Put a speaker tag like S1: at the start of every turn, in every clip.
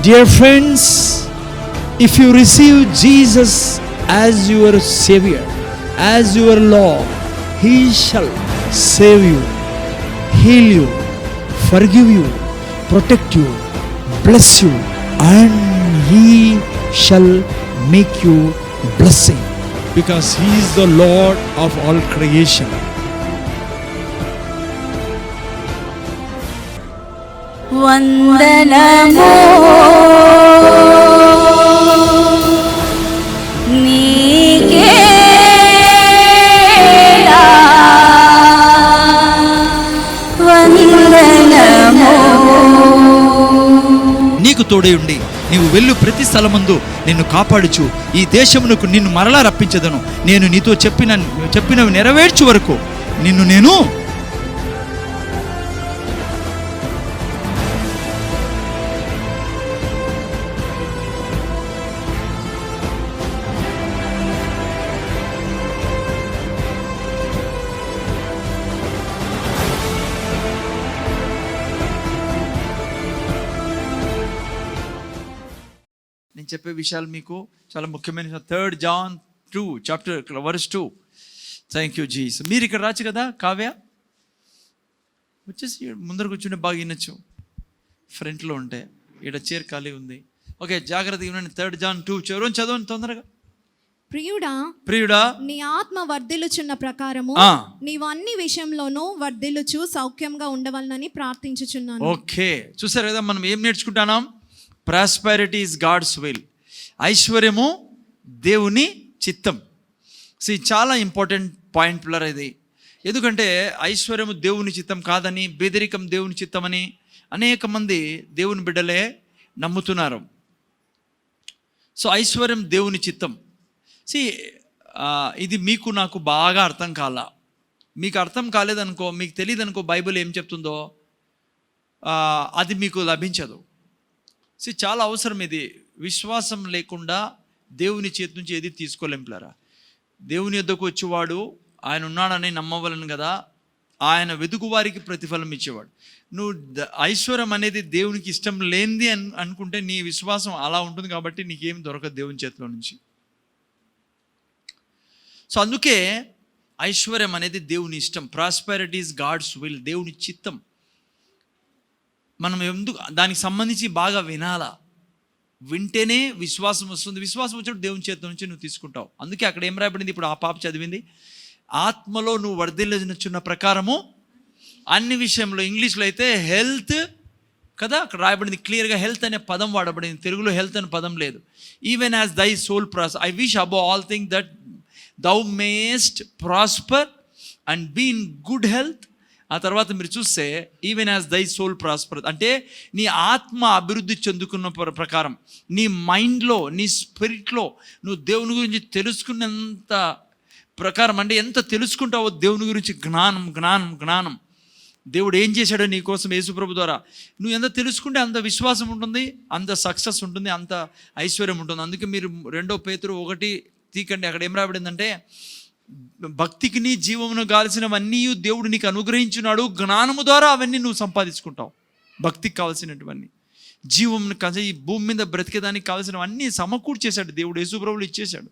S1: Dear friends, if you receive Jesus as your Savior, as your Lord, He shall save you, heal you, forgive you, protect you, bless you, and He shall make you blessing, because He is the Lord of all creation.
S2: వందనము నీకేలా వందనము.
S3: నీకు తోడై ఉండి నీవు వెళ్ళు ప్రతి స్థలమందు నిన్ను కాపాడుచు ఈ దేశమునకు నిన్ను మరలా రప్పించదను. నేను నీతో చెప్పినవి నెరవేర్చు వరకు నిన్ను నేను నేను చెప్పే విషయాలు మీకు చాలా ముఖ్యమైన 3 John 2 chapter verse 2. Thank you Jesus. మీరు ఇక్కడ రాచ్చు కదా, కావ్య వచ్చేసి ముందర కూర్చుంటే బాగా వినొచ్చు, ఫ్రంట్లో ఉంటే. ఇక్కడ చైర్ ఖాళీ ఉంది. ఓకే, జాగ్రత్తగా వినండి. 3 John 2 చదవండి తొందరగా. ప్రియుడా
S4: నీ ఆత్మ వర్ధిల్లుచున్న ప్రకారము నీవు అన్ని విషయంలోనూ వర్ధిల్లుచు సౌఖ్యంగా ఉండవలనని ప్రార్థించుచున్నాను.
S3: ఓకే, చూసారు కదా, మనం ఏం నేర్చుకుంటున్నాం? Prosperity is God's will. ఐశ్వర్యము దేవుని చిత్తం. సో ఇది చాలా ఇంపార్టెంట్ పాయింట్ పిల్లర్ ఇది. ఎందుకంటే ఐశ్వర్యము దేవుని చిత్తం కాదని, బెదరికం దేవుని చిత్తమని అనేక మంది దేవుని బిడ్డలే నమ్ముతున్నారు. సో ఐశ్వర్యం దేవుని చిత్తం. ఇది మీకు నాకు బాగా అర్థం కాలా. మీకు అర్థం కాలేదనుకో, మీకు తెలియదు అనుకో బైబిల్ ఏం చెప్తుందో, అది మీకు లభించదు. చాలా అవసరం ఇది. విశ్వాసం లేకుండా దేవుని చేతి నుంచి ఏది తీసుకోలేంపులారా. దేవుని యొద్దకు వచ్చేవాడు ఆయన ఉన్నాడని నమ్మవలను కదా, ఆయన వెతుకు వారికి ప్రతిఫలం ఇచ్చేవాడు. నువ్వు ఐశ్వర్యం అనేది దేవునికి ఇష్టం లేనిది అనుకుంటే నీ విశ్వాసం అలా ఉంటుంది కాబట్టి నీకేం దొరకదు దేవుని చేతిలో నుంచి. సో అందుకే ఐశ్వర్యం అనేది దేవుని ఇష్టం. ప్రాస్పెరిటీ ఈజ్ గాడ్స్ విల్, దేవుని చిత్తం. మనం ఎందుకు దానికి సంబంధించి బాగా వినాలా, వింటేనే విశ్వాసం వస్తుంది. విశ్వాసం వచ్చినప్పుడు దేవుని చేతి నుంచి నువ్వు తీసుకుంటావు. అందుకే అక్కడ ఏం రాయబడింది, ఇప్పుడు ఆ పాప చదివింది, ఆత్మలో నువ్వు వర్ధిల్లుచున్న ప్రకారము అన్ని విషయంలో. ఇంగ్లీష్లో అయితే హెల్త్ కదా, అక్కడ రాయబడింది క్లియర్గా. హెల్త్ అనే పదం వాడబడింది, తెలుగులో హెల్త్ అనే పదం లేదు. Even as thy soul pros I wish above all thing that thou mayest prosper and be in good health. ఆ తర్వాత మీరు చూస్తే even as thy soul prosper అంటే నీ ఆత్మ అభివృద్ధి చెందుకున్న ప్రకారం, నీ మైండ్లో, నీ స్పిరిట్లో నువ్వు దేవుని గురించి తెలుసుకున్నంత ప్రకారం, అంటే ఎంత తెలుసుకుంటావో దేవుని గురించి, జ్ఞానం జ్ఞానం జ్ఞానం. దేవుడు ఏం చేశాడో నీ కోసం యేసుప్రభు ద్వారా నువ్వు ఎంత తెలుసుకుంటే అంత విశ్వాసం ఉంటుంది, అంత సక్సెస్ ఉంటుంది, అంత ఐశ్వర్యం ఉంటుంది. అందుకే మీరు 2 Pétరు 1 తీకండి. అక్కడ ఏం రాబడిందంటే, భక్తికి నీ జీవమును కావాల్సినవన్నీ దేవుడు నీకు అనుగ్రహించున్నాడు, జ్ఞానము ద్వారా అవన్నీ నువ్వు సంపాదించుకుంటావు. భక్తికి కావాల్సినటువన్నీ, జీవమును ఈ భూమి మీద బ్రతికేదానికి కావాల్సినవన్నీ సమకూర్చేశాడు దేవుడు, యేసుప్రభులు ఇచ్చేశాడు.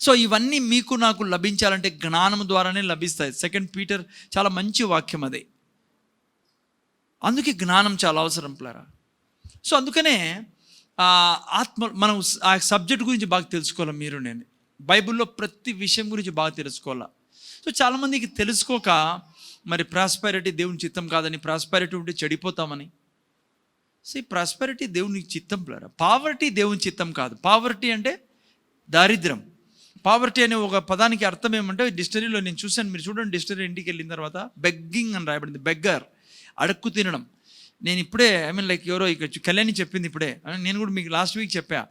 S3: సో ఇవన్నీ మీకు నాకు లభించాలంటే జ్ఞానము ద్వారానే లభిస్తాయి. 2 Peter చాలా మంచి వాక్యం అది. అందుకే జ్ఞానం చాలా అవసరం పిల్లరా. సో అందుకనే ఆత్మ, మనం ఆ సబ్జెక్ట్ గురించి బాగా తెలుసుకోవాలి. మీరు నేను బైబిల్లో ప్రతి విషయం గురించి బాగా తెలుసుకోవాలి. సో చాలామందికి తెలుసుకోక మరి ప్రాస్పెరిటీ దేవుని చిత్తం కాదని, ప్రాస్పెరిటీ ఉంటే చెడిపోతామని. ప్రాస్పెరిటీ దేవుని చిత్తం పిల్లరా. పావర్టీ దేవుని చిత్తం కాదు. పావర్టీ అంటే దారిద్ర్యం. పావర్టీ అనే ఒక పదానికి అర్థం ఏమంటే, డిక్షనరీలో నేను చూశాను, మీరు చూడండి, డిక్షనరీ ఇంటికి వెళ్ళిన తర్వాత బెగ్గింగ్ అని రాయబడింది. బెగ్గర్, అడుక్కు తినడం. నేను ఇప్పుడే లైక్ ఎవరో ఇక్కడ కళ్యాణి చెప్పింది ఇప్పుడే, నేను కూడా మీకు లాస్ట్ వీక్ చెప్పా.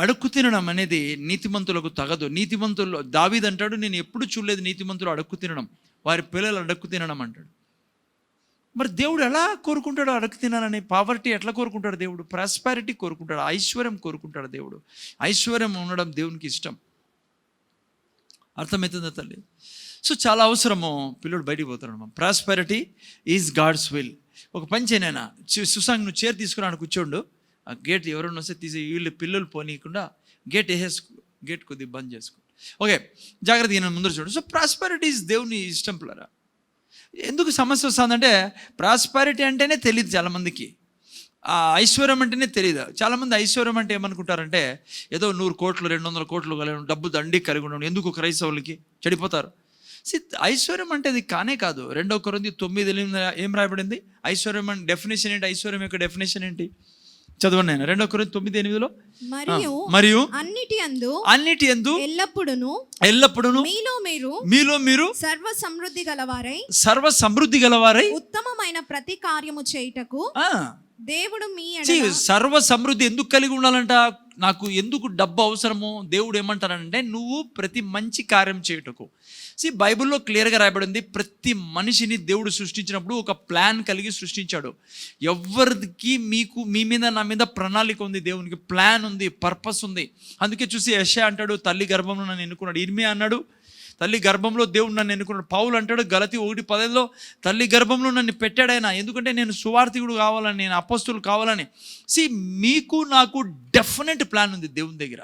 S3: అడుక్కు తినడం అనేది నీతిమంతులకు తగదు. నీతిమంతుల్లో దావీదు అంటాడు, నేను ఎప్పుడు చూడలేదు నీతిమంతులు అడుక్కు తినడం, వారి పిల్లలు అడుక్కు తినడం అంటాడు. మరి దేవుడు ఎలా కోరుకుంటాడు అడుక్కు తినాలని? పావర్టీ ఎట్లా కోరుకుంటాడు దేవుడు? ప్రాస్పెరిటీ కోరుకుంటాడు, ఐశ్వర్యం కోరుకుంటాడు దేవుడు. ఐశ్వర్యం ఉండడం దేవునికి ఇష్టం. అర్థమవుతుందా తల్లి? సో చాలా అవసరము. పిల్లడు బయటికి పోతాడు. Prosperity is God's will. ఒక పని చేయనైనా, సుశాంక్ నువ్వు చైర్ తీసుకున్నాను కూర్చోండు, ఆ గేట్ ఎవరైనా వస్తే తీసి వీళ్ళు పిల్లలు పోనీయకుండా గేట్ వేసేసుకో, గేట్ కొద్దిగా బంద్ చేసుకో. ఓకే, జాగ్రత్తగా నేను ముందర చూడండి. సో ప్రాస్పెరిటీ ఇస్ దేవుని ఇష్టం పిల్లరా. ఎందుకు సమస్య వస్తుందంటే ప్రాస్పెరిటీ అంటేనే తెలియదు చాలామందికి, ఐశ్వర్యం అంటేనే తెలియదు. చాలామంది ఐశ్వర్యం అంటే ఏమనుకుంటారంటే ఏదో 100 కోట్లు 200 కోట్లు కలిగి డబ్బు దండి కలిగి ఉండడం. ఎందుకు క్రైస్తవులకి చెడిపోతారు. ఐశ్వర్యం అంటే అది కానే కాదు. 2 కొరింథీ 9:8 ఏం రాయబడింది? ఐశ్వర్యం అంటే డెఫినేషన్ ఏంటి? ఐశ్వర్యం యొక్క డెఫినేషన్ ఏంటి? చదవండి నేను. 2 కొరింథీ 9:8 మరియు అన్నిటి యందు ఎల్లప్పుడూను మీలో మీరు
S4: సర్వ
S3: సమృద్ధి గలవారై
S4: ఉత్తమమైన ప్రతి కార్యము చేయుటకు దేవుడు మీ
S3: సర్వ సమృద్ధి ఎందుకు కలిగి ఉండాలంట? నాకు ఎందుకు డబ్బు అవసరమో దేవుడు ఏమంటారంటే నువ్వు ప్రతి మంచి కార్యం చేయుటకు. బైబిల్లో క్లియర్గా రాయబడింది, ప్రతి మనిషిని దేవుడు సృష్టించినప్పుడు ఒక ప్లాన్ కలిగి సృష్టించాడు. ఎవరికి మీ మీద నా మీద ప్రణాళిక ఉంది, దేవునికి ప్లాన్ ఉంది, పర్పస్ ఉంది. అందుకే చూసి యెషయా అంటాడు తల్లి గర్భంలో నన్ను ఎన్నుకున్నాడు. ఇర్మియా అన్నాడు తల్లి గర్భంలో దేవుడు నన్ను ఎన్నుకున్నాడు. పౌలు అంటాడు గలతీ 1:10 తల్లి గర్భంలో నన్ను పెట్టాడు ఆయన, ఎందుకంటే నేను సువార్థికుడు కావాలని, నేను అపోస్తులు కావాలని. మీకు నాకు డెఫినెట్ ప్లాన్ ఉంది దేవుని దగ్గర.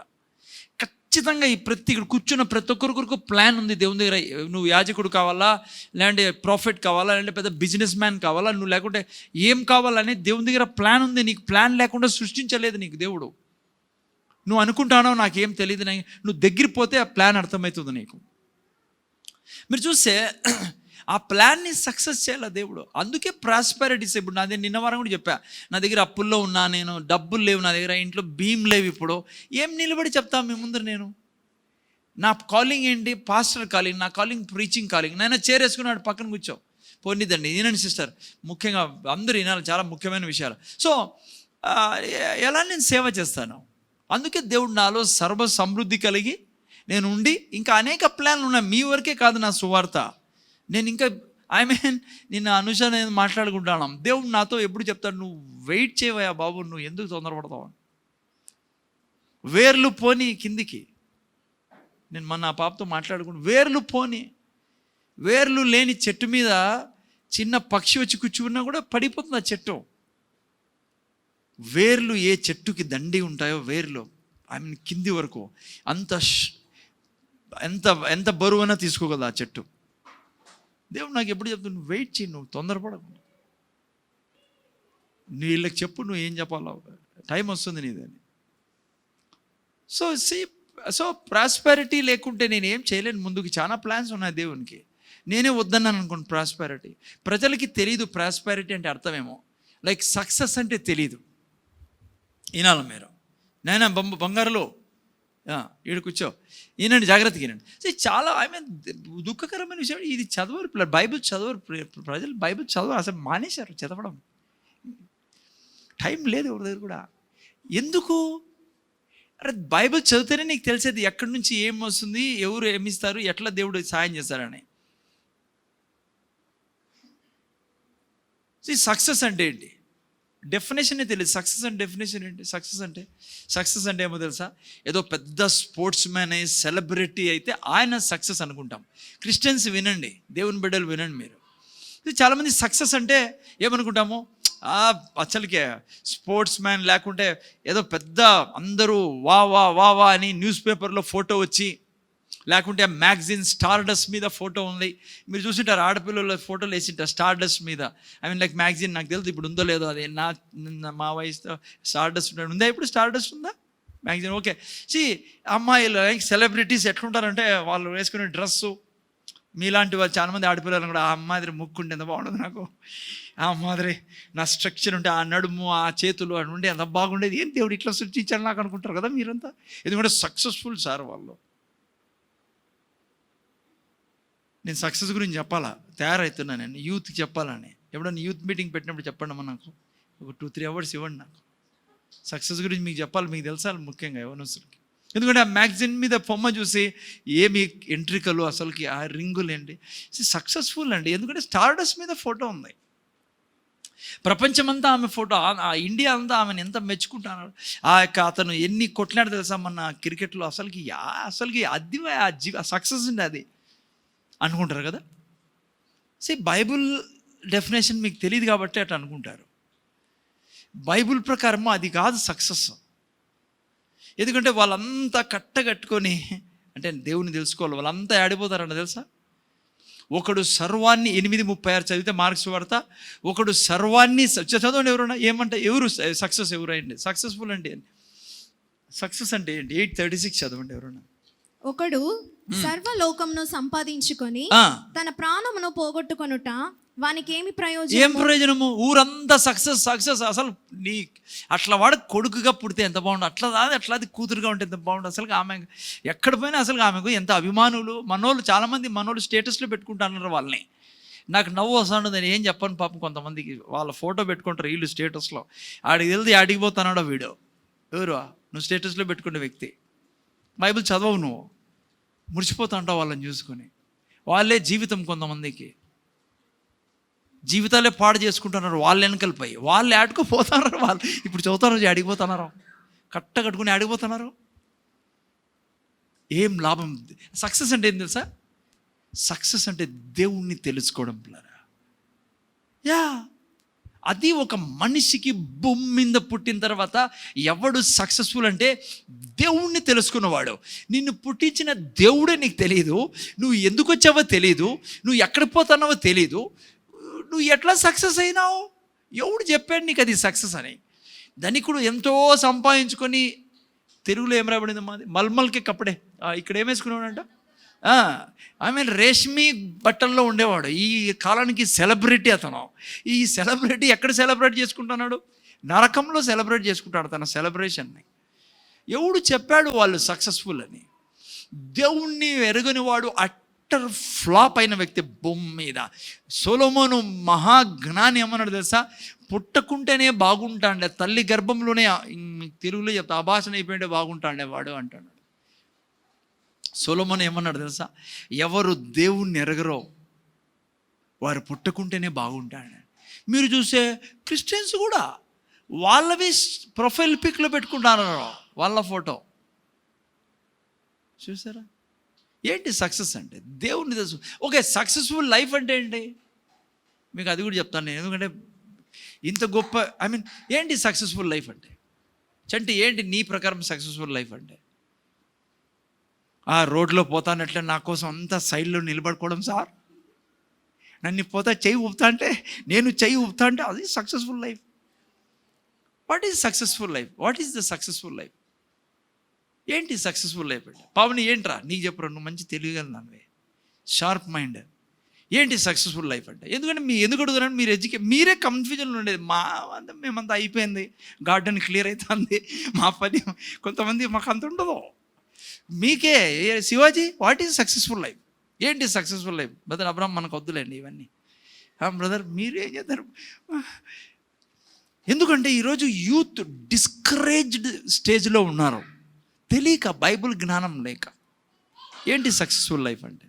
S3: ఖచ్చితంగా ఇక్కడ కూర్చున్న ప్రతి ఒక్కరికి ప్లాన్ ఉంది దేవుని దగ్గర. నువ్వు యాజకుడు కావాలా, లేదంటే ప్రాఫిట్ కావాలా, లేదంటే పెద్ద బిజినెస్ మ్యాన్ కావాలా, నువ్వు లేకుంటే ఏం కావాలని దేవుని దగ్గర ప్లాన్ ఉంది. నీకు ప్లాన్ లేకుండా సృష్టించలేదు నీకు దేవుడు. నువ్వు అనుకుంటానో నాకేం తెలియదు, నువ్వు దగ్గర పోతే ఆ ప్లాన్ అర్థమవుతుంది నీకు. మీరు చూస్తే ఆ ప్లాన్ని సక్సెస్ చేయాలి దేవుడు. అందుకే ప్రాస్పెరిటీస్. ఇప్పుడు నాది నిన్న వారం కూడా చెప్పా, నా దగ్గర అప్పుల్లో ఉన్నా, నేను డబ్బులు లేవు నా దగ్గర, ఇంట్లో భీమ్ లేవు. ఇప్పుడు ఏం నిలబడి చెప్తా మీ ముందర? నేను నా కాలింగ్ ఏంటి? Pastor calling. నా కాలింగ్ ప్రీచింగ్ కాలింగ్. నేను చేరేసుకున్నాడు పక్కన కూర్చో పోనిద్దండి. వినండి సిస్టర్, ముఖ్యంగా అందరూ వినాలి, చాలా ముఖ్యమైన విషయాలు. సో ఎలా నేను సేవ చేస్తాను? అందుకే దేవుడు నాలో సర్వ సమృద్ధి కలిగి నేను ఉండి, ఇంకా అనేక ప్లాన్లు ఉన్నాయి. మీ వరకే కాదు నా సువార్త. నేను ఇంకా నిన్న అనుష నేను మాట్లాడుకుంటాను. దేవుడు నాతో ఎప్పుడు చెప్తాడు, నువ్వు వెయిట్ చేయవా బాబు, నువ్వు ఎందుకు తొందరపడతావు? వేర్లు పోని కిందికి. నేను మన పాపతో మాట్లాడుకుంటూ వేర్లు లేని చెట్టు మీద చిన్న పక్షి వచ్చి కూర్చున్నా కూడా పడిపోతుంది ఆ చెట్టు. వేర్లు ఏ చెట్టుకి దండి ఉంటాయో వేర్లు కింది వరకు ఎంత బరువైనా తీసుకోగలదు ఆ చెట్టు. దేవుడు నాకు ఎప్పుడు చెప్తాను, నువ్వు వెయిట్ చేయి, నువ్వు తొందరపడకు. నువ్వు వీళ్ళకి చెప్పు నువ్వు ఏం చెప్పాలో, టైం వస్తుంది నీదని. సో ప్రాస్పెరిటీ లేకుంటే నేను ఏం చేయలేను. ముందుకు చాలా ప్లాన్స్ ఉన్నాయి దేవునికి. నేనే వద్దన్నాను అనుకోండి ప్రాస్పెరిటీ. ప్రజలకి తెలియదు ప్రాస్పెరిటీ అంటే అర్థమేమో, లైక్ సక్సెస్ అంటే తెలియదు. వినాలి మీరు. నాయన బంగారులో ఈడు కూర్చో, ఈయనండి జాగ్రత్తగా వినండి. చాలా దుఃఖకరమైన విషయం. ఇది చదవరు, బైబిల్ చదవరు ప్రజలు. బైబిల్ చదవరు, అసలు మానేశారు చదవడం. టైం లేదు ఎవరి దగ్గర కూడా. ఎందుకు? అరే బైబిల్ చదివితేనే నీకు తెలిసేది ఎక్కడి నుంచి ఏం వస్తుంది, ఎవరు ఏమిస్తారు, ఎట్లా దేవుడు సాయం చేస్తారని. సక్సెస్ అంటే ఏంటి? డెఫినేషనే తెలియదు. సక్సెస్ అంటే డెఫినేషన్ ఏంటి? సక్సెస్ అంటే ఏమో తెలుసా? ఏదో పెద్ద స్పోర్ట్స్ మ్యాన్ అయ్యి సెలబ్రిటీ అయితే ఆయన సక్సెస్ అనుకుంటాం. క్రిస్టియన్స్ వినండి, దేవుని బిడ్డలు వినండి మీరు. చాలామంది సక్సెస్ అంటే ఏమనుకుంటాము, అసలుకే స్పోర్ట్స్ మ్యాన్ లేకుంటే ఏదో పెద్ద అందరూ వా వా వా వా అని న్యూస్ పేపర్లో ఫోటో వచ్చి, లేకుంటే ఆ మ్యాగజైన్ స్టార్డస్ట్ మీద ఫోటో ఉంది. మీరు చూసింటారు ఆడపిల్లల ఫోటోలు వేసింటారు స్టార్డస్ట్ మీద. లైక్ మ్యాగజైన్, నాకు తెలుసు ఇప్పుడు ఉందో లేదో, అది మా వయసుతో స్టార్డస్ట్ ఉందా? ఇప్పుడు స్టార్డస్ట్ ఉందా మ్యాగజైన్? ఓకే. అమ్మాయిలు లైక్ సెలబ్రిటీస్ ఎట్లుంటారంటే వాళ్ళు వేసుకునే డ్రెస్సు, మీలాంటి వాళ్ళు చాలామంది ఆడపిల్లలు కూడా ఆ మాదిరి ముక్కుంటే ఎంత బాగుండదు నాకు, ఆ మాదిరి నా స్ట్రక్చర్ ఉంటే, ఆ నడుము, ఆ చేతులు అని ఉంటే ఎంత బాగుండేది. ఏం దేవుడు ఇట్లా సృష్టించాడు నాకు అనుకుంటారు కదా మీరంతా. ఎందుకంటే సక్సెస్ఫుల్ సార్ వాళ్ళు. నేను సక్సెస్ గురించి చెప్పాలా, తయారవుతున్నాను నేను యూత్కి చెప్పాలని. ఎప్పుడన్నా యూత్ మీటింగ్ పెట్టినప్పుడు చెప్పండి అమ్మా, నాకు ఒక 2-3 అవర్స్ ఇవ్వండి. నాకు సక్సెస్ గురించి మీకు చెప్పాలి, మీకు తెలుసా ముఖ్యంగా యవనస్తులకి. ఎందుకంటే ఆ మ్యాగజైన్ మీద బొమ్మ చూసి ఏమి ఎంట్రికలు, అసలుకి ఆ రింగులు ఏంటి, సక్సెస్ఫుల్ అండి. ఎందుకంటే స్టార్డస్ట్ మీద ఫోటో ఉంది. ప్రపంచమంతా ఆమె ఫోటో, ఆ ఇండియా అంతా ఆమెను ఎంత మెచ్చుకుంటున్నాడు. అతను ఎన్ని కొట్లాడు తెలుసా మన క్రికెట్లో. అసలుకి అది ఆ సక్సెస్ ఉంది అది అనుకుంటారు కదా. బైబుల్ డెఫినేషన్ మీకు తెలియదు కాబట్టి అట్లా అనుకుంటారు. బైబిల్ ప్రకారం అది కాదు సక్సెస్. ఎందుకంటే వాళ్ళంతా కట్టగట్టుకొని, అంటే దేవుని తెలుసుకోవాలి, వాళ్ళంతా ఆడిపోతారంట తెలుసా. ఒకడు సర్వాన్ని 8:36 చదివితే మార్క్స్ వార్త, ఒకడు సర్వాన్ని చదవండి ఎవరన్నా ఏమంటే ఎవరు సక్సెస్ ఎవరండి సక్సెస్ఫుల్ అంటే సక్సెస్ అంటే ఏంటి? 8:36 చదవండి ఎవరన్నా.
S4: ఒకడు సర్వలోకమును సంపాదించుకొని తన ప్రాణమును పోగొట్టుకొనుట వానికి ఏమి ప్రయోజనం?
S3: ఏం ప్రయోజనము? ఊరంతా సక్సెస్ సక్సెస్. అసలు నీ అట్లా వాడు కొడుకుగా పుడితే ఎంత బాగుండు, అట్లాది కూతురుగా ఉంటే ఎంత బాగుండు. అసలు ఆమె ఎక్కడ పోయినా అసలు ఆమెకు ఎంత అభిమానులు. మనోళ్ళు చాలామంది మనోళ్ళు స్టేటస్లో పెట్టుకుంటున్నారు వాళ్ళని. నాకు నవ్వు వస్తాను, నేను ఏం చెప్పను పాపం. కొంతమందికి వాళ్ళ ఫోటో పెట్టుకుంటారు వీళ్ళు స్టేటస్లో. ఆడికి తెలియదు ఆడికి పోతున్నాడో వీడియో. ఎవరు నువ్వు స్టేటస్లో పెట్టుకునే వ్యక్తి? బైబిల్ చదవవు నువ్వు, మురిసిపోతా ఉంటావు వాళ్ళని చూసుకొని. వాళ్ళే జీవితం, కొంతమందికి జీవితాలే పాడు చేసుకుంటున్నారు. వాళ్ళు వెనకలిపోయి వాళ్ళు ఆడుకోపోతున్నారు. వాళ్ళు ఇప్పుడు చదువుతారు ఆడిగిపోతున్నారు, కట్టుకుని ఆడిగిపోతున్నారు. ఏం లాభం? సక్సెస్ అంటే ఏం తెలుసా? సక్సెస్ అంటే దేవుణ్ణి తెలుసుకోవడం పిల్లరా. యా, అది ఒక మనిషికి భూమి మీద పుట్టిన తర్వాత ఎవడు సక్సెస్ఫుల్ అంటే దేవుణ్ణి తెలుసుకున్నవాడు. నిన్ను పుట్టించిన దేవుడే నీకు తెలియదు, నువ్వు ఎందుకు వచ్చావో తెలియదు, నువ్వు ఎక్కడికి పోతున్నావో తెలియదు, నువ్వు ఎట్లా సక్సెస్ అయినావు? ఎవడు చెప్పాడు నీకు అది సక్సెస్ అని? ధనికుడు ఎంతో సంపాదించుకొని, తెలుగులో ఏం రాబడింది మాది, మల్మల్కి కప్పుడే, ఇక్కడ ఏం వేసుకున్నాడంట, రేష్మి బట్టల్లో ఉండేవాడు. ఈ కాలానికి సెలబ్రిటీ అతను. ఈ సెలబ్రిటీ ఎక్కడ సెలబ్రేట్ చేసుకుంటున్నాడు? నరకంలో సెలబ్రేట్ చేసుకుంటాడు తన సెలబ్రేషన్ని. ఎవడు చెప్పాడు వాళ్ళు సక్సెస్ఫుల్ అని? దేవుణ్ణి ఎరగని వాడు అట్టర్ ఫ్లాప్ అయిన వ్యక్తి భూమి మీద. సొలొమోను మహాజ్ఞాని ఏమన్నాడు తెలుసా? పుట్టకుంటేనే బాగుంటాండే, తల్లి గర్భంలోనే, తెలుగులో చెప్తా అభాషణ అయిపోయింటే బాగుంటాండే వాడు అంటాడు. సొలొమోను ఏమన్నాడు తెలుసా? ఎవరు దేవుణ్ణి ఎరగరో వారు పుట్టకుంటేనే బాగుంటాడు. మీరు చూసే క్రిస్టియన్స్ కూడా వాళ్ళవి ప్రొఫైల్ పిక్లో పెట్టుకుంటారు వాళ్ళ ఫోటో. చూసారా? ఏంటి సక్సెస్ అంటే? దేవుణ్ణి తెలుసు. ఓకే, సక్సెస్ఫుల్ లైఫ్ అంటే ఏంటి? మీకు అది కూడా చెప్తాను నేను, ఎందుకంటే ఇంత గొప్ప ఏంటి సక్సెస్ఫుల్ లైఫ్ అంటే? చంటి ఏంటి నీ ప్రకారం సక్సెస్ఫుల్ లైఫ్ అంటే? రోడ్లో పోతానట్లే నా కోసం అంతా సైడ్లో నిలబడుకోవడం సార్, నన్ను పోతా చెయ్యి ఊపుతా అంటే నేను చెయ్యి ఊపుతా అంటే అది successful life. What is successful life? What is the successful life? ఏంటి సక్సెస్ఫుల్ లైఫ్ అంటే? పావని ఏంట్రా నీకు చెప్పరా, నువ్వు మంచి తెలియగలనావే, షార్ప్ మైండ్. ఏంటి సక్సెస్ఫుల్ లైఫ్ అంటే? ఎందుకంటే ఎందుకు అడుగుతున్నాను, మీరు మీరే కన్ఫ్యూజన్లో ఉండేది. మేమంతా అయిపోయింది, గార్డెన్ క్లియర్ అవుతుంది, మా పని. కొంతమంది మాకు అంత ఉండదు. మీకే Shivaji, what is successful life? ఏంటి సక్సెస్ఫుల్ లైఫ్? బ్రదర్ అబ్రామ్ మనకు వద్దులేండి ఇవన్నీ. బ్రదర్ మీరు ఏం చేస్తారు? ఎందుకంటే ఈరోజు యూత్ డిస్కరేజ్డ్ స్టేజ్లో ఉన్నారు, తెలియక, బైబిల్ జ్ఞానం లేక. ఏంటి సక్సెస్ఫుల్ లైఫ్ అంటే?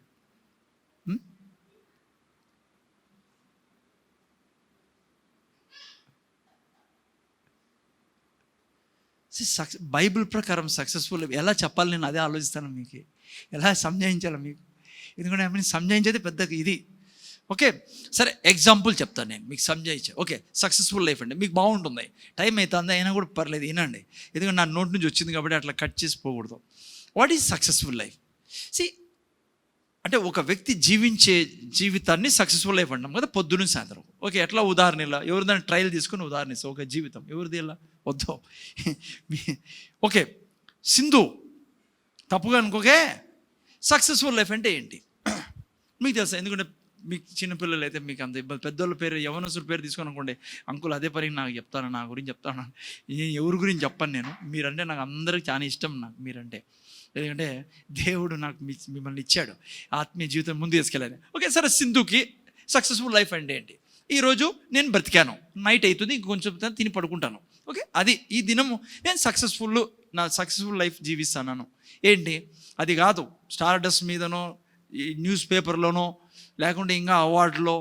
S3: బైబిల్ ప్రకారం సక్సెస్ఫుల్ ఎలా చెప్పాలి నేను అదే ఆలోచిస్తాను. మీకు ఎలా సంజాయించాలి మీకు, ఎందుకంటే సంజాయించేది పెద్ద ఇది. ఓకే సరే, ఎగ్జాంపుల్ చెప్తాను నేను మీకు సంజాయించా. ఓకే, సక్సెస్ఫుల్ లైఫ్ అంటే మీకు బాగుంటుంది, టైం అవుతుంది అయినా కూడా పర్లేదు వినండి, ఎందుకంటే నా నోటి నుంచి వచ్చింది కాబట్టి అట్లా కట్ చేసి పోకూడదు. What is successful life? అంటే ఒక వ్యక్తి జీవించే జీవితాన్ని సక్సెస్ఫుల్ లైఫ్ అంటాం కదా, పొద్దున్న సాయంత్రం. ఓకే, ఎట్లా ఉదాహరణ ఇలా ఎవరిదాన్ని ట్రయల్ తీసుకుని ఉదాహరణ ఇస్తాం. ఒక జీవితం ఎవరిది ఇలా వద్దు. ఓకే, సింధు తప్పుగా అనుకోకే, సక్సెస్ఫుల్ లైఫ్ అంటే ఏంటి మీకు తెలుసా? ఎందుకంటే మీకు చిన్నపిల్లలు అయితే మీకు అంత ఇబ్బంది, పెద్దోళ్ళ పేరు యవనస్తుల పేరు తీసుకొని అనుకోండి, అంకుల్ అదే పని నాకు చెప్తాను, నా గురించి చెప్తాను. ఎవరి గురించి చెప్పను నేను, మీరంటే నాకు అందరికి చాలా ఇష్టం. నాకు మీరంటే, ఎందుకంటే దేవుడు నాకు మిమ్మల్ని ఇచ్చాడు, ఆత్మీయ జీవితం ముందు తీసుకెళ్ళాలి. ఓకే సరే, సింధుకి సక్సెస్ఫుల్ లైఫ్ అంటే ఏంటి? ఈరోజు నేను బ్రతికాను, నైట్ అవుతుంది, ఇంకొంచెం తిని పడుకుంటాను. ఓకే, అది ఈ దినము నేను నా సక్సెస్ఫుల్ లైఫ్ జీవిస్తాను. ఏంటి అది కాదు, స్టార్డస్ట్ మీదనో ఈ న్యూస్ పేపర్లోనో లేకుంటే ఇంకా అవార్డులో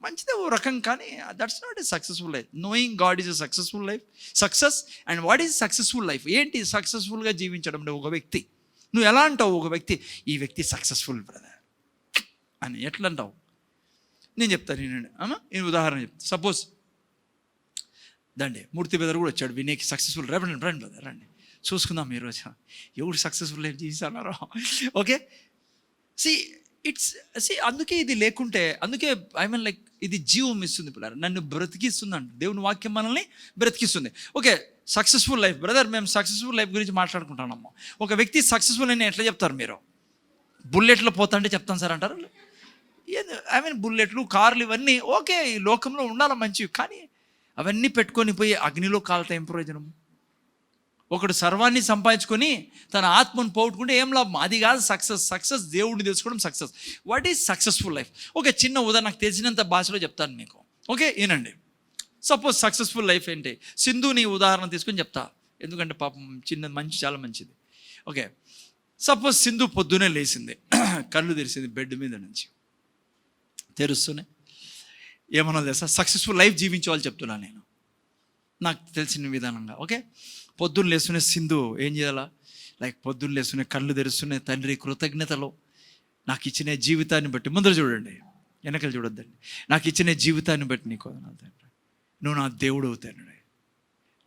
S3: మంచిదే ఓ రకం, కానీ that's not a successful life. Knowing God is a successful life. Success and what is successful life? ఏంటి సక్సెస్ఫుల్గా జీవించడం? ఒక వ్యక్తి నువ్వు ఎలా అంటావు? ఒక వ్యక్తి, ఈ వ్యక్తి సక్సెస్ఫుల్ బ్రదర్ అని ఎట్లా అంటావు? నేను చెప్తాను నేనండి అమ్మా, నేను ఉదాహరణ చెప్తాను. సపోజ్ దండి మూర్తి బ్రదర్ కూడా వచ్చాడు వినేకి సక్సెస్ఫుల్. రండి బ్రదర్ రండి, చూసుకుందాం ఈరోజు ఎవరు సక్సెస్ఫుల్ లైఫ్ జీవిస్తున్నారో. ఓకే, అందుకే ఇది లేకుంటే, అందుకే ఐ మీన్ లైక్ ఇది జీవం ఇస్తుంది పిల్లలు, నన్ను బ్రతికిస్తుంది అంట దేవుని వాక్యం, మనల్ని బ్రతికిస్తుంది. ఓకే, సక్సెస్ఫుల్ లైఫ్ బ్రదర్, మేము సక్సెస్ఫుల్ లైఫ్ గురించి మాట్లాడుకుంటున్నాము. ఒక వ్యక్తి సక్సెస్ఫుల్ అని ఎట్లా చెప్తారు మీరు? బుల్లెట్లో పోతా అంటే చెప్తాను సార్ అంటారు. ఐ మీన్ బుల్లెట్లు, కార్లు ఇవన్నీ ఓకే, ఈ లోకంలో ఉండాలి మంచివి, కానీ అవన్నీ పెట్టుకొని పోయి అగ్నిలో కాలతా ఏం ప్రయోజనం? ఒకడు సర్వాన్ని సంపాదించుకొని తన ఆత్మను పోగొట్టుకుంటే ఏం లాభం? అది కాదు సక్సెస్ దేవుడిని తెలుసుకోవడం success. What is successful life? Okay, చిన్న ఉదాహరణ నాకు తెలిసినంత భాషలో చెప్తాను మీకు. ఓకే, ఏనండి, సపోజ్ సక్సెస్ఫుల్ లైఫ్ ఏంటి? సింధుని ఉదాహరణ తీసుకొని చెప్తా, ఎందుకంటే పాపం చిన్నది చాలా మంచిది. ఓకే, సపోజ్ సింధు పొద్దునే లేచింది, కళ్ళు తెరిచింది బెడ్ మీద నుంచి, తెరుస్తూనే ఏమన్నా తెలుసా? సక్సెస్ఫుల్ లైఫ్ జీవించే వాళ్ళు చెప్తున్నాను నేను, నాకు తెలిసిన విధానంగా. ఓకే, పొద్దున్న లేస్తునే సింధు ఏం చేయాలా? లైక్ పొద్దున్న లేస్తునే కళ్ళు తెరుస్తునే, తండ్రి కృతజ్ఞతలో నాకు ఇచ్చిన జీవితాన్ని బట్టి, ముందర చూడండి వెనకలు చూడొద్దండి, నాకు ఇచ్చిన జీవితాన్ని బట్టి నీకు వందనాలు తండ్రి, నువ్వు నా దేవుడు అవుతాను,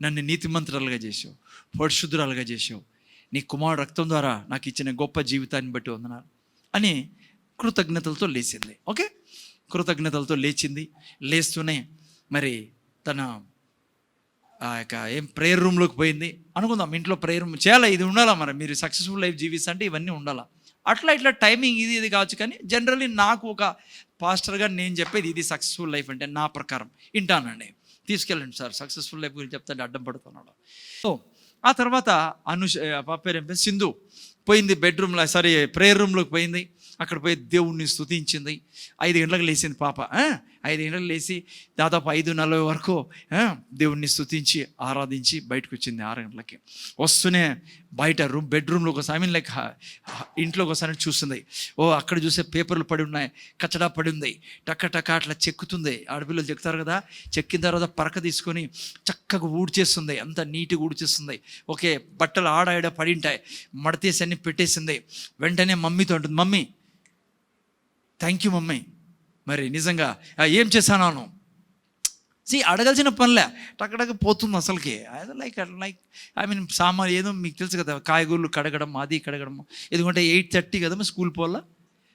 S3: నన్ను నీతిమంతురాలుగా చేసావు, పరిశుద్ధురాలుగా చేసావు, నీ కుమారుడు రక్తం ద్వారా నాకు ఇచ్చిన గొప్ప జీవితాన్ని బట్టి వందనాలు అని కృతజ్ఞతలతో లేచింది. ఓకే, కృతజ్ఞతలతో లేస్తూనే మరి తన ఆ యొక్క ప్రేయర్ రూమ్లోకి పోయింది అనుకుందాం. ఇంట్లో ప్రేయర్ రూమ్ చేయాలా, ఇది ఉండాలా, మరి మీరు సక్సెస్ఫుల్ లైఫ్ జీవిస్తుంటే ఇవన్నీ ఉండాలా. ఇట్లా టైమింగ్ ఇది కావచ్చు, కానీ జనరల్లీ నాకు ఒక పాస్టర్గా నేను చెప్పేది ఇది సక్సెస్ఫుల్ లైఫ్ అంటే నా ప్రకారం వింటానండి. తీసుకెళ్ళండి సార్, సక్సెస్ఫుల్ లైఫ్ గురించి చెప్తాను, అడ్డం పడుతున్నాడు. సో ఆ తర్వాత పేరు ఏం పేరు, సింధు పోయింది బెడ్రూమ్లో, ప్రేయర్ రూమ్లోకి పోయింది. అక్కడ పోయి దేవుణ్ణి స్తుతించింది. 5 గంటలకు లేచింది పాప. 5 గంటలకు లేచి దాదాపు 5:40 వరకు దేవుణ్ణి స్తుతించి ఆరాధించి బయటకు వచ్చింది 6 గంటలకి. వస్తూనే బయట బెడ్రూమ్లోకి వస్తే ఐ మీన్ లైక్ ఇంట్లోకి వస్తానని చూస్తుంది. అక్కడ చూసే పేపర్లు పడి ఉన్నాయి, కచ్చడా పడి ఉంది, టక్క అట్లా చెక్కుతుంది. ఆడపిల్లలు చెక్కుతారు కదా, చెక్కిన తర్వాత పరక తీసుకొని చక్కగా ఊడ్చేస్తుంది, అంత నీట్గా ఊడ్చేస్తుంది. ఓకే, బట్టలు ఆడ పడి ఉంటాయి, మడతేసి అన్ని పెట్టేసింది. వెంటనే మమ్మీతో ఉంటుంది, మమ్మీ థ్యాంక్ యూ మమ్మీ, మరి నిజంగా ఏం చేశాను అడగాల్సిన పనిలే, టక్కడక్క పోతుంది అసలుకి. లైక్ ఐ మీన్ సామాన్ ఏదో మీకు తెలుసు కదా, కాయగూరలు కడగడం, అది కడగడం. ఎందుకంటే 8:30 కదా స్కూల్ పోవాలా,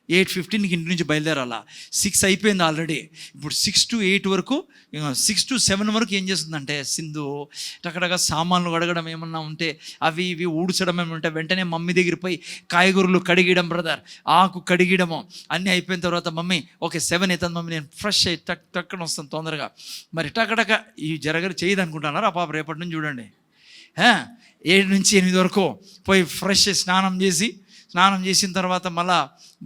S3: 8:15కి ఇంటి నుంచి బయలుదేరాలా. 6 అయిపోయింది ఆల్రెడీ. ఇప్పుడు 6 to 8 వరకు, 6 to 7 వరకు ఏం చేస్తుందంటే సింధు టక్కడగా సామాన్లు కడగడం, ఏమన్నా ఉంటే అవి ఇవి ఊడ్చడం ఏమి ఉంటే వెంటనే మమ్మీ దగ్గర పోయి కాయగూరలు కడిగడం, బ్రదర్ ఆకు కడిగడము అన్నీ అయిపోయిన తర్వాత మమ్మీ ఓకే 7 అవుతుంది మమ్మీ, నేను ఫ్రెష్ అయ్యి టక్కన వస్తాను తొందరగా. మరి టక్కడక ఈ చేయదు అనుకుంటున్నారు ఆ పాప. రేపటి నుంచి చూడండి 7 నుంచి 8 వరకు పోయి ఫ్రెష్ స్నానం చేసిన తర్వాత మళ్ళా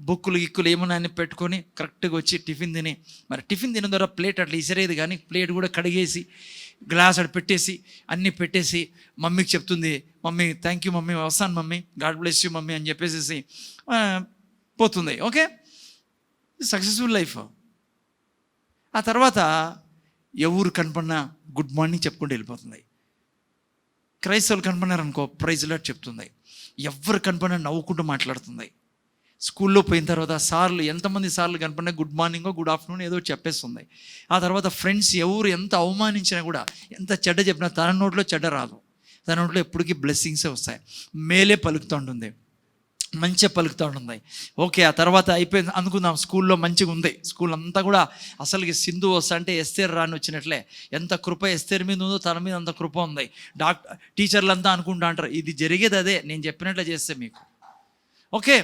S3: బుక్కులు గిక్కులు ఏమన్నా అని పెట్టుకొని కరెక్ట్గా వచ్చి టిఫిన్ తిని, మరి టిఫిన్ తిన ద్వారా ప్లేట్ అట్లా ఇసరేది, కానీ ప్లేట్ కూడా కడిగేసి గ్లాస్ అక్కడ పెట్టేసి అన్నీ పెట్టేసి మమ్మీకి చెప్తుంది, మమ్మీ థ్యాంక్ యూ మమ్మీ, వస్తాను mummy, God bless you mummy అని చెప్పేసి పోతుంది. Okay, successful life. ఆ తర్వాత ఎవరు కనపడినా గుడ్ మార్నింగ్ చెప్పుకుంటూ వెళ్ళిపోతుంది. క్రైస్తవులు కనపడినారనుకో ప్రైజ్ లాట్ చెప్తుంది. ఎవరు కనపడినా నవ్వుకుంటూ మాట్లాడుతుంది. స్కూల్లో పోయిన తర్వాత ఎంతమంది సార్లు కనపడినా గుడ్ మార్నింగో గుడ్ ఆఫ్టర్నూన్ ఏదో చెప్పేస్తుంది. ఆ తర్వాత ఫ్రెండ్స్ ఎవరు ఎంత అవమానించినా కూడా, ఎంత చెడ్డ చెప్పినా తన నోట్లో చెడ్డ రాదు, తన నోట్లో ఎప్పటికీ బ్లెస్సింగ్సే వస్తాయి. మేలే పలుకుతూ ఉంటుంది, మంచిగా పలుకుతూ ఉంటుంది. ఓకే, ఆ తర్వాత అయిపోయింది అనుకుందాం, స్కూల్లో మంచిగా ఉంది, స్కూల్ అంతా కూడా అసలుకి సింధు వస్తా అంటే ఎస్తేర్ రాని వచ్చినట్లే. ఎంత కృప ఎస్తేర్ మీద ఉందో తన మీద అంత కృప ఉంది. టీచర్లు అంతా అనుకుంటా అంటారు, ఇది జరిగేది అదే నేను చెప్పినట్లే చేస్తే మీకు. ఓకే,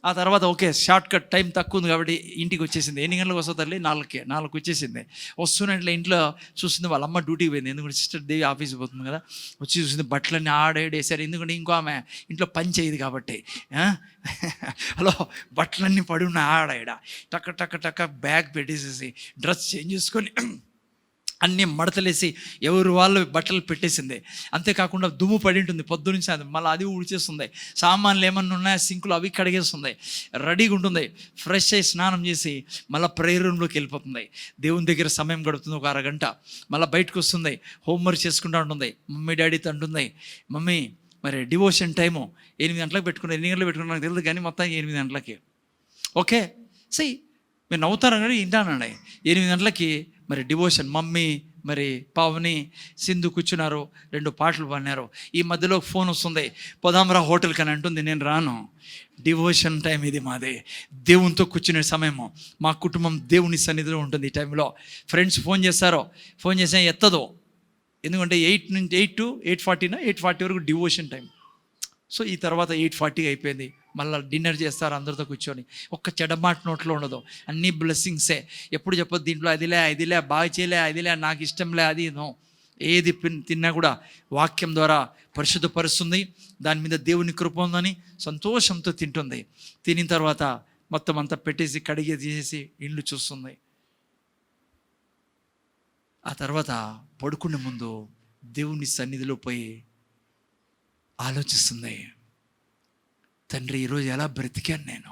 S3: ఆ తర్వాత ఓకే షార్ట్ కట్, టైం తక్కువ ఉంది కాబట్టి ఇంటికి వచ్చేసింది. ఎన్ని గంటలకు వస్తుంది తల్లి? 4కి వచ్చేసింది. వస్తున్నట్లే ఇంట్లో చూస్తుంది వాళ్ళ అమ్మ డ్యూటీకి పోయింది, ఎందుకంటే సిస్టర్ దేవి ఆఫీస్కి పోతుంది కదా. వచ్చి చూసింది బట్టలన్నీ ఆడేసారు, ఎందుకంటే ఇంకో ఆమె ఇంట్లో పని చేయదు కాబట్టి. హలో, బట్టలన్నీ పడి ఉన్న ఆడ టక్క బ్యాగ్ పెట్టేసేసి డ్రెస్ చేంజ్ చేసుకొని అన్నీ మడతలేసి ఎవరు వాళ్ళు బట్టలు పెట్టేసింది. అంతేకాకుండా దుమ్ము పడి ఉంటుంది పొద్దునుంచి, అది మళ్ళీ అది ఊడ్చేస్తుంది. సామాన్లు ఏమన్నా ఉన్నాయా సింకులు అవి కడిగేస్తుంది. రెడీగా ఉంటుంది. ఫ్రెష్ అయ్యి స్నానం చేసి మళ్ళీ ప్రేయర్ రూమ్లోకి వెళ్ళిపోతుంది. దేవుని దగ్గర సమయం గడుపుతుంది 1 అరగంట. మళ్ళీ బయటకు వస్తుంది, హోంవర్క్ చేసుకుంటూ ఉంటుంది. మమ్మీ డాడీతో అంటుంది, మమ్మీ మరి డివోషన్ టైము 8 గంటలకు పెట్టుకున్నాను, 8 గంటలకు పెట్టుకున్నాను నాకు తెలియదు కానీ మొత్తం 8 గంటలకి. ఓకే, మీరు నవ్వుతారు కానీ వింటానండి. 8 గంటలకి మరి డివోషన్, మమ్మీ మరి పావని సింధు కూర్చున్నారు, 2 పాటలు పాడినారు. ఈ మధ్యలో ఫోన్ వస్తుంది, పొదామరా హోటల్కి అని అంటుంది. నేను రాను, డివోషన్ టైం ఇది మాది, దేవునితో కూర్చునే సమయము. మా కుటుంబం దేవుని సన్నిధిలో ఉంటుంది. ఈ టైంలో ఫ్రెండ్స్ ఫోన్ చేస్తారో, ఫోన్ చేసినా ఎత్తదో, ఎందుకంటే 8 నుంచి 8 to 8:40 వరకు డివోషన్ టైం. సో ఈ తర్వాత 8:40 అయిపోయింది, మళ్ళీ డిన్నర్ చేస్తారు అందరితో కూర్చొని. ఒక్క చెడమాట నోట్లో ఉండదు, అన్నీ బ్లెస్సింగ్సే. ఎప్పుడు చెప్పదు దీంట్లో అదిలే బాగా చేయలే, అదిలే నాకు ఇష్టంలే, అది నో. ఏది తిన్నా కూడా వాక్యం ద్వారా పరిశుద్ధపరుస్తుంది, దాని మీద దేవుని కృప ఉందని సంతోషంతో తింటుంది. తినిన తర్వాత మొత్తం అంతా పెట్టేసి కడిగి తీసేసి ఇండ్లు చూస్తుంది. ఆ తర్వాత పడుకునే ముందు దేవుని సన్నిధిలో పోయి ఆలోచిస్తుంది, తండ్రి ఈరోజు ఎలా బ్రతికాను నేను,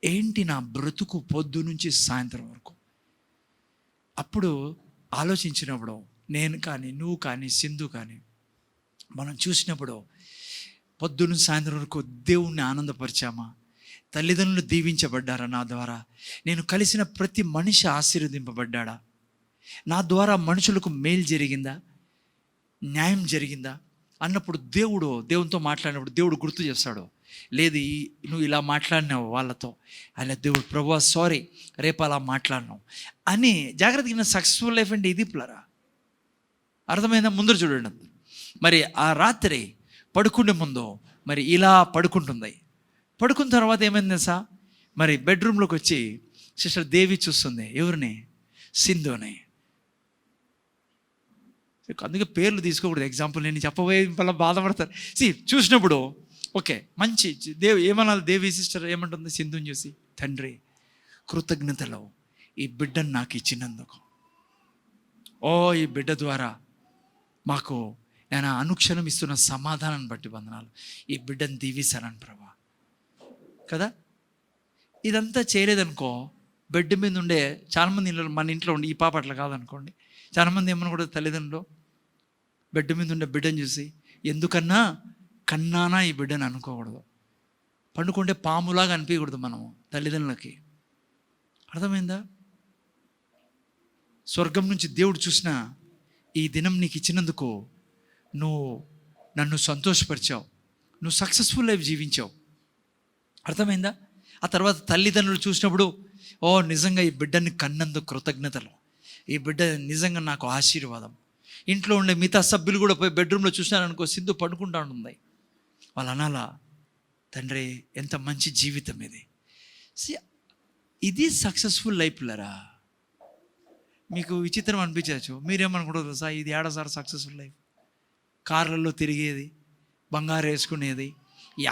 S3: ఏంటి నా బ్రతుకు పొద్దు నుంచి సాయంత్రం వరకు. అప్పుడు ఆలోచించినప్పుడు నేను కానీ, నువ్వు కానీ, సింధు కానీ మనం చూసినప్పుడు పొద్దున్న సాయంత్రం వరకు దేవుణ్ణి ఆనందపరిచామా? తల్లిదండ్రులు దీవించబడ్డారా నా ద్వారా? నేను కలిసిన ప్రతి మనిషి ఆశీర్వదింపబడ్డాడా? నా ద్వారా మనుషులకు మేలు జరిగిందా, న్యాయం జరిగిందా అన్నప్పుడు దేవునితో మాట్లాడినప్పుడు దేవుడు గుర్తు చేస్తాడు, లేదు నువ్వు ఇలా మాట్లాడినావు వాళ్ళతో, అలా దేవుడు ప్రభువా సారీ, రేపు అలా మాట్లాడినావు అని జాగ్రత్తగా. సక్సెస్ఫుల్ లైఫ్ అంటే ఇది పిల్లరా, అర్థమైందా? ముందర చూడండి. మరి ఆ రాత్రి పడుకునే ముందు మరి ఇలా పడుకుంటుంది. పడుకున్న తర్వాత ఏమైంది తెలుసా, మరి బెడ్రూమ్లోకి వచ్చి సిస్టర్ దేవి చూస్తుంది. ఎవరిని? సింధుని. అందుకే పేర్లు తీసుకోకూడదు. ఎగ్జాంపుల్ నేను చెప్పబోయే వల్ల బాధపడతారు. చూసినప్పుడు ఓకే మంచి ఏమనాలి, దేవి సిస్టర్ ఏమంటుంది సింధుని చూసి, తండ్రి కృతజ్ఞతలో ఈ బిడ్డను నాకు ఇచ్చినందుకు, ఈ బిడ్డ ద్వారా మాకు నేను అనుక్షణం ఇస్తున్న సమాధానాన్ని బట్టి వందనాలు, ఈ బిడ్డను దీవిస్తానని ప్రభా కదా. ఇదంతా చేయలేదనుకో, బెడ్ మీద ఉండే చాలామంది మన ఇంట్లో ఉండి, ఈ పాప అట్లా కాదనుకోండి, చాలామంది ఏమన్నా కూడా తల్లిదండ్రులు బెడ్ మీద ఉండే బిడ్డను చూసి ఎందుకన్నా కన్నానా ఈ బిడ్డను అనుకోకూడదు. పండుకుంటే పాములాగా అనిపించకూడదు మనము తల్లిదండ్రులకి. అర్థమైందా? స్వర్గం నుంచి దేవుడు చూసిన ఈ దినం నీకు ఇచ్చినందుకు నువ్వు నన్ను సంతోషపరిచావు, నువ్వు సక్సెస్ఫుల్ లైఫ్ జీవించావు. అర్థమైందా? ఆ తర్వాత తల్లిదండ్రులు చూసినప్పుడు నిజంగా ఈ బిడ్డని కన్నందుకు కృతజ్ఞతలు, ఈ బిడ్డ నిజంగా నాకు ఆశీర్వాదం. ఇంట్లో ఉండే మిగతా సభ్యులు కూడా పోయి బెడ్రూమ్లో చూసినారనుకో, సింధు పడుకుంటా ఉంటుంది, వాళ్ళు అనాలా, తండ్రి ఎంత మంచి జీవితం ఇది. ఇది సక్సెస్ఫుల్ లైఫ్లరా. మీకు విచిత్రం అనిపించవచ్చు, మీరేమనుకుంటారు సార్ ఇది ఏడాసారి సక్సెస్ఫుల్ లైఫ్, కార్లలో తిరిగేది, బంగారు వేసుకునేది,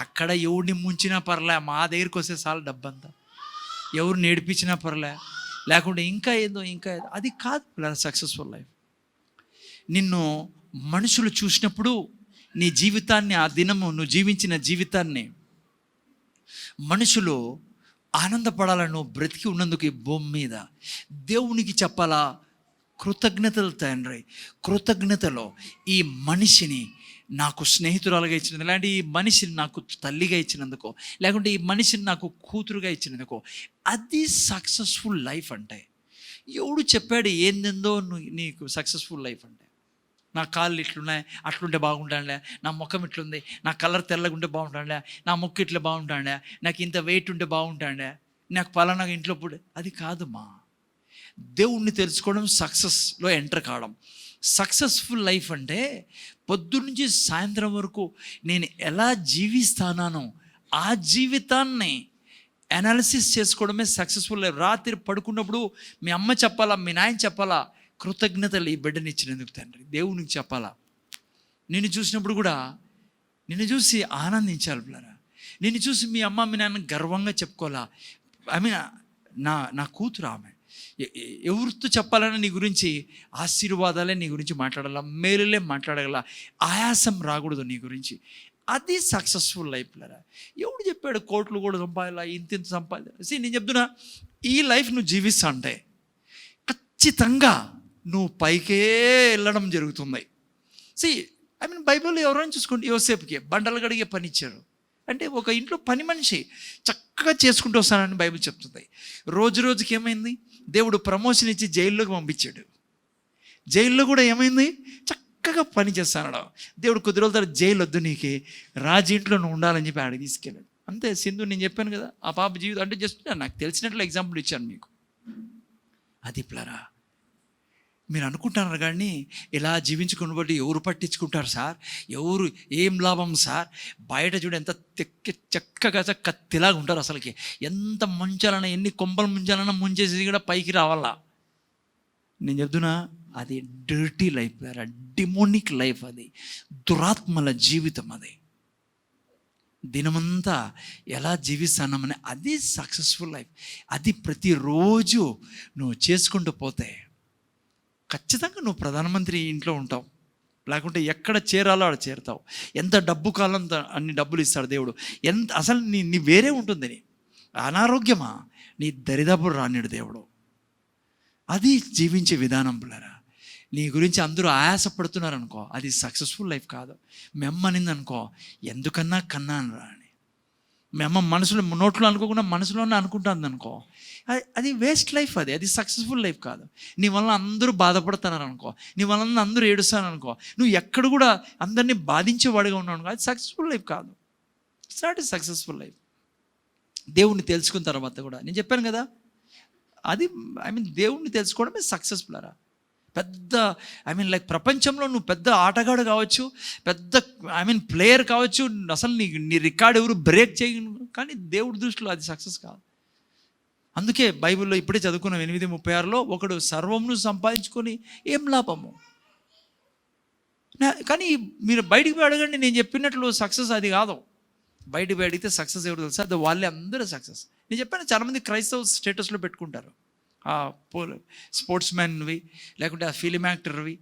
S3: ఎక్కడ ఎవరిని ముంచినా పర్లే, మా దగ్గరికి వస్తే చాలు డబ్బంతా, ఎవరు నేర్పించినా పర్లే, లేకుంటే ఇంకా ఏదో అది కాదు సక్సెస్ఫుల్ లైఫ్. నిన్ను మనుషులు చూసినప్పుడు నీ జీవితాన్ని, ఆ దినము నువ్వు జీవించిన జీవితాన్ని మనుషులు ఆనందపడాలని నువ్వు బ్రతికి ఉన్నందుకు ఈ భూమి మీద దేవునికి చెప్పాలా కృతజ్ఞతలు. తండ్రి కృతజ్ఞతలో ఈ మనిషిని నాకు స్నేహితురాలుగా ఇచ్చినందుకు, ఇలాంటి ఈ మనిషిని నాకు తల్లిగా ఇచ్చినందుకు, లేకుంటే ఈ మనిషిని నాకు కూతురుగా ఇచ్చినందుకు, అది సక్సెస్ఫుల్ లైఫ్ అంటే. ఎవడు చెప్పాడు ఏందేందో నీకు సక్సెస్ఫుల్ లైఫ్ అంటే? నా కాళ్ళు ఇట్లున్నాయి, అట్లుంటే బాగుంటానులే, నా ముఖం ఇట్లుంది, నా కలర్ తెల్లగుంటే బాగుంటానులే, నా ముక్కు ఇట్లా బాగుంటానులే, నాకు ఇంత వెయిట్ ఉంటే బాగుంటానులే, నాకు పలానా ఇంట్లో పుడే, అది కాదమ్మా. దేవుణ్ణి తెలుసుకోవడం, సక్సెస్లో ఎంటర్ కావడం. సక్సెస్ఫుల్ లైఫ్ అంటే పొద్దు నుంచి సాయంత్రం వరకు నేను ఎలా జీవిస్తానో ఆ జీవితాన్ని అనాలిసిస్ చేసుకోవడమే సక్సెస్ఫుల్ లైఫ్. రాత్రి పడుకున్నప్పుడు మీ అమ్మ చెప్పాలా, మీ నాయన చెప్పాలా, కృతజ్ఞతలు ఈ బిడ్డని ఇచ్చినందుకు తండ్రి, దేవునికి చెప్పాలా. నిన్ను చూసినప్పుడు కూడా నిన్ను చూసి ఆనందించాలి పిల్లరా. నిన్ను చూసి మీ అమ్మ మీ నాన్న గర్వంగా చెప్పుకోవాలా. నా కూతురు ఆమె, ఎవరితో చెప్పాలన్నా నీ గురించి ఆశీర్వాదాలే నీ గురించి మాట్లాడాలా, మేలులే మాట్లాడగల, ఆయాసం రాకూడదు నీ గురించి. అది సక్సెస్ఫుల్ లైఫ్లరా. ఎవడు చెప్పాడు కోట్లు కూడా సంపాదాలా, ఇంత సంపాదాలి? నేను చెప్తున్నా, ఈ లైఫ్ నువ్వు జీవిస్తా అంటే ఖచ్చితంగా నువ్వు పైకే వెళ్ళడం జరుగుతుంది. బైబిల్లో ఎవరైనా చూసుకోండి, యోసేపుకి బండలు గడిగే పని ఇచ్చారు, అంటే ఒక ఇంట్లో పని మనిషి చక్కగా చేసుకుంటూ వస్తానని బైబిల్ చెప్తుంది. రోజు రోజుకి ఏమైంది, దేవుడు ప్రమోషన్ ఇచ్చి జైల్లోకి పంపించాడు. జైల్లో కూడా ఏమైంది, చక్కగా పని చేస్తాడు. దేవుడు కొద్ది రోజుల తర్వాత జైలు వద్దు నీకు, రాజు ఇంట్లో నువ్వు ఉండాలని చెప్పి ఆడికి తీసుకెళ్ళాడు. అంతే సింధు, నేను చెప్పాను కదా ఆ పాప జీవితం. అంటే జస్ట్ నాకు తెలిసినట్లు ఎగ్జాంపుల్ ఇచ్చాను మీకు. అది ప్లరా, మీరు అనుకుంటున్నారు కానీ ఇలా జీవించుకుని బట్టి ఎవరు పట్టించుకుంటారు సార్, ఎవరు ఏం లాభం సార్, బయట చూడు ఎంత చక్కగా కత్తిలాగా ఉంటారు. అసలుకి ఎంత ముంచాలన్నా, ఎన్ని కొంపలు ముంచాలన్నా ముంచేసి కూడా పైకి రావాలా. నేను చెప్తున్నా, అది డర్టీ లైఫ్, డిమోనిక్ లైఫ్, అది దురాత్మల జీవితం. అది దినమంతా ఎలా జీవిస్తున్నామని, అది సక్సెస్ఫుల్ లైఫ్. అది ప్రతిరోజు నువ్వు చేసుకుంటూ పోతే ఖచ్చితంగా నువ్వు ప్రధానమంత్రి ఇంట్లో ఉంటావు, లేకుంటే ఎక్కడ చేరాలో అక్కడ చేరుతావు. ఎంత డబ్బు కాలం అన్ని డబ్బులు ఇస్తాడు దేవుడు. ఎంత అసలు నీ వేరే ఉంటుంది. నీ అనారోగ్యమా, నీ దరిదాపులు రానిడు దేవుడు. అది జీవించే విధానం పిల్లరా. నీ గురించి అందరూ ఆయాసపడుతున్నారనుకో, అది సక్సెస్ఫుల్ లైఫ్ కాదు. మీ అమ్మ అనింది అనుకో, ఎందుకన్నా కన్నాను రా అని. మీ అమ్మ మనసులో, నోట్లో అనుకోకుండా మనసులోనే అనుకుంటుంది అనుకో, అది వేస్ట్ లైఫ్. అది సక్సెస్ఫుల్ లైఫ్ కాదు. నీ వల్ల అందరూ బాధపడుతున్నారు అనుకో, నీ వల్ల అందరూ ఏడుస్తాను అనుకో, నువ్వు ఎక్కడ కూడా అందరినీ బాధించేవాడిగా ఉన్నావు అనుకో, అది సక్సెస్ఫుల్ లైఫ్ కాదు. It's not a successful life. దేవుణ్ణి తెలుసుకున్న తర్వాత కూడా నేను చెప్పాను కదా, అది దేవుణ్ణి తెలుసుకోవడమే సక్సెస్ఫుల్ రా. పెద్ద లైక్ ప్రపంచంలో నువ్వు పెద్ద ఆటగాడు కావచ్చు, పెద్ద ప్లేయర్ కావచ్చు, అసలు నీ రికార్డ్ ఎవరు బ్రేక్ చేయను, కానీ దేవుడి దృష్టిలో అది సక్సెస్ కాదు. అందుకే బైబిల్లో ఇప్పుడే చదువుకున్నాం 8:36లో, ఒకడు సర్వమును సంపాదించుకొని ఏం లాభము. కానీ మీరు బయటికి అడగండి, నేను చెప్పినట్లు సక్సెస్ అది కాదు. బయటికి అడిగితే సక్సెస్ ఎవరు తెలుసా, అది వాళ్ళే అందరూ సక్సెస్. నేను చెప్పాను, చాలామంది క్రైస్తవ స్టేటస్లో పెట్టుకుంటారు, స్పోర్ట్స్ మ్యాన్వి లేకుంటే ఆ ఫిలిం యాక్టర్వి.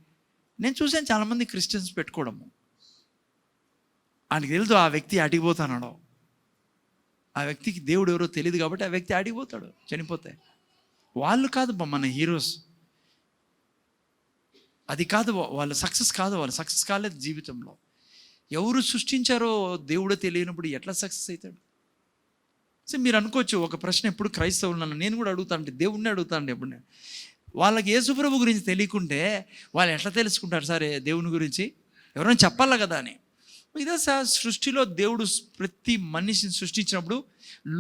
S3: నేను చూసాను చాలామంది క్రిస్టియన్స్ పెట్టుకోవడము. ఆయనకి తెలుసు ఆ వ్యక్తి అడిగిపోతాడు, ఆ వ్యక్తికి దేవుడు ఎవరో తెలియదు కాబట్టి ఆ వ్యక్తి అడిగిపోతాడు చనిపోతే. వాళ్ళు కాదు మన హీరోస్, అది కాదు వాళ్ళ సక్సెస్ కాదు. వాళ్ళు సక్సెస్ కాలేదు జీవితంలో. ఎవరు సృష్టించారో దేవుడే తెలియనప్పుడు ఎట్లా సక్సెస్ అవుతాడు? సో మీరు అనుకోవచ్చు, ఒక ప్రశ్న ఎప్పుడు క్రైస్తవులు నేను కూడా అడుగుతాను, దేవుడిని అడుగుతాను ఎప్పుడు. వాళ్ళకి యేసుప్రభు గురించి తెలియకుంటే వాళ్ళు ఎట్లా తెలుసుకుంటారు సరే దేవుని గురించి? ఎవరైనా చెప్పాలా కదా అని. ఇదే సార్, సృష్టిలో దేవుడు ప్రతి మనిషిని సృష్టించినప్పుడు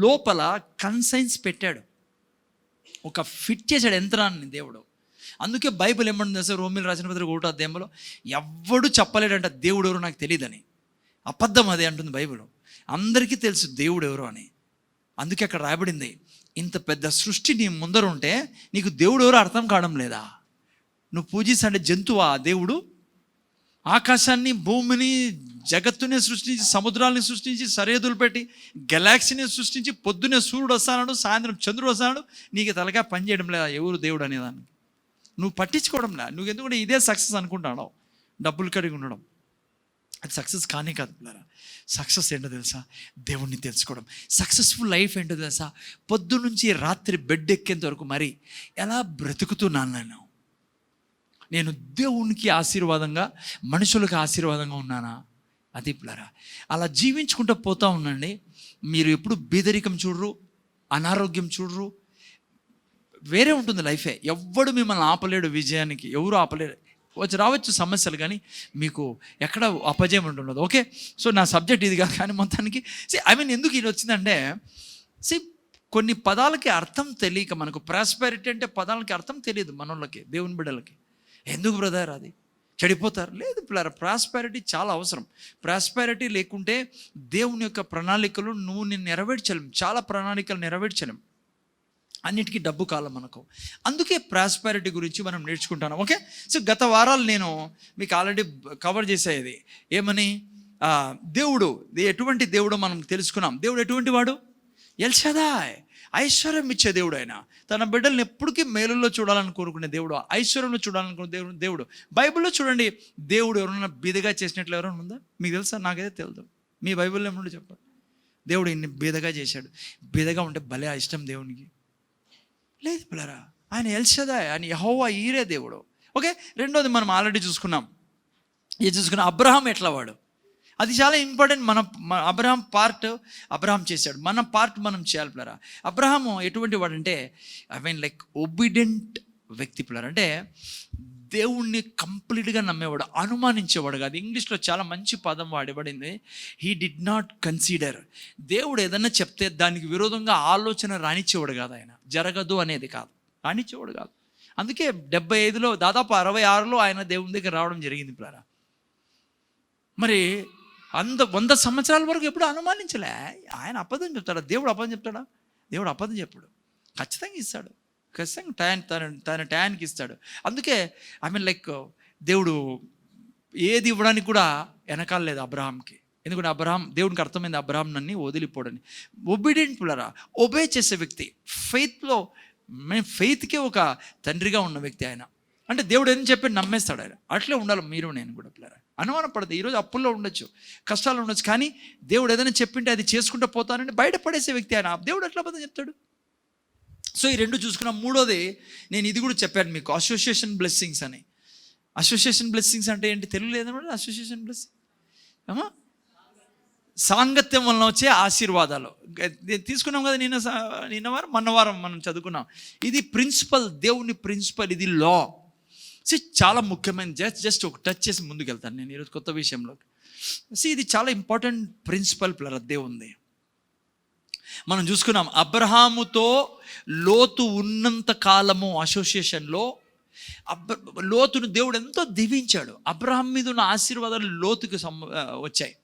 S3: లోపల కన్సైన్స్ పెట్టాడు, ఒక ఫిట్ చేశాడు యంత్రాన్ని దేవుడు. అందుకే బైబిల్ ఏమంటుంది సార్, రోమిలు రాసిన పత్రిక 1వ అధ్యాయంలో, ఎవ్వడు చెప్పలేడంట దేవుడు ఎవరో నాకు తెలియదని. అబద్ధం అదే అంటుంది బైబిల్. అందరికీ తెలుసు దేవుడు ఎవరో అని. అందుకే అక్కడ రాయబడింది, ఇంత పెద్ద సృష్టి నీ ముందర ఉంటే నీకు దేవుడు ఎవరో అర్థం కావడం లేదా? నువ్వు పూజిస్తే జంతువా దేవుడు? ఆకాశాన్ని, భూమిని, జగత్తుని సృష్టించి, సముద్రాలని సృష్టించి, సరిహద్దులు పెట్టి, గెలాక్సీని సృష్టించి, పొద్దున్నే సూర్యుడు వస్తాడు, సాయంత్రం చంద్రుడు వస్తాడు, నీకు తలగా పని చేయడం లేదా ఎవరు దేవుడు అనేదాన్ని? నువ్వు పట్టించుకోవడం లే. నువ్వు ఎందుకంటే ఇదే సక్సెస్ అనుకుంటావు, డబ్బులు కడిగి ఉండడం. అది సక్సెస్ కానీ కాదు పిల్లరా. సక్సెస్ ఏంటో తెలుసా? దేవుణ్ణి తెలుసుకోవడం. సక్సెస్ఫుల్ లైఫ్ ఏంటో తెలుసా? పొద్దు నుంచి రాత్రి బెడ్ ఎక్కేంత వరకు మరి ఎలా బ్రతుకుతున్నాను నేను దేవునికి ఆశీర్వాదంగా, మనుషులకు ఆశీర్వాదంగా ఉన్నానా? అది పిల్లరా. అలా జీవించుకుంటూ పోతూ ఉండండి. మీరు ఎప్పుడు బీదరికం చూడరు, అనారోగ్యం చూడరు, వేరే ఉంటుంది లైఫే. ఎవ్వడు మిమ్మల్ని ఆపలేడు, విజయానికి ఎవరు ఆపలేడు. రావచ్చు సమస్యలు, కానీ మీకు ఎక్కడ అపజయం ఉండదు. ఓకే, సో నా సబ్జెక్ట్ ఇది కాదు, కానీ మొత్తానికి ఎందుకు ఇది వచ్చిందంటే, కొన్ని పదాలకి అర్థం తెలియక, మనకు ప్రాస్పెరిటీ అంటే పదాలకి అర్థం తెలియదు మనోళ్ళకి, దేవుని బిడ్డలకి. ఎందుకు బ్రదర్ అది చెడిపోతారు? లేదు పిల్లరా, ప్రాస్పెరిటీ చాలా అవసరం. ప్రాస్పెరిటీ లేకుంటే దేవుని యొక్క ప్రణాళికలు నేను నెరవేర్చలేం. చాలా ప్రణాళికలు నెరవేర్చలేం. అన్నిటికీ డబ్బు కాలం మనకు. అందుకే ప్రాస్పెరిటీ గురించి మనం నేర్చుకుంటాను. ఓకే, సో గత వారాలు నేను మీకు ఆల్రెడీ కవర్ చేసేది ఏమని, దేవుడు ఎటువంటి దేవుడు మనం తెలుసుకున్నాం. దేవుడు ఎటువంటి వాడు? ఎల్ షదాయ్, ఐశ్వర్యం ఇచ్చే దేవుడు. ఆయన తన బిడ్డలను ఎప్పటికీ మేలుల్లో చూడాలని కోరుకునే దేవుడు, ఐశ్వర్యంలో చూడాలనుకునే దేవుడు. బైబిల్లో చూడండి, దేవుడు ఎవరైనా బీదగా చేసినట్లు ఎవరైనా ఉందా? మీకు తెలుసా? నాకైతే తెలియదు. మీ బైబిల్లో ఏమన్నా చెప్పాలి, దేవుడు ఇన్ని బీదగా చేశాడు. బీదగా ఉంటే భలే ఇష్టం దేవునికి. లేదు పిల్లరా, ఆయన ఎల్ షదాయ్, ఆయన యెహోవా ఈరే దేవుడు. ఓకే, రెండోది మనం ఆల్రెడీ చూసుకున్నాం. అబ్రహాం ఎట్లా వాడు? అది చాలా ఇంపార్టెంట్. అబ్రహాం పార్ట్ అబ్రహాం చేశాడు, మన పార్ట్ మనం చేయాలి పిల్లరా. అబ్రహాము ఎటువంటి వాడంటే లైక్ ఒబీడెంట్ వ్యక్తి పిల్లరా. అంటే దేవుణ్ణి కంప్లీట్గా నమ్మేవాడు, అనుమానించేవాడు కాదు. ఇంగ్లీష్లో చాలా మంచి పదం వాడబడింది, హీ డిడ్ నాట్ కన్సిడర్. దేవుడు ఏదన్నా చెప్తే దానికి విరోధంగా ఆలోచన రానిచ్చేవాడు కాదు ఆయన, జరగదు అనేది కాదు, రానిచ్చేవాడు కాదు. అందుకే 75లో దాదాపు 66లో ఆయన దేవుని దగ్గర రావడం జరిగింది పిల్లరా. మరి 100 సంవత్సరాల వరకు ఎప్పుడు అనుమానించలే. ఆయన అబద్ధం చెప్తాడా? దేవుడు అబద్ధం చెప్తాడా? దేవుడు అబద్ధం చెప్పాడు, ఖచ్చితంగా ఇస్తాడు, ఖచ్చితంగా తన టయానికి ఇస్తాడు. అందుకే లైక్ దేవుడు ఏది ఇవ్వడానికి కూడా వెనకాలలేదు అబ్రహాంకి. ఎందుకంటే దేవునికి అర్థమైంది అబ్రహాం నన్ను వదిలిపోడని. ఒబీడియంట్ పిల్లరా, ఒబే చేసే వ్యక్తి, ఫెయిత్కే ఒక తండ్రిగా ఉన్న వ్యక్తి ఆయన. అంటే దేవుడు ఏం చెప్పి నమ్మేస్తాడు ఆయన. అట్లే ఉండాలి మీరు నేను కూడా పిల్లరా. అనుమానం పడదు. ఈరోజు అప్పుల్లో ఉండొచ్చు, కష్టాలు ఉండొచ్చు, కానీ దేవుడు ఏదైనా చెప్పింటే అది చేసుకుంటూ పోతానని బయటపడేసే వ్యక్తి ఆయన. దేవుడు ఎట్లా అబద్ధం చెప్తాడు? సో ఈ రెండు చూసుకున్నాం. మూడోది నేను ఇది కూడా చెప్పాను మీకు, అసోసియేషన్ బ్లెస్సింగ్స్ అని. అసోసియేషన్ బ్లెస్సింగ్స్ అంటే ఏంటి తెలుగులో ఏదన్నా? అసోసియేషన్ బ్లెస్సింగ్ సాంగత్యం వలన వచ్చే ఆశీర్వాదాలు తీసుకున్నాం కదా నిన్న వారం మొన్న వారం మనం చదువుకున్నాం. ఇది ప్రిన్సిపల్, దేవుని ప్రిన్సిపల్, ఇది లా. చాలా ముఖ్యమైన. జస్ట్ ఒక టచ్ చేసి ముందుకు వెళ్తాను నేను ఈరోజు కొత్త విషయంలో. ఇది చాలా ఇంపార్టెంట్ ప్రిన్సిపల్ పిల్లల దేవుంది. మనం చూసుకున్నాం అబ్రహాముతో లోతు ఉన్నంత కాలము అసోసియేషన్లో లోతును దేవుడు ఎంతో దీవించాడు. అబ్రహాం మీద ఉన్న ఆశీర్వాదాలు లోతుకి వచ్చాయి.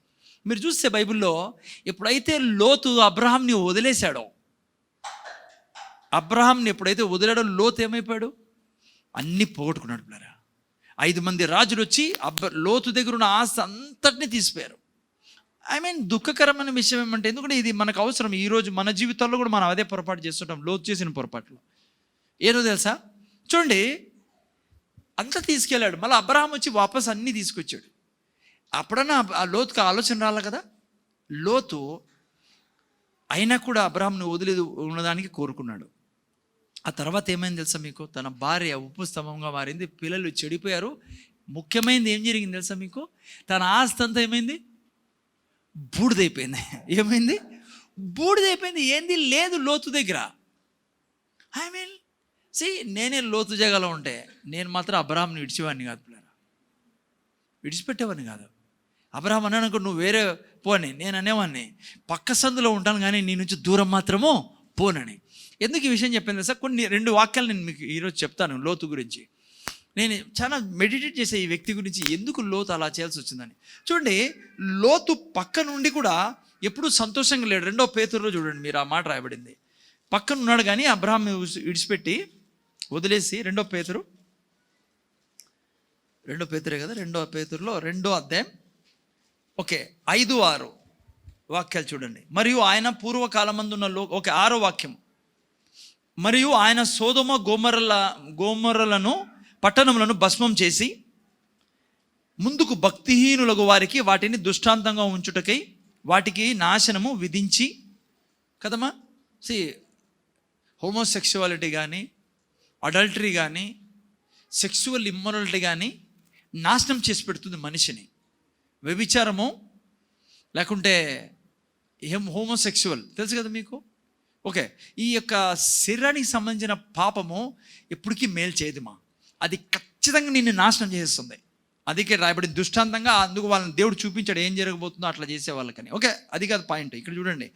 S3: మీరు చూస్తే బైబిల్లో ఎప్పుడైతే లోతు అబ్రహాంని వదిలేశాడో, అబ్రహాంని ఎప్పుడైతే వదిలాడో లోతు ఏమైపోయాడు? అన్నీ పోగొట్టుకున్నాడు పిల్లరా. 5 మంది రాజులు వచ్చి లోతు దగ్గర ఉన్న ఆస్తి అంతటినీ తీసిపోయారు. దుఃఖకరమైన విషయం ఏమంటే, ఎందుకంటే ఇది మనకు అవసరం. ఈరోజు మన జీవితాల్లో కూడా మనం అదే పొరపాటు చేస్తుంటాం, లోతు చేసిన పొరపాట్లు. ఏదో తెలుసా? చూడండి, అంతా తీసుకెళ్ళాడు, మళ్ళీ అబ్రహాం వచ్చి వాపస్ అన్నీ తీసుకొచ్చాడు. అప్పుడన్నా ఆ లోతుకు ఆలోచన రాలే కదా. లోతు అయినా కూడా అబ్రహాంను వదిలి ఉన్నదానికి కోరుకున్నాడు. ఆ తర్వాత ఏమైంది తెలుసా మీకు? తన భార్య ఉప్పు స్తంభంగా మారింది, పిల్లలు చెడిపోయారు. ముఖ్యమైనది ఏం జరిగింది తెలుసా మీకు? తన ఆస్తి అంతా ఏమైంది? బూడిదైపోయింది. ఏమైంది? బూడిదైపోయింది. ఏంది లేదు లోతు దగ్గర. నేనే లోతు జగలో ఉంటే నేను మాత్రం అబ్రహాంని విడిచేవాడిని కాదు పిల్లరా, విడిచిపెట్టేవాడిని కాదు. అబ్రహాం అన్నానుకో నువ్వు వేరే పోని, నేను అనేవాడిని పక్క సందులో ఉంటాను కానీ నీ నుంచి దూరం మాత్రము పోనని. ఎందుకు ఈ విషయం చెప్పాను తెలుసా? 2 వాక్యాలు నేను మీకు ఈరోజు చెప్తాను లోతు గురించి. నేను చాలా మెడిటేట్ చేసే ఈ వ్యక్తి గురించి, ఎందుకు లోతు అలా చేయాల్సి వచ్చిందని. చూడండి, లోతు పక్క నుండి కూడా ఎప్పుడూ సంతోషంగా లేడు. 2వ పేతురులో చూడండి, మీరు ఆ మాట రాయబడింది. పక్కన ఉన్నాడు కానీ అబ్రహాం విడిచిపెట్టి వదిలేసి 2వ పేతురే కదా, 2వ పేతురులో 2వ అధ్యాయం 5-6 వాక్యాలు చూడండి. మరియు ఆయన పూర్వకాలమందున్న 6వ వాక్యం. మరియు ఆయన సొదొమ గొమొర్రాలను పట్టణములను భస్మం చేసి ముందుకు భక్తిహీనులకు వారికి వాటిని దృష్టాంతంగా ఉంచుటకై వాటికి నాశనము విధించి కదమ్మా. హోమోసెక్సువాలిటీ కానీ, అడల్టరీ కానీ, సెక్సువల్ ఇమ్మొరాలిటీ కానీ నాశనం చేసి పెడుతుంది మనిషిని. వ్యభిచారము లేకుంటే హోమోసెక్సువల్ తెలుసు కదా మీకు. ఈ యొక్క శరీరానికి సంబంధించిన పాపము ఎప్పటికీ మేలు చేయదుమా, అది ఖచ్చితంగా నిన్ను నాశనం చేస్తుంది. అందుకే రాయబడి దృష్టాంతంగా. అందుకు వాళ్ళని దేవుడు చూపించాడు ఏం జరగబోతుందో అట్లా చేసే వాళ్ళకని. అది కాదు పాయింట్. ఇక్కడ చూడండి,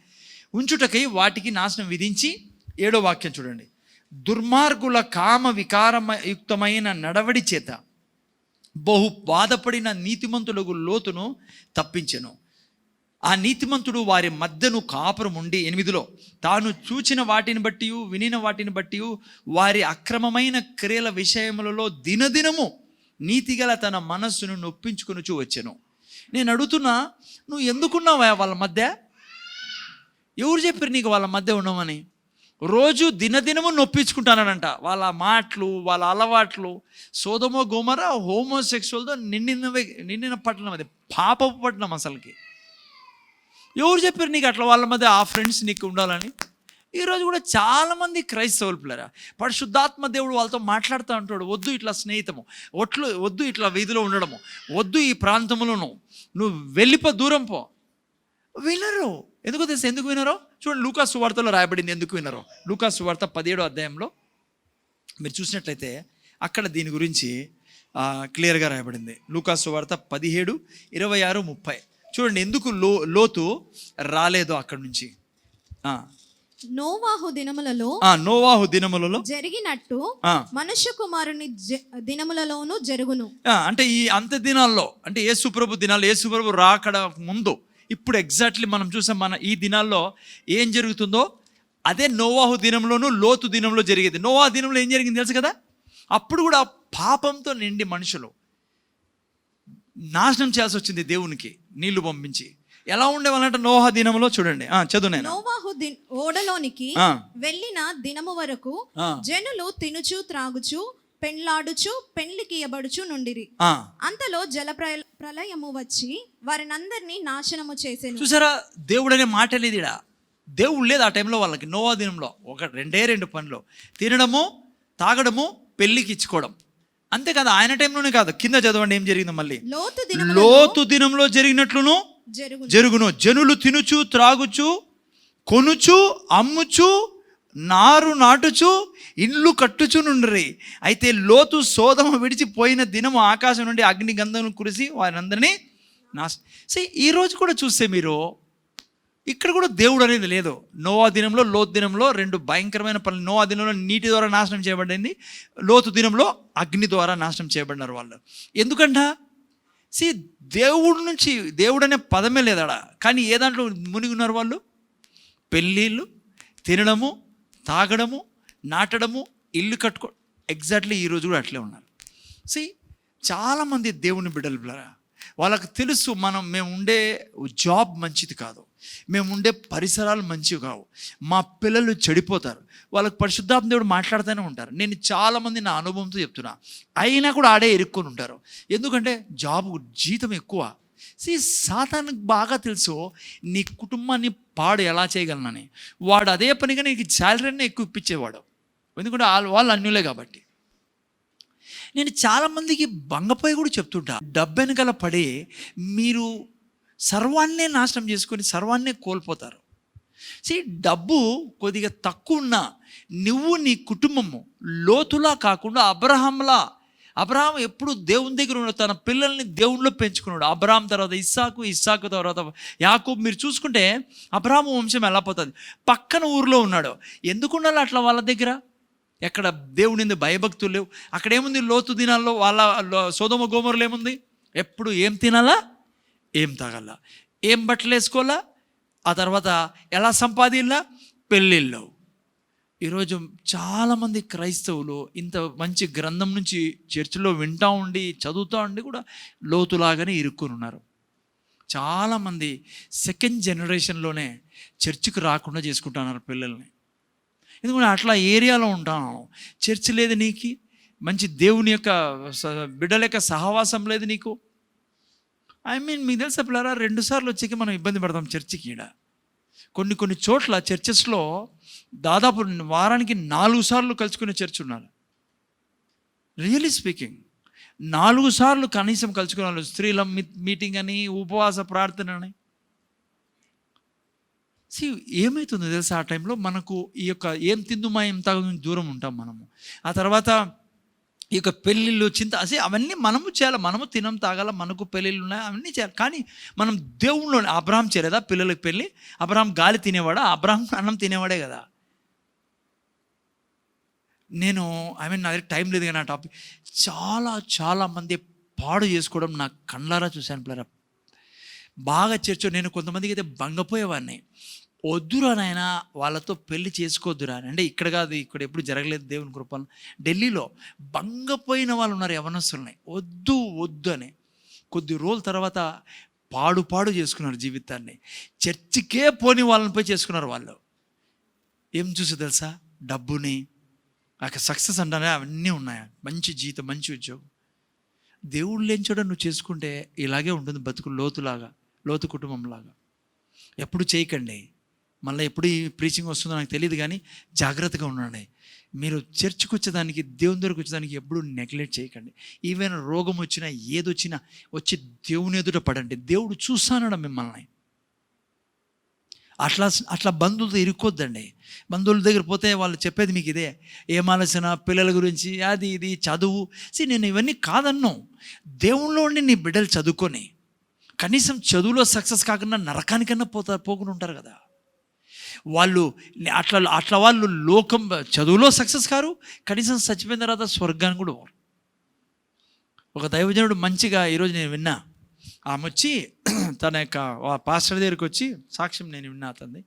S3: ఉంచుటకై వాటికి నాశనం విధించి 7వ వాక్యం చూడండి. దుర్మార్గుల కామ వికారయుక్తమైన నడవడి చేత బహు బాధపడిన నీతిమంతులకు లోతును తప్పించెను. ఆ నీతిమంతుడు వారి మధ్యను కాపురం ఉండి 8లో తాను చూచిన వాటిని బట్టి వినిన వాటిని బట్టి వారి అక్రమమైన క్రియల విషయములలో దినదినము నీతిగల తన మనస్సును నొప్పించుకొనుచు వచ్చెను. నేను అడుగుతున్నా, నువ్వు ఎందుకున్నావా వాళ్ళ మధ్య? ఎవరు చెప్పారు నీకు వాళ్ళ మధ్య ఉన్నామని? రోజు దినదినము నొప్పించుకుంటానంట. వాళ్ళ మాటలు, వాళ్ళ అలవాట్లు, సొదొమ గొమొర్రా హోమోసెక్సువల్తో నిండిన పట్టణం, అది పాపపు పట్టణం అసలుకి. ఎవరు చెప్పారు నీకు అట్లా వాళ్ళ మధ్య ఆ ఫ్రెండ్స్ నీకు ఉండాలని? ఈరోజు కూడా చాలామంది క్రైస్తవులు పిల్లరా, పరిశుద్ధాత్మ దేవుడు వాళ్ళతో మాట్లాడుతూ ఉంటాడు, వద్దు ఇట్లా స్నేహితము, వద్దు ఇట్లా వీధిలో ఉండడము, వద్దు ఈ ప్రాంతంలోనూ, నువ్వు వెళ్ళిపో, దూరం పో. వినరు. ఎందుకు తెలుసు ఎందుకు వినరో? చూడండి, లూకా సువార్తలో రాయబడింది ఎందుకు వినరో. లూకా సువార్త 17వ అధ్యాయంలో మీరు చూసినట్లయితే అక్కడ దీని గురించి క్లియర్గా రాయబడింది. లూకా సువార్త 17, 26, 30. చూడండి ఎందుకు లోతు రాలేదో అక్కడి నుంచి.
S4: నోవాహు దినములలో జరిగినట్టు మనుష్య కుమారుని దినములలోనూ జరుగును.
S3: అంటే ఈ అంత్య దినాల్లో, అంటే యేసుప్రభు దినాలు, యేసుప్రభు రాకడ ముందు, ఇప్పుడు ఎగ్జాక్ట్లీ మనం చూసాం మన ఈ దినాల్లో ఏం జరుగుతుందో అదే నోవాహు దినంలోనూ లోతు దినంలో జరిగేది. నోవాహు దినంలో ఏం జరిగింది తెలుసు కదా? అప్పుడు కూడా పాపంతో నిండి మనుషులు నాశనం చేయాల్సి వచ్చింది దేవునికి నీళ్లు పంపించి. ఎలా ఉండేవాళ్ళంటే నోవాహు దినంలో చూడండి, చదువు నేను.
S4: నోవాహు ఓడలోనికి వెళ్ళిన దినము వరకు జనులు తినుచు త్రాగుచు పెండ్లాడుచు పెండ్లికి ఇయ్యబడుచు నుండిరి. అంతలో జల ప్రళయము వచ్చి వారినందరినీ నాశనము చేసేను.
S3: చూసారా, దేవుడు అనే మాట లేదు ఈడ. దేవుడు లేదు ఆ టైంలో వాళ్ళకి. నోవా దినంలో రెండు పనులు, తినడము, తాగడము, పెళ్లికి ఇచ్చుకోవడం. అంతేకాదు, ఆయన టైంలోనే కాదు, కింద చదవండి ఏం జరిగిందో మళ్ళీ. లోతు దినంలో జరిగినట్లును జరుగును. జనులు తినుచు త్రాగుచు కొనుచు అమ్ముచు నారు నాటుచు ఇండ్లు కట్టుచు నుండ్రి. అయితే లోతు సోదమ విడిచిపోయిన దినము ఆకాశం నుండి అగ్ని గంధం కురిసి వారందరినీ ఈరోజు కూడా చూస్తే మీరు ఇక్కడ కూడా దేవుడు అనేది లేదు. నోవా దినంలో, లోతు దినంలో రెండు భయంకరమైన పనులు. నోవా దినంలో నీటి ద్వారా నాశనం చేయబడింది, లోతు దినంలో అగ్ని ద్వారా నాశనం చేయబడినారు వాళ్ళు. ఎందుకంట దేవుడు అనే పదమే లేదాడ. కానీ ఏ దాంట్లో మునిగి ఉన్నారు వాళ్ళు? పెళ్ళిళ్ళు, తినడము, తాగడము, నాటడము, ఇల్లు కట్టుకో. ఎగ్జాక్ట్లీ ఈరోజు కూడా అట్లే ఉన్నారు. చాలామంది దేవుని బిడ్డలు పిల్లరా, వాళ్ళకి తెలుసు మేము ఉండే జాబ్ మంచిది కాదు, మేము ఉండే పరిసరాలు మంచివి కావు, మా పిల్లలు చెడిపోతారు. వాళ్ళకి పరిశుద్ధాత్మ దేవుడు మాట్లాడుతూనే ఉంటారు. నేను చాలామంది నా అనుభవంతో చెప్తున్నా, అయినా కూడా ఆడే ఇరుక్కొని ఉంటారు. ఎందుకంటే జాబ్ జీతం ఎక్కువ. సాతానికి బాగా తెలుసు నీ కుటుంబాన్ని పాడు ఎలా చేయగలనని. వాడు అదే పనిగా నీకు శాలరీనే ఎక్కువ ఇప్పించేవాడు, ఎందుకంటే వాళ్ళు అన్యులే కాబట్టి. నేను చాలామందికి బంగపోయి కూడా చెప్తుంటా, డబ్బు వెనకాల పడి మీరు సర్వాన్నే నాశనం చేసుకొని సర్వాన్నే కోల్పోతారు. డబ్బు కొద్దిగా తక్కువ ఉన్నా నువ్వు నీ కుటుంబము లోతులా కాకుండా అబ్రహాం ఎప్పుడు దేవుని దగ్గర ఉన్నాడు, తన పిల్లల్ని దేవునిలో పెంచుకున్నాడు. అబ్రహాం తర్వాత ఇస్సాకు తర్వాత యాకోబు. మీరు చూసుకుంటే అబ్రహాం వంశం ఎలా పోతుంది? పక్కన ఊరిలో ఉన్నాడు. ఎందుకు ఉండాలి అట్లా వాళ్ళ దగ్గర? ఎక్కడ దేవుని భయభక్తులు లేవు. అక్కడ ఏముంది? లోతు దినాల్లో వాళ్ళ సొదొమ గొమొర్రాలో ఏముంది? ఎప్పుడు ఏం తినాలా, ఏం తాగాల, ఏం బట్టలు వేసుకోవాలా, ఆ తర్వాత ఎలా సంపాదించాలా, పెళ్ళిళ్ళు. ఈరోజు చాలామంది క్రైస్తవులు ఇంత మంచి గ్రంథం నుంచి చర్చిలో వింటూ ఉండి చదువుతూ ఉండి కూడా లోతులాగానే ఇరుక్కుని ఉన్నారు. చాలామంది సెకండ్ జనరేషన్లోనే చర్చికి రాకుండా చేసుకుంటున్నారు పిల్లల్ని. ఎందుకంటే అట్లా ఏరియాలో ఉంటాను, చర్చ్ లేదు నీకు, మంచి దేవుని యొక్క బిడ్డల యొక్క సహవాసం లేదు నీకు. మీకు తెలుసా పిల్లరా, 2 సార్లు వచ్చాక మనం ఇబ్బంది పడతాం చర్చికి. ఈడ కొన్ని చోట్ల చర్చెస్లో దాదాపు వారానికి 4 సార్లు కలుసుకునే చర్చ్ ఉన్నారు. రియలీ స్పీకింగ్ 4 సార్లు కనీసం కలుసుకునే వాళ్ళు. స్త్రీల మీటింగ్ అని, ఉపవాస ప్రార్థన అని. ఏమవుతుందో తెలుసా, ఆ టైంలో మనకు ఈ యొక్క ఏం తిందుమా ఏం తాగు దూరం ఉంటాం మనము. ఆ తర్వాత ఈ యొక్క పెళ్ళిళ్ళు, చింత, అవన్నీ మనము చేయాలి. మనము తినం తాగాల, మనకు పెళ్ళిళ్ళు ఉన్నాయి, అవన్నీ చేయాలి. కానీ మనం దేవుళ్ళు, అబ్రహాం చేయలేదా పిల్లలకి పెళ్ళి? అబ్రహాం గాలి తినేవాడా? అబ్రహాం అన్నం తినేవాడే కదా. నా దగ్గర టైం లేదు కానీ ఆ టాపిక్ చాలామంది పాడు చేసుకోవడం నా కళ్ళారా చూశాను పిల్లరా. బాగా నేను కొంతమందికి అయితే బంగపోయేవాడిని, వద్దురా నాయన వాళ్ళతో పెళ్లి చేసుకోవద్దురా అని. అంటే ఇక్కడ కాదు, ఇక్కడ ఎప్పుడు జరగలేదు దేవుని కృపను. ఢిల్లీలో బంగపోయిన వాళ్ళు ఉన్నారు యవనస్తుల్ని, వద్దు అని. కొద్ది రోజుల తర్వాత పాడు చేసుకున్నారు జీవితాన్ని. చర్చికే పోని వాళ్ళని పోయి చేసుకున్నారు వాళ్ళు. ఏం చూసి తెలుసా? డబ్బుని, సక్సెస్ అంటానే అవన్నీ ఉన్నాయి, మంచి జీతం, మంచి ఉద్యోగం. దేవుడు లేని చోట నువ్వు చేసుకుంటే ఇలాగే ఉంటుంది బతుకు, లోతు కుటుంబంలాగా. ఎప్పుడు చేయకండి. మళ్ళీ ఎప్పుడు ఈ ప్రీచింగ్ వస్తుందో నాకు తెలియదు, కానీ జాగ్రత్తగా ఉండండి. మీరు చర్చ్కి వచ్చేదానికి, దేవుని దగ్గరకు వచ్చేదానికి ఎప్పుడు నెగ్లెక్ట్ చేయకండి. ఈవెన్ రోగం వచ్చినా ఏదొచ్చినా వచ్చి దేవుని ఎదుట పడండి. దేవుడు చూస్తానడం మిమ్మల్ని. అట్లా బంధువులతో ఇరుక్కొద్దండి. బంధువుల దగ్గర పోతే వాళ్ళు చెప్పేది మీకు ఇదే, ఏం ఆలోచన, పిల్లల గురించి, అది ఇది చదువు. నేను ఇవన్నీ కాదన్ను. దేవుళ్ళో ఉండి నీ బిడ్డలు చదువుకొని కనీసం చదువులో సక్సెస్ కాకుండా నరకానికన్నా పోకుండా ఉంటారు కదా వాళ్ళు. అట్లా వాళ్ళు లోకం చదువులో సక్సెస్ కారు, కనీసం చచ్చిపోయిన తర్వాత స్వర్గానికి కూడా పోరు. ఒక దైవజనుడు మంచిగా ఈరోజు నేను విన్నా, ఆమె వచ్చి తన యొక్క పాస్టర్ దగ్గరికి వచ్చి, సాక్ష్యం నేను విన్నా అతన్ని,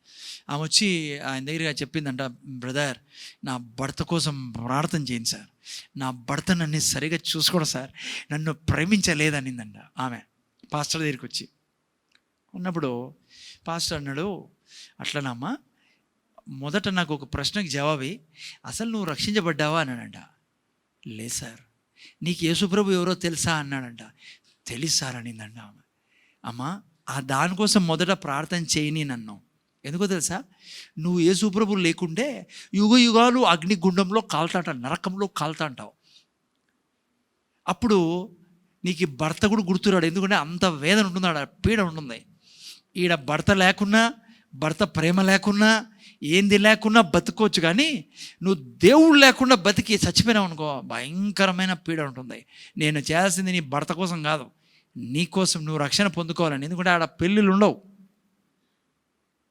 S3: ఆమె వచ్చి ఆయన దగ్గరగా చెప్పిందంట, బ్రదర్ నా భర్త కోసం ప్రార్థన చేయండి సార్, నా భర్త నన్ను సరిగా చూసుకోడు సార్, నన్ను ప్రేమించలేదనిందంట ఆమె పాస్టర్ దగ్గరికి వచ్చి. ఉన్నప్పుడు పాస్టర్ అన్నాడు, అట్లనమ్మా మొదట నాకు ఒక ప్రశ్నకి జవాబి, అసలు నువ్వు రక్షించబడ్డావా అన్నాడంట. లేదు సార్. నీకు యేసుప్రభు ఎవరో తెలుసా అన్నాడంట. తెలుసు సార్ అనిందంట ఆమె. అమ్మా ఆ దానికోసం మొదట ప్రార్థన చేయని నన్ను. ఎందుకో తెలుసా, నువ్వు యేసుప్రభు లేకుంటే యుగ యుగాలు అగ్నిగుండంలో కాల్తాంట, నరకంలో కాల్తాంటావు. అప్పుడు నీకు భర్త కూడా గుర్తురాడు, ఎందుకంటే అంత వేదన ఉంటుంది, ఆడ పీడ ఉంటుంది. ఈడ భర్త లేకున్నా, భర్త ప్రేమ లేకున్నా, ఏంది లేకున్నా బతుకోవచ్చు, కానీ నువ్వు దేవుడు లేకుండా బతికి చచ్చిపోయినావు అనుకో, భయంకరమైన పీడ ఉంటుంది. నేను చేయాల్సింది నీ భర్త కోసం కాదు, నీ కోసం నువ్వు రక్షణ పొందుకోవాలని. ఎందుకంటే ఆడ పెళ్ళిళ్ళు ఉండవు.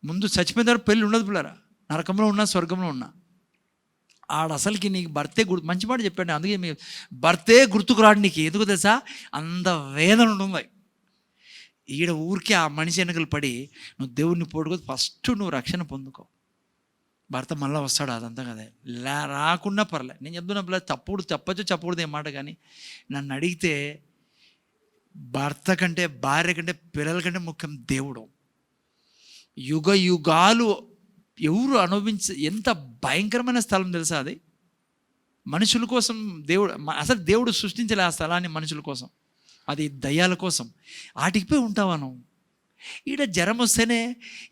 S3: ముందు చచ్చిపోయిన తర్వాత పెళ్ళి ఉండదు పిల్లరా, నరకంలో ఉన్నా స్వర్గంలో ఉన్నా. ఆడ అసలుకి నీకు భర్తే మంచి మాట చెప్పాడు. అందుకే మీ భర్తే గుర్తుకు రాడు నీకు. ఎందుకు తెలుసా, అంత వేదన ఉంటుంది. ఈడ ఊరికే ఆ మనిషి వెనకలు పడి నువ్వు దేవుడిని పోడుకోదు. ఫస్ట్ నువ్వు రక్షణ పొందుకో, భర్త మళ్ళీ వస్తాడు. అదంతా కదా, రాకుండా పర్లే. నేను చెప్తున్నా పిల్లలు, చెప్పకూడదు ఏం మాట, కానీ నన్ను అడిగితే భర్త కంటే, భార్య కంటే, పిల్లల కంటే ముఖ్యం దేవుడు. యుగ యుగాలు ఎవరు ఎంత భయంకరమైన స్థలం తెలుసా అది. మనుషుల కోసం దేవుడు, అసలు దేవుడు సృష్టించలే ఆ స్థలాన్ని మనుషుల కోసం, అది దయ్యాల కోసం. వాటికి పోయి ఉంటావా నువ్వు? ఈడ జ్వరం వస్తేనే,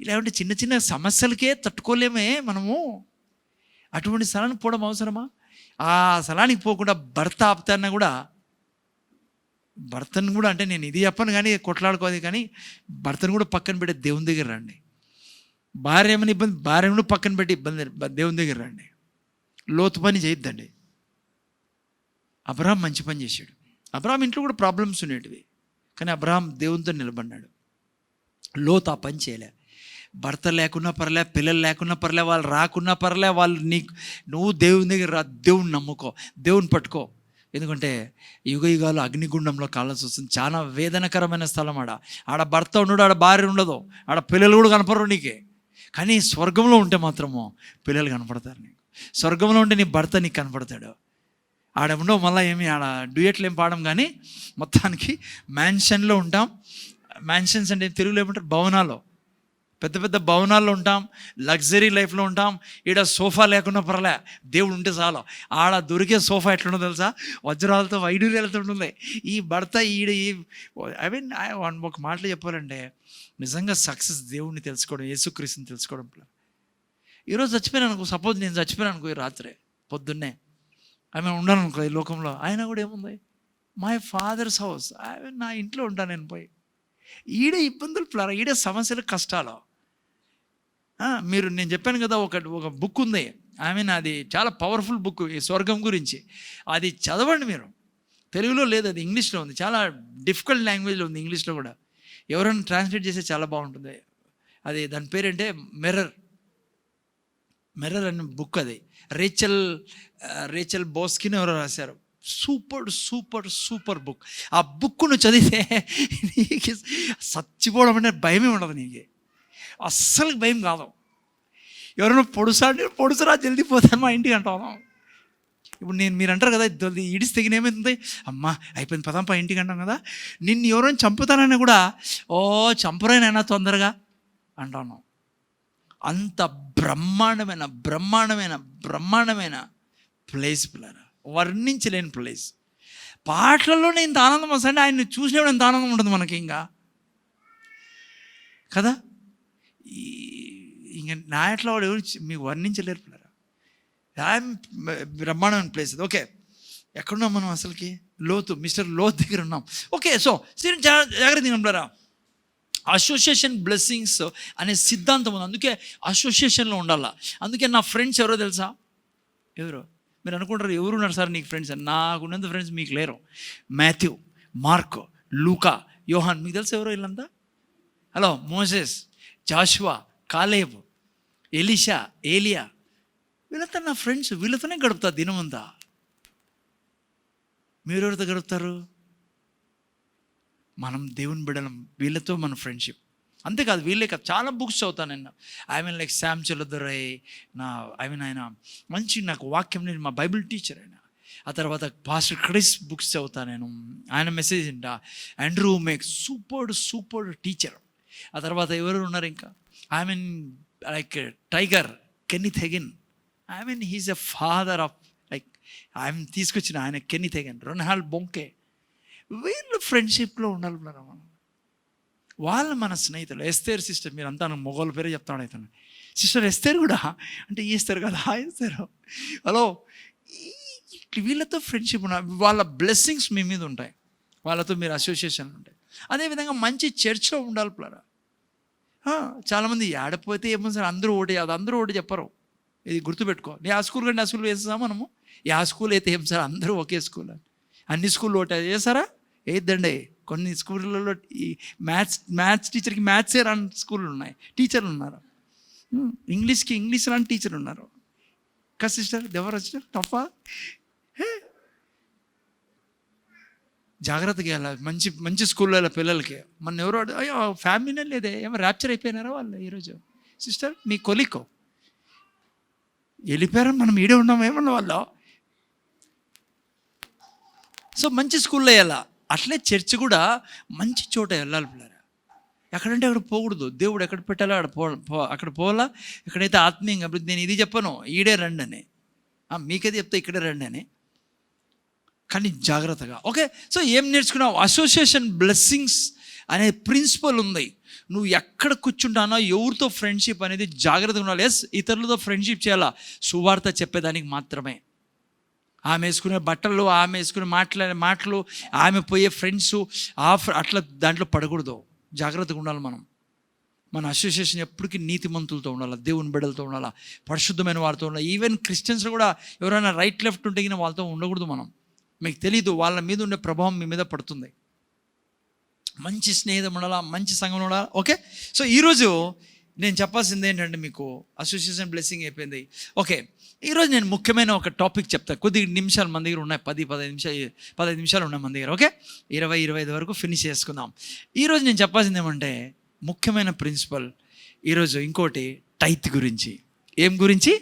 S3: ఇలాంటి చిన్న చిన్న సమస్యలకే తట్టుకోలేమే మనము. అటువంటి స్థలానికి పోవడం అవసరమా? ఆ స్థలానికి పోకుండా భర్త ఆపుతాన్నా కూడా, భర్తను కూడా, అంటే నేను ఇది చెప్పను కానీ కొట్లాడుకోదు, కానీ భర్తను కూడా పక్కన పెట్టి దేవుని దగ్గర రండి. భార్య ఏమైనా ఇబ్బంది, భార్యను పక్కన పెట్టి దేవుని దగ్గర రండి. లోతు పని చేయొద్దండి. అబ్రహాం మంచి పని చేశాడు. అబ్రహాం ఇంట్లో కూడా ప్రాబ్లమ్స్ ఉండేటివి, కానీ అబ్రహాం దేవునితో నిలబడ్డాడు. లోతు ఆ పని చేయలే. భర్త లేకున్నా పర్లే, పిల్లలు లేకున్నా పర్లే, వాళ్ళు రాకున్నా పర్లే, వాళ్ళు నువ్వు దేవుని దగ్గర రా, దేవుని నమ్ముకో, దేవుని పట్టుకో. ఎందుకంటే యుగ యుగాలు అగ్నిగుండంలో కావాల్సి వస్తుంది. చాలా వేదనకరమైన స్థలం. ఆడ భర్త ఉండడు, ఆడ భార్య ఉండదు, ఆడ పిల్లలు కూడా కనపడరు నీకే. కానీ స్వర్గంలో ఉంటే మాత్రము పిల్లలు కనపడతారు నీకు. స్వర్గంలో ఉంటే నీ భర్త నీకు కనపడతాడు. ఆడ ఉండవు మళ్ళీ ఏమి, ఆడ డ్యూయట్లు ఏం పాడడం, కానీ మొత్తానికి మ్యాన్షన్లో ఉంటాం. మ్యాన్షన్స్ అంటే తెలుగులో ఏమంటారు, భవనాలు, పెద్ద పెద్ద భవనాల్లో ఉంటాం, లగ్జరీ లైఫ్లో ఉంటాం. ఈడ సోఫా లేకుండా పర్లే, దేవుడు ఉంటే చాలు. ఆడ దొరికే సోఫా ఎట్లుండో తెలుసా, వజ్రాలతో వైడూర్యాలతో ఉంటుంది. ఈ భర్త ఒక మాటలు చెప్పాలంటే నిజంగా సక్సెస్ దేవుడిని తెలుసుకోవడం, యేసుక్రీస్తుని తెలుసుకోవడం. ఈరోజు చచ్చిపోయాను అనుకో, సపోజ్ నేను చచ్చిపోయాను అనుకో, ఈ రాత్రి పొద్దున్నే ఆమె ఉన్నాను అనుకో ఈ లోకంలో, ఆయన కూడా ఏముంది, మై ఫాదర్స్ హౌస్, నా ఇంట్లో ఉంటాను నేను పోయి. ఈడే ఇబ్బందులు, ఈడే సమస్యలు, కష్టాలు. నేను చెప్పాను కదా, ఒక బుక్ ఉంది, అది చాలా పవర్ఫుల్ బుక్ ఈ స్వర్గం గురించి. అది చదవండి మీరు. తెలుగులో లేదు, అది ఇంగ్లీష్లో ఉంది. చాలా డిఫికల్ట్ లాంగ్వేజ్లో ఉంది, ఇంగ్లీష్లో కూడా. ఎవరైనా ట్రాన్స్లేట్ చేస్తే చాలా బాగుంటుంది. అది దాని పేరంటే మిర్రర్ అనే బుక్. అది రేచల్ బోస్కిన్ ఎవరో రాశారు. Super book. ఆ బుక్ను చదివితే నీకు చచ్చిపోవడం అంటే భయమే ఉండదు, నీకు అస్సలు భయం కాదు. ఎవరైనా పొడుసురా జల్దీ పోతాను మా ఇంటికి అంటాను. ఇప్పుడు మీరు అంటారు కదా, ఇడిసి తెగిన ఏమవుతుంది, అమ్మా అయిపోయింది పదంపా ఇంటికి అంటాం కదా. నిన్ను ఎవరైనా చంపుతానని కూడా, చంపరేనైనా తొందరగా అంటాను. అంత బ్రహ్మాండమైన ప్లేస్ పిల్లరా, వర్ణించలేని ప్లేస్. పాటలలోనే ఇంత ఆనందం వస్తుంది, ఆయన్ని చూసినప్పుడు ఎంత ఆనందం ఉంటుంది మనకి ఇంకా కదా. ఇంక నా ఎట్లా వాడు ఎవరు మీకు వర్ణించలేరు పిల్లరా. బ్రహ్మాండమైన ప్లేస్ అది. ఓకే, ఎక్కడున్నాం మనం అసలుకి? లోతు, మిస్టర్ లోతు దగ్గర ఉన్నాం. ఓకే, సో జాగ్రత్త పిల్లరా. అసోసియేషన్ బ్లెస్సింగ్స్ అనే సిద్ధాంతం ఉంది, అందుకే అసోసియేషన్లో ఉండాలా. అందుకే నా ఫ్రెండ్స్ ఎవరో తెలుసా? ఎవరు? మీరు అనుకుంటారు ఎవరున్నారు సార్ నీకు ఫ్రెండ్స్ అని. నాకున్నంత ఫ్రెండ్స్ మీకు లేరు. మాథ్యూ, మార్కో, లూకా, యోహాన్, మీకు తెలుసు ఎవరో వీళ్ళంతా? Hello, Moses, Joshua, Caleb, Elisha, ఏలియా, వీళ్ళంతా నా ఫ్రెండ్స్. వీళ్ళతోనే గడుపుతా దినమంతా. మీరెవరితో గడుపుతారు? మనం దేవుని బిడ్డలం, వీళ్ళతో మన ఫ్రెండ్షిప్. అంతేకాదు, వీళ్ళే కాదు, చాలా బుక్స్ చదువుతాను నేను. లైక్ శామ్ చెల్లుదరై, ఆయన మంచి నాకు వాక్యం, నేను మా బైబిల్ టీచర్ ఆయన. ఆ తర్వాత పాస్టర్ క్రిస్ బుక్స్ చదువుతాను నేను, ఆయన మెసేజ్ ఇంటా. ఆండ్రూ మేక్ సూపర్ టీచర్. ఆ తర్వాత ఎవరు ఉన్నారు ఇంకా? Like tiger, Kenneth Hagin. He's a father of like తీసుకొచ్చిన ఆయన కెన్నీత్ హెగిన్, రొనాల్డ్ బొంకే. వీళ్ళు ఫ్రెండ్షిప్లో ఉండాలి మనం. వాళ్ళు మన స్నేహితులు. ఎస్తేర్ సిస్టర్, మీరు అంతా మొగోళ్ళ పేరే చెప్తాడు అవుతాను. సిస్టర్ ఎస్తేర్ కూడా అంటే చేస్తారు కదా, ఎస్తేరు. హలో, వీళ్ళతో ఫ్రెండ్షిప్ ఉన్న వాళ్ళ బ్లెస్సింగ్స్ మీ మీద ఉంటాయి, వాళ్ళతో మీరు అసోసియేషన్లు ఉంటాయి. అదేవిధంగా మంచి చర్చ్లో ఉండాలి పిల్లరా. చాలామంది ఆడపోతే ఏమో సార్ అందరూ ఓటే, అది అందరూ ఓటే చెప్పరు. ఇది గుర్తుపెట్టుకో. నీ ఆ స్కూల్ కంటే ఆ స్కూల్ వేస్తాం మనము. ఆ స్కూల్ అయితే ఏం సార్ అందరూ ఒకే స్కూల్ అని. అన్ని స్కూల్లో ఓటే చేస్తారా? వేద్దండి. కొన్ని స్కూళ్ళలో ఈ మ్యాథ్స్ టీచర్కి మ్యాథ్సే రాని స్కూళ్ళు ఉన్నాయి, టీచర్లు ఉన్నారు. ఇంగ్లీష్కి ఇంగ్లీష్ రాని టీచర్లు ఉన్నారు. కదా సిస్టర్, ఎవరు సిస్టర్ టఫా? జాగ్రత్తగా వెళ్ళాలి మంచి స్కూల్లో పిల్లలకి. మన ఎవరో అయ్యో ఫ్యామిలీనే లేదే, ఏమో ర్యాప్చర్ అయిపోయినారా వాళ్ళు ఈరోజు? సిస్టర్ మీ కొలికో వెళ్ళిపోయారా, మనం ఈడే ఉన్నాం ఏమన్నా వాళ్ళు. సో మంచి స్కూల్లో వెళ్ళాలి. అట్లే చర్చ్ కూడా మంచి చోట వెళ్ళాలి పిల్లరా. ఎక్కడంటే అక్కడ పోకూడదు. దేవుడు ఎక్కడ పెట్టాలో అక్కడ పోవాలా. ఎక్కడైతే ఆత్మీయంగా అభివృద్ధి. నేను ఇది చెప్పను ఈడే రండి అని, మీకైతే చెప్తే ఇక్కడే రండి అని, కానీ జాగ్రత్తగా. ఓకే, సో ఏం నేర్చుకున్నావు? అసోసియేషన్ బ్లెస్సింగ్స్ అనే ప్రిన్సిపల్ ఉంది. నువ్వు ఎక్కడ కూర్చుంటానో, ఎవరితో ఫ్రెండ్షిప్ అనేది జాగ్రత్తగా ఉండాలి. ఎస్, ఇతరులతో ఫ్రెండ్షిప్ చేయాలా, సువార్త చెప్పేదానికి మాత్రమే. ఆమె వేసుకునే బట్టలు, ఆమె వేసుకునే మాట్లాడే మాటలు, ఆమె పోయే ఫ్రెండ్స్, అట్లా దాంట్లో పడకూడదు. జాగ్రత్తగా ఉండాలి మనం. మన అసోసియేషన్ ఎప్పటికీ నీతిమంతులతో ఉండాలి, దేవుని బిడ్డలతో ఉండాలి, పరిశుద్ధమైన వారితో ఉండాలి. ఈవెన్ క్రిస్టియన్స్ కూడా ఎవరైనా రైట్ లెఫ్ట్ ఉంటే వాళ్ళతో ఉండకూడదు మనం. మీకు తెలీదు వాళ్ళ మీద ఉండే ప్రభావం మీ మీద పడుతుంది. మంచి స్నేహితం ఉండాలా, మంచి సంఘం ఉండాలా. ఓకే, సో ఈరోజు నేను చెప్పాల్సింది ఏంటంటే, మీకు అసోసియేషన్ బ్లెస్సింగ్ అయిపోయింది. ఓకే, ఈరోజు నేను ముఖ్యమైన ఒక టాపిక్ చెప్తాను. కొద్ది నిమిషాలు మన దగ్గర ఉన్నాయి, 15 నిమిషాలు ఉన్నాయి మన దగ్గర. ఓకే, 20-25 వరకు ఫినిష్ చేసుకుందాం. ఈరోజు నేను చెప్పాల్సింది ఏమంటే, ముఖ్యమైన ప్రిన్సిపల్ ఈరోజు ఇంకోటి, టైత్ గురించి. ఏం గురించి?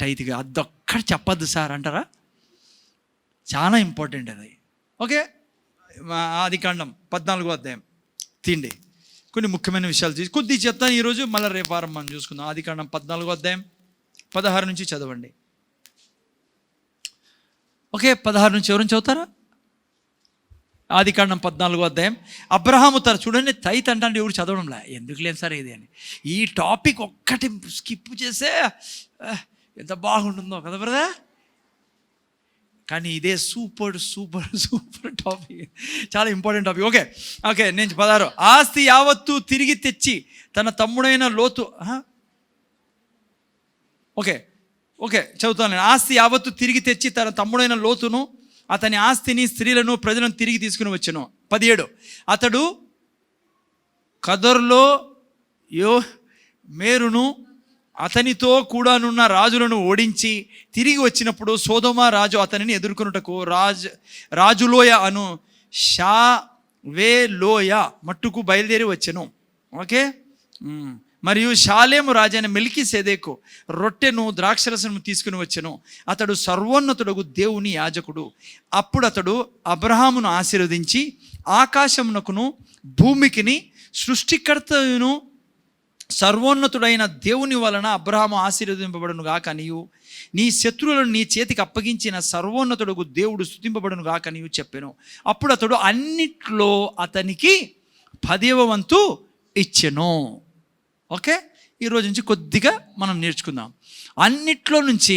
S3: టైత్. అదొక్కడ చెప్పద్దు సార్ అంటారా? చాలా ఇంపార్టెంట్ అది. ఓకే, ఆదికాండం 14వ అధ్యాయం తిండి కొన్ని ముఖ్యమైన విషయాలు తీసి కొద్దిగా చెప్తాను ఈరోజు. మళ్ళీ రేపు వారం మనం చూసుకుందాం. ఆదికాండం 14వ అధ్యాయం 16 నుంచి చదవండి. ఓకే, 16 నుంచి ఎవరైనా చదువుతారా? ఆదికాండం 14వ అధ్యాయం. అబ్రహాము చూడండి, టైత్ అంటే ఎవరు చదవడంలే, ఎందుకు లేదు సార్ ఇది అని. ఈ టాపిక్ ఒక్కటి స్కిప్ చేస్తే ఎంత బాగుంటుందో కదా బ్రదర్. కానీ ఇదే సూపర్ టాపిక్, చాలా ఇంపార్టెంట్ టాపిక్. ఓకే, నేను 16. ఆస్తి యావత్తు తిరిగి తెచ్చి తన తమ్ముడైన లోతు. ఓకే చదువుతాను నేను. ఆస్తి యావత్తు తిరిగి తెచ్చి తన తమ్ముడైన లోతును, అతని ఆస్తిని, స్త్రీలను, ప్రజలను తిరిగి తీసుకుని వచ్చెను. 17. అతడు కదర్లో మేరును అతనితో కూడానున్న రాజులను ఓడించి తిరిగి వచ్చినప్పుడు సోదొమ రాజు అతనిని ఎదుర్కొనుటకు రాజులోయ అను షావేలోయ మట్టుకు బయలుదేరి వచ్చెను. ఓకే, మరియు షాలేము రాజైన మెల్కీసెదెకు రొట్టెను ద్రాక్షరసము తీసుకుని వచ్చెను. అతడు సర్వోన్నతుడగు దేవుని యాజకుడు. అప్పుడు అతడు అబ్రహామును ఆశీర్వదించి, ఆకాశమునకును భూమికిని సృష్టికర్తను సర్వోన్నతుడైన దేవుని వలన అబ్రహాము ఆశీర్వదింపబడును గాక నీయు, నీ శత్రువులను నీ చేతికి అప్పగించిన సర్వోన్నతుడగు దేవుడు స్తుతింపబడును గాక నీయు చెప్పెను. అప్పుడు అతడు అన్నిట్లో అతనికి 10వ వంతు ఇచ్చెను. ఓకే, ఈ రోజు నుంచి కొద్దిగా మనం నేర్చుకుందాం. అన్నిట్లో నుంచి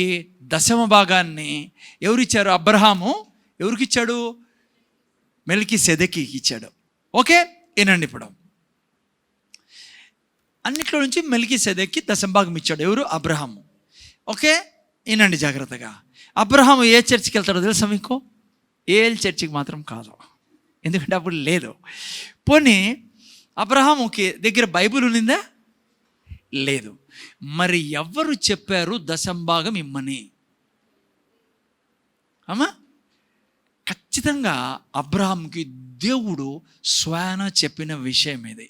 S3: దశమ భాగాన్ని ఎవరిచ్చారు? అబ్రహాము ఎవరికి ఇచ్చాడు? మెల్కీసెదెకీకి ఇచ్చాడు. ఓకే, వినండి. ఇప్పుడు అన్నిట్లో నుంచి మెల్కీసెదెక్కి దశంభాగం ఇచ్చాడు. ఎవరు? అబ్రహాము. ఓకే, వినండి జాగ్రత్తగా. అబ్రహాము ఏ చర్చికి వెళ్తాడో తెలుసా మీకు? ఏల్ చర్చికి మాత్రం కాదు, ఎందుకంటే అప్పుడు లేదు. పోనీ అబ్రహాముకి దగ్గర బైబిల్ ఉన్నిందా? లేదు. మరి ఎవరు చెప్పారు దశంభాగం ఇమ్మని? అమ్మా, ఖచ్చితంగా అబ్రహాంకి దేవుడు స్వయాన చెప్పిన విషయం ఇది.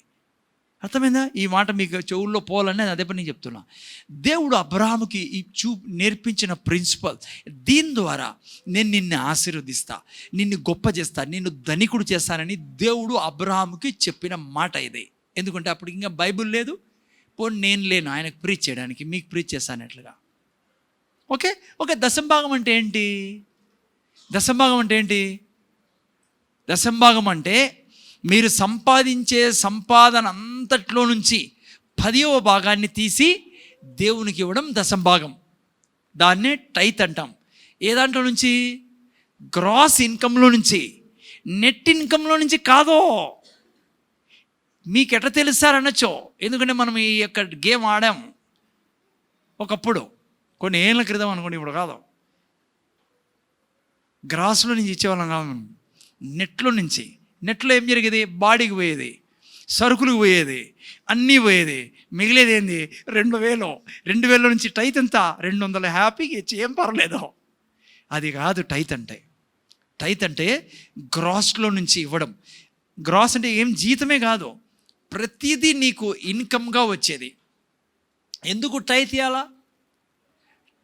S3: అర్థమైందా? ఈ మాట మీకు చెవుల్లో పోవాలని అదే పని నేను చెప్తున్నా. దేవుడు అబ్రహాముకి ఈ నేర్పించిన ప్రిన్సిపల్, దీని ద్వారా నేను నిన్ను ఆశీర్వదిస్తా, నిన్ను గొప్ప చేస్తా, నిన్ను ధనికుడు చేస్తానని దేవుడు అబ్రహాముకి చెప్పిన మాట ఇది. ఎందుకంటే అప్పుడు ఇంకా బైబిల్ లేదు. పోనీ నేను లేను ఆయనకు ప్రీచ్ చేయడానికి, మీకు ప్రీచ్ చేస్తానట్లుగా. Okay okay. దశంభాగం అంటే ఏంటి? దశంభాగం అంటే ఏంటి? దశంభాగం అంటే మీరు సంపాదించే సంపాదన అంతట్లో నుంచి 10వ భాగాన్ని తీసి దేవునికి ఇవ్వడం దశంభాగం. దాన్నే టైత్ అంటాం. ఏ దాంట్లో నుంచి? గ్రాస్ ఇన్కంలో నుంచి, నెట్ ఇన్కంలో నుంచి కాదో. మీకు ఎట్లా తెలుస్తారనొచ్చో, ఎందుకంటే మనం ఈ యొక్క గేమ్ ఆడాం ఒకప్పుడు, కొన్ని ఏళ్ళ క్రితం అనుకోండి, ఇప్పుడు కాదు. గ్రాస్లో నుంచి ఇచ్చేవాళ్ళం కాదు, నెట్లో నుంచి. నెట్లో ఏం జరిగేది? బాడీకి పోయేది, సరుకులకు పోయేది, అన్నీ పోయేది. మిగిలేది ఏంది? 2000. 2000 నుంచి టైత్ ఎంత? 200 హ్యాపీగా ఇచ్చి ఏం పర్లేదు. అది కాదు టైత్ అంటే. టైత్ అంటే గ్రాస్లో నుంచి ఇవ్వడం. గ్రాస్ అంటే ఏం జీతమే కాదు, ప్రతిదీ నీకు ఇన్కమ్గా వచ్చేది. ఎందుకు టైత్ ఇవ్వాలా?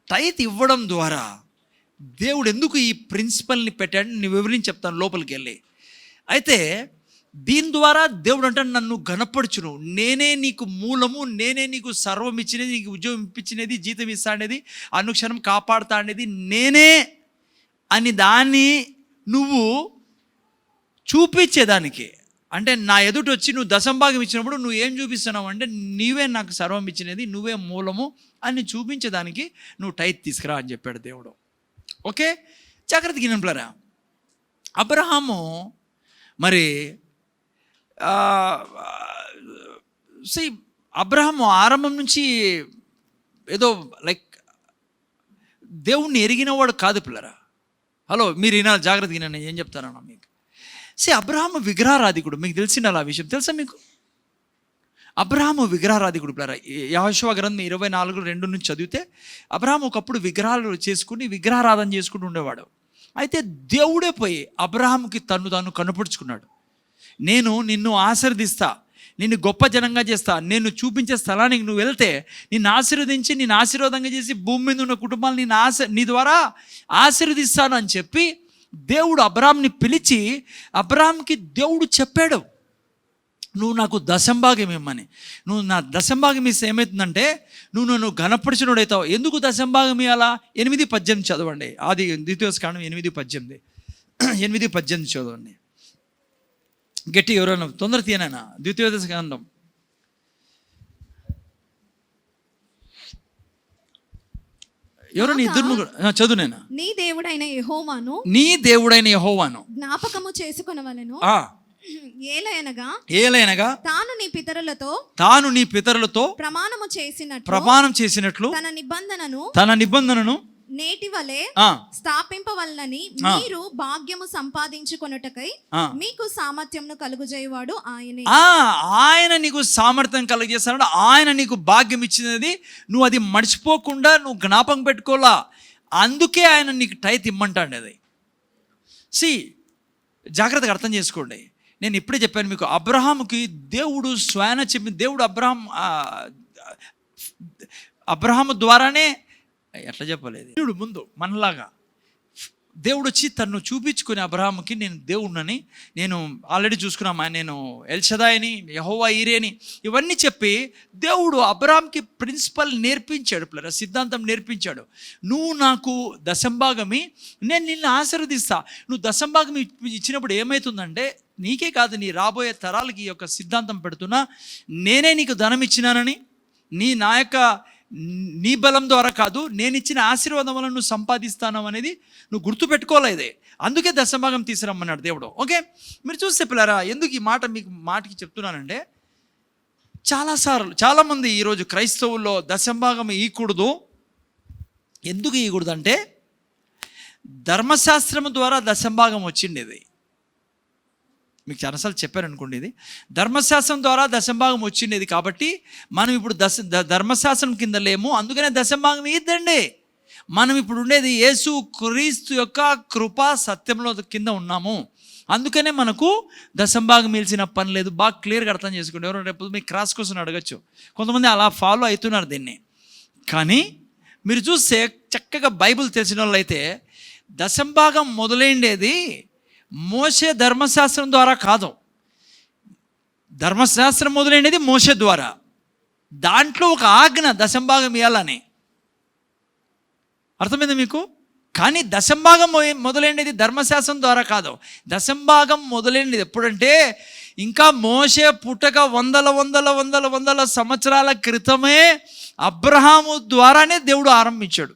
S3: టైత్ ఇవ్వడం ద్వారా దేవుడు ఎందుకు ఈ ప్రిన్సిపల్ని పెట్టాడు నేను వివరించి చెప్తాను లోపలికి వెళ్ళి. అయితే దీని ద్వారా దేవుడు అంటే నన్ను ఘనపరచును, నేనే నీకు మూలము, నేనే నీకు సర్వం ఇచ్చినది, నీకు ఉద్యోగం ఇప్పించినది, జీతం ఇస్తా అనేది, అనుక్షణం కాపాడుతా అనేది నేనే అని దాన్ని నువ్వు చూపించేదానికి. అంటే నా ఎదుటి వచ్చి నువ్వు దశంభాగం ఇచ్చినప్పుడు నువ్వు ఏం చూపిస్తున్నావు అంటే నీవే నాకు సర్వం ఇచ్చినది, నువ్వే మూలము అని చూపించేదానికి నువ్వు టైత్ తీసుకురా అని చెప్పాడు దేవుడు. ఓకే, జాగ్రత్త గినంపులరా. అబ్రహాము మరి అబ్రహాము ఆరంభం నుంచి ఏదో లైక్ దేవుణ్ణి ఎరిగినవాడు కాదు పిల్లరా. హలో, మీరు వినాలి జాగ్రత్తగా, నేను ఏం చెప్తానన్నా మీకు. అబ్రహాము విగ్రహారాధికుడు. మీకు తెలిసిన ఆ విషయం తెలుసా మీకు? అబ్రహాము విగ్రహారాధికుడు పిల్లరా. యెహోషువ గ్రంథం 24:2 నుంచి చదివితే అబ్రహాము ఒకప్పుడు విగ్రహాలు చేసుకుని విగ్రహారాధన చేసుకుంటూ ఉండేవాడు. అయితే దేవుడే పోయి అబ్రహాముకి తాను కనపరుచుకున్నాడు. నేను నిన్ను ఆశీర్వదిస్తా, నిన్ను గొప్ప జనంగా చేస్తా, నేను చూపించే స్థలానికి నువ్వు వెళ్తే నిన్ను ఆశీర్వదించి, నిన్ను ఆశీర్వాదంగా చేసి భూమి మీద ఉన్న కుటుంబాలు నీ ద్వారా ఆశీర్వదిస్తాను అని చెప్పి దేవుడు అబ్రహాంని పిలిచి అబ్రహాంకి దేవుడు చెప్పాడు, నువ్వు నాకు దశంభాగం ఇమ్మని. నువ్వు నా దశంభాగం ఇస్తే ఏమవుతుందంటే నువ్వు నన్ను ఘనపరిచినోడవుతావు. ఎందుకు దశంభాగం ఇవ్వాలా? 8:18 చదవండి. ఆది ద్వితీయోపదేశకాండం 8:18. 8:18 చదవండి. గట్టి ఎవరైనా తొందర తీయనైనా. ద్వితీయోపదేశకాండం ఎవరైనా ఇద్దరు చదువు. నేను
S4: నీ దేవుడైన
S3: యెహోవాను
S4: జ్ఞాపకము చేసుకొనవలెను.
S3: ఏలయనగా
S4: తాను నీ పితరులతో
S3: ప్రమాణం చేసినట్లు తన నిబంధనను
S4: నేటి వలె స్థాపింపవలనని మీరు భాగ్యము సంపాదించుకొనుటకై మీకు సామర్థ్యమును కలుగజేయువాడు ఆయనే.
S3: ఆయన నీకు సామర్థ్యం కలుగజేస్తాడు. ఆయన నీకు భాగ్యం ఇచ్చినది నువ్వు అది మర్చిపోకుండా నువ్వు జ్ఞాపకం పెట్టుకోవాలా. అందుకే ఆయన నీకు టైత్ ఇమ్మంటాడు. అది జాగ్రత్తగా అర్థం చేసుకోండి. నేను ఇప్పుడే చెప్పాను మీకు, అబ్రహాముకి దేవుడు స్వయాన చెప్పి, దేవుడు అబ్రహాము ద్వారానే ఎట్లా చెప్పలేదు, దేవుడు ముందు మనలాగా దేవుడు వచ్చి తను చూపించుకుని అబ్రహాముకి నేను దేవుడినని, నేను ఆల్రెడీ చూసుకున్నామా, నేను ఎల్షదాయిని, యెహోవా ఈరే అని ఇవన్నీ చెప్పి దేవుడు అబ్రహాంకి ప్రిన్సిపల్ నేర్పించాడు, ప్లస్ సిద్ధాంతం నేర్పించాడు. నువ్వు నాకు దశంభాగమి, నేను నిన్ను ఆశీర్వదిస్తా. నువ్వు దశంభాగం ఇచ్చినప్పుడు ఏమవుతుందంటే నీకే కాదు నీ రాబోయే తరాలకి ఈ యొక్క సిద్ధాంతం పెడుతున్నా, నేనే నీకు ధనం ఇచ్చినానని, నా యొక్క నీ బలం ద్వారా కాదు, నేను ఇచ్చిన ఆశీర్వాదం వల్ల నువ్వు సంపాదిస్తాను అనేది నువ్వు గుర్తుపెట్టుకోలేదే. అందుకే దశంభాగం తీసుకురమ్మన్నాడు దేవుడు. ఓకే, మీరు చూస్తే పిల్లరా, ఎందుకు ఈ మాట మీకు మాటకి చెప్తున్నానంటే, చాలామంది ఈరోజు క్రైస్తవుల్లో దశంభాగం ఇవ్వకూడదు. ఎందుకు ఇవ్వకూడదు అంటే, ధర్మశాస్త్రం ద్వారా దశంభాగం వచ్చిండేది. మీకు చాలాసార్లు చెప్పారు అనుకోండి, ఇది ధర్మశాస్త్రం ద్వారా దశంభాగం వచ్చిండేది కాబట్టి మనం ఇప్పుడు ధర్మశాస్త్రం కింద లేము, అందుకనే దశంభాగం ఇద్దండి. మనం ఇప్పుడు ఉండేది యేసు క్రీస్తు యొక్క కృపా సత్యంలో కింద ఉన్నాము, అందుకనే మనకు దశంభాగం మిల్చిన పని లేదు. బాగా క్లియర్గా అర్థం చేసుకోండి. ఎవరు రేపు మీకు క్రాస్ క్వశ్చన్ అడగచ్చు, కొంతమంది అలా ఫాలో అవుతున్నారు దీన్ని. కానీ మీరు చూస్తే చక్కగా బైబిల్ తెలిసిన వాళ్ళు అయితే, దశంభాగం మొదలైండేది మోషే ధర్మశాస్త్రం ద్వారా కాదు. ధర్మశాస్త్రం మొదలైనది మోషే ద్వారా, దాంట్లో ఒక ఆజ్ఞ దశంభాగం ఇవ్వాలని, అర్థమైంది మీకు? కానీ దశంభాగం మొదలైనది ధర్మశాస్త్రం ద్వారా కాదు. దశంభాగం మొదలైనది ఎప్పుడంటే, ఇంకా మోషే పుట్టక వందల సంవత్సరాల క్రితమే అబ్రహాము ద్వారానే దేవుడు ఆరంభించాడు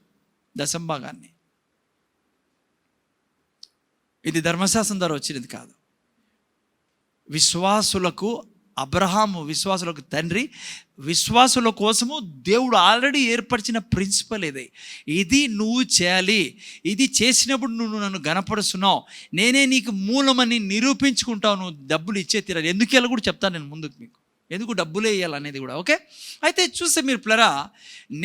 S3: దశంభాగాన్ని. ఇది ధర్మశాస్త్రం ద్వారా వచ్చినది కాదు. విశ్వాసులకు అబ్రహాము విశ్వాసులకు తండ్రి, విశ్వాసుల కోసము దేవుడు ఆల్రెడీ ఏర్పరిచిన ప్రిన్సిపల్ ఇది. ఇది నువ్వు చేయాలి, ఇది చేసినప్పుడు నువ్వు నన్ను గణపరుస్తున్నావు, నేనే నీకు మూలమని నిరూపించుకుంటావు, నువ్వు డబ్బులు ఇచ్చే తీరాలి. ఎందుకు ఇలా కూడా చెప్తాను నేను ముందుకు మీకు, ఎందుకు డబ్బులే ఇవ్వాలనేది కూడా. ఓకే, అయితే చూస్తే మీరు పిల్లరా,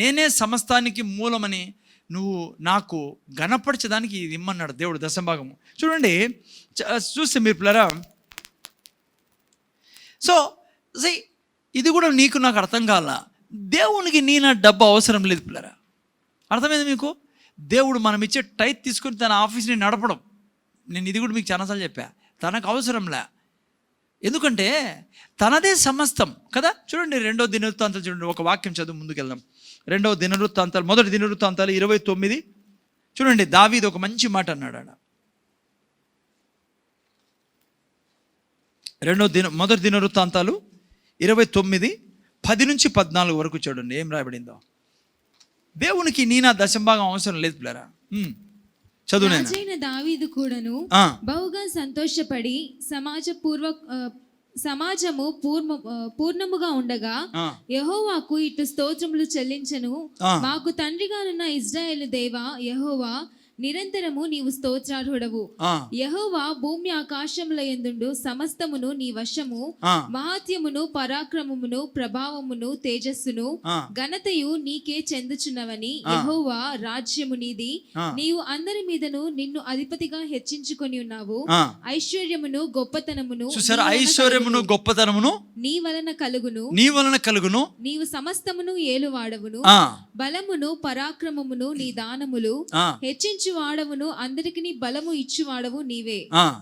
S3: నేనే సమస్తానికి మూలమని నువ్వు నాకు గణపరచడానికి ఇది ఇమ్మన్నాడు దేవుడు దశంభాగము. చూడండి, చూస్తే మీరు పిల్లరా, సో ఇది కూడా నీకు నాకు అర్థం కాల. దేవునికి నా డబ్బు అవసరం లేదు పిల్లరా, అర్థమైంది మీకు? దేవుడు మనం ఇచ్చే టైత్ తీసుకొని తన ఆఫీస్ని నడపడం, నేను ఇది కూడా మీకు చాలాసార్లు చెప్పా, తనకు అవసరంలే. ఎందుకంటే తనదే సమస్తం కదా. చూడండి 2వ దినవృత్తాంతాలు చూడండి, ఒక వాక్యం చదువు ముందుకెళ్దాం. 2వ దినవృత్తాంతాలు, మొదటి దినవృత్తాంతాలు 29 చూడండి. దావీదు ఒక మంచి మాట అన్నాడు ఆడ. మొదటి దినవృత్తాంతాలు 29 10-14 వరకు చూడండి ఏం రాయబడిందో. దేవునికి నా దశంభాగం అవసరం లేదు పిల్లరా. చదువు.
S2: రాజైన దావీదు కూడాను బహుగా సంతోషపడి సమాజము పూర్ణముగా ఉండగా యెహోవాకు ఇటు స్తోత్రములు చెల్లించెను. మాకు తండ్రిగానున్న ఇశ్రాయేలు దేవా యెహోవా, నిరంతరము నీవు స్తోత్రార్హుడవు. యెహోవా భూమి ఆకాశముల యందుండు సమస్తమును నీ వశము. మహాత్యమును పరాక్రమమును ప్రభావమును తేజస్సును ఘనతయు నీకే చెందుచున్నవని. యెహోవా రాజ్యము నీది, నీవు అందరి మీదను నిన్ను అధిపతిగా హెచ్చించుకొని ఉన్నావు. ఐశ్వర్యమును గొప్పతనమును నీ వలన కలుగును. నీవు సమస్తమును ఏలువాడవును. బలమును పరాక్రమమును నీ దానములు. హెచ్చించు వాడవును, అందరికి బలము ఇచ్చువాడవు నీవే.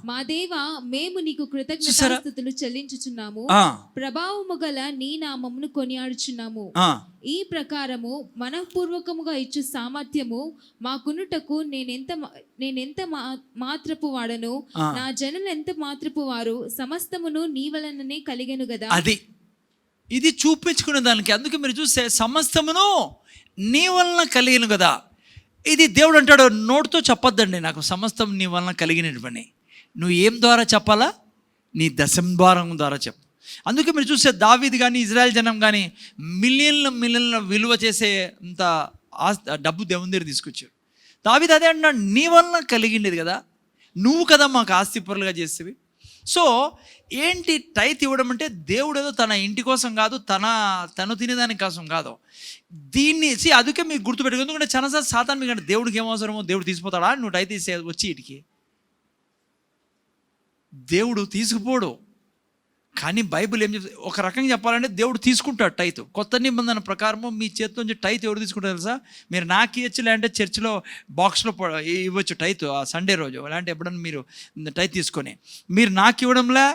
S2: మా దేవా, మేము నీకు కృతజ్ఞతాస్తుతులు చెల్లించుచున్నాము. ప్రభావము గల నీ నామమును కొనియాడుచున్నాము. ఈ ప్రకారము మనఃపూర్వకముగా ఇచ్చు సామర్థ్యము మాకునుటకు నేనెంత మాత్రపు వాడను, నా జనులు ఎంత మాత్రపు వారు, సమస్తమును నీ వలననే కలిగెను గదా.
S3: అది ఇది చూపించుకునే దానికి. అందుకే మీరు చూస్తే సమస్తమును నీ వలన కలిగెను కదా. ఇది దేవుడు అంటాడు, నోటితో చెప్పొద్దండి నాకు సమస్తం నీ వలన కలిగినటువంటి. నువ్వు ఏం ద్వారా చెప్పాలా? నీ దశంభాగం ద్వారా చెప్పు. అందుకే మీరు చూస్తే దావీదు కానీ ఇజ్రాయెల్ జనం కానీ మిలియన్ల విలువ చేసే అంత డబ్బు దేవుని దగ్గర తీసుకొచ్చారు. దావీదు అదే అంటున్నాడు, నీ వలన కలిగిండేది కదా, నువ్వు కదా మాకు ఆస్తిపరులుగా చేసేవి. సో ఏంటి టైత్ ఇవ్వడం అంటే, దేవుడు ఏదో తన ఇంటి కోసం కాదు, తను తినేదాని కోసం కాదు. దీన్ని అందుకే మీకు గుర్తుపెట్టుకో. ఎందుకంటే చాలాసార్లు సాతాను మీకు అంటే, దేవుడికి ఏమవసరమో దేవుడు తీసిపోతాడా, నువ్వు టైత్ తీసే వచ్చి ఇటుకి. దేవుడు తీసుకుపోడు. కానీ బైబిల్ ఏం చెప్తుంది, ఒక రకంగా చెప్పాలంటే దేవుడు తీసుకుంటాడు టైత్. కొత్త నిబంధన ప్రకారము మీ చేతిలో నుంచి టైత్ ఎవరు తీసుకుంటారు తెలుసా? మీరు నాకు ఇవ్వచ్చు, లేదంటే చర్చిలో బాక్స్లో ఇవ్వచ్చు టైత్ ఆ సండే రోజు, అలాంటి ఎప్పుడన్నా మీరు టైత్ తీసుకొని. మీరు నాకు ఇవ్వడంలా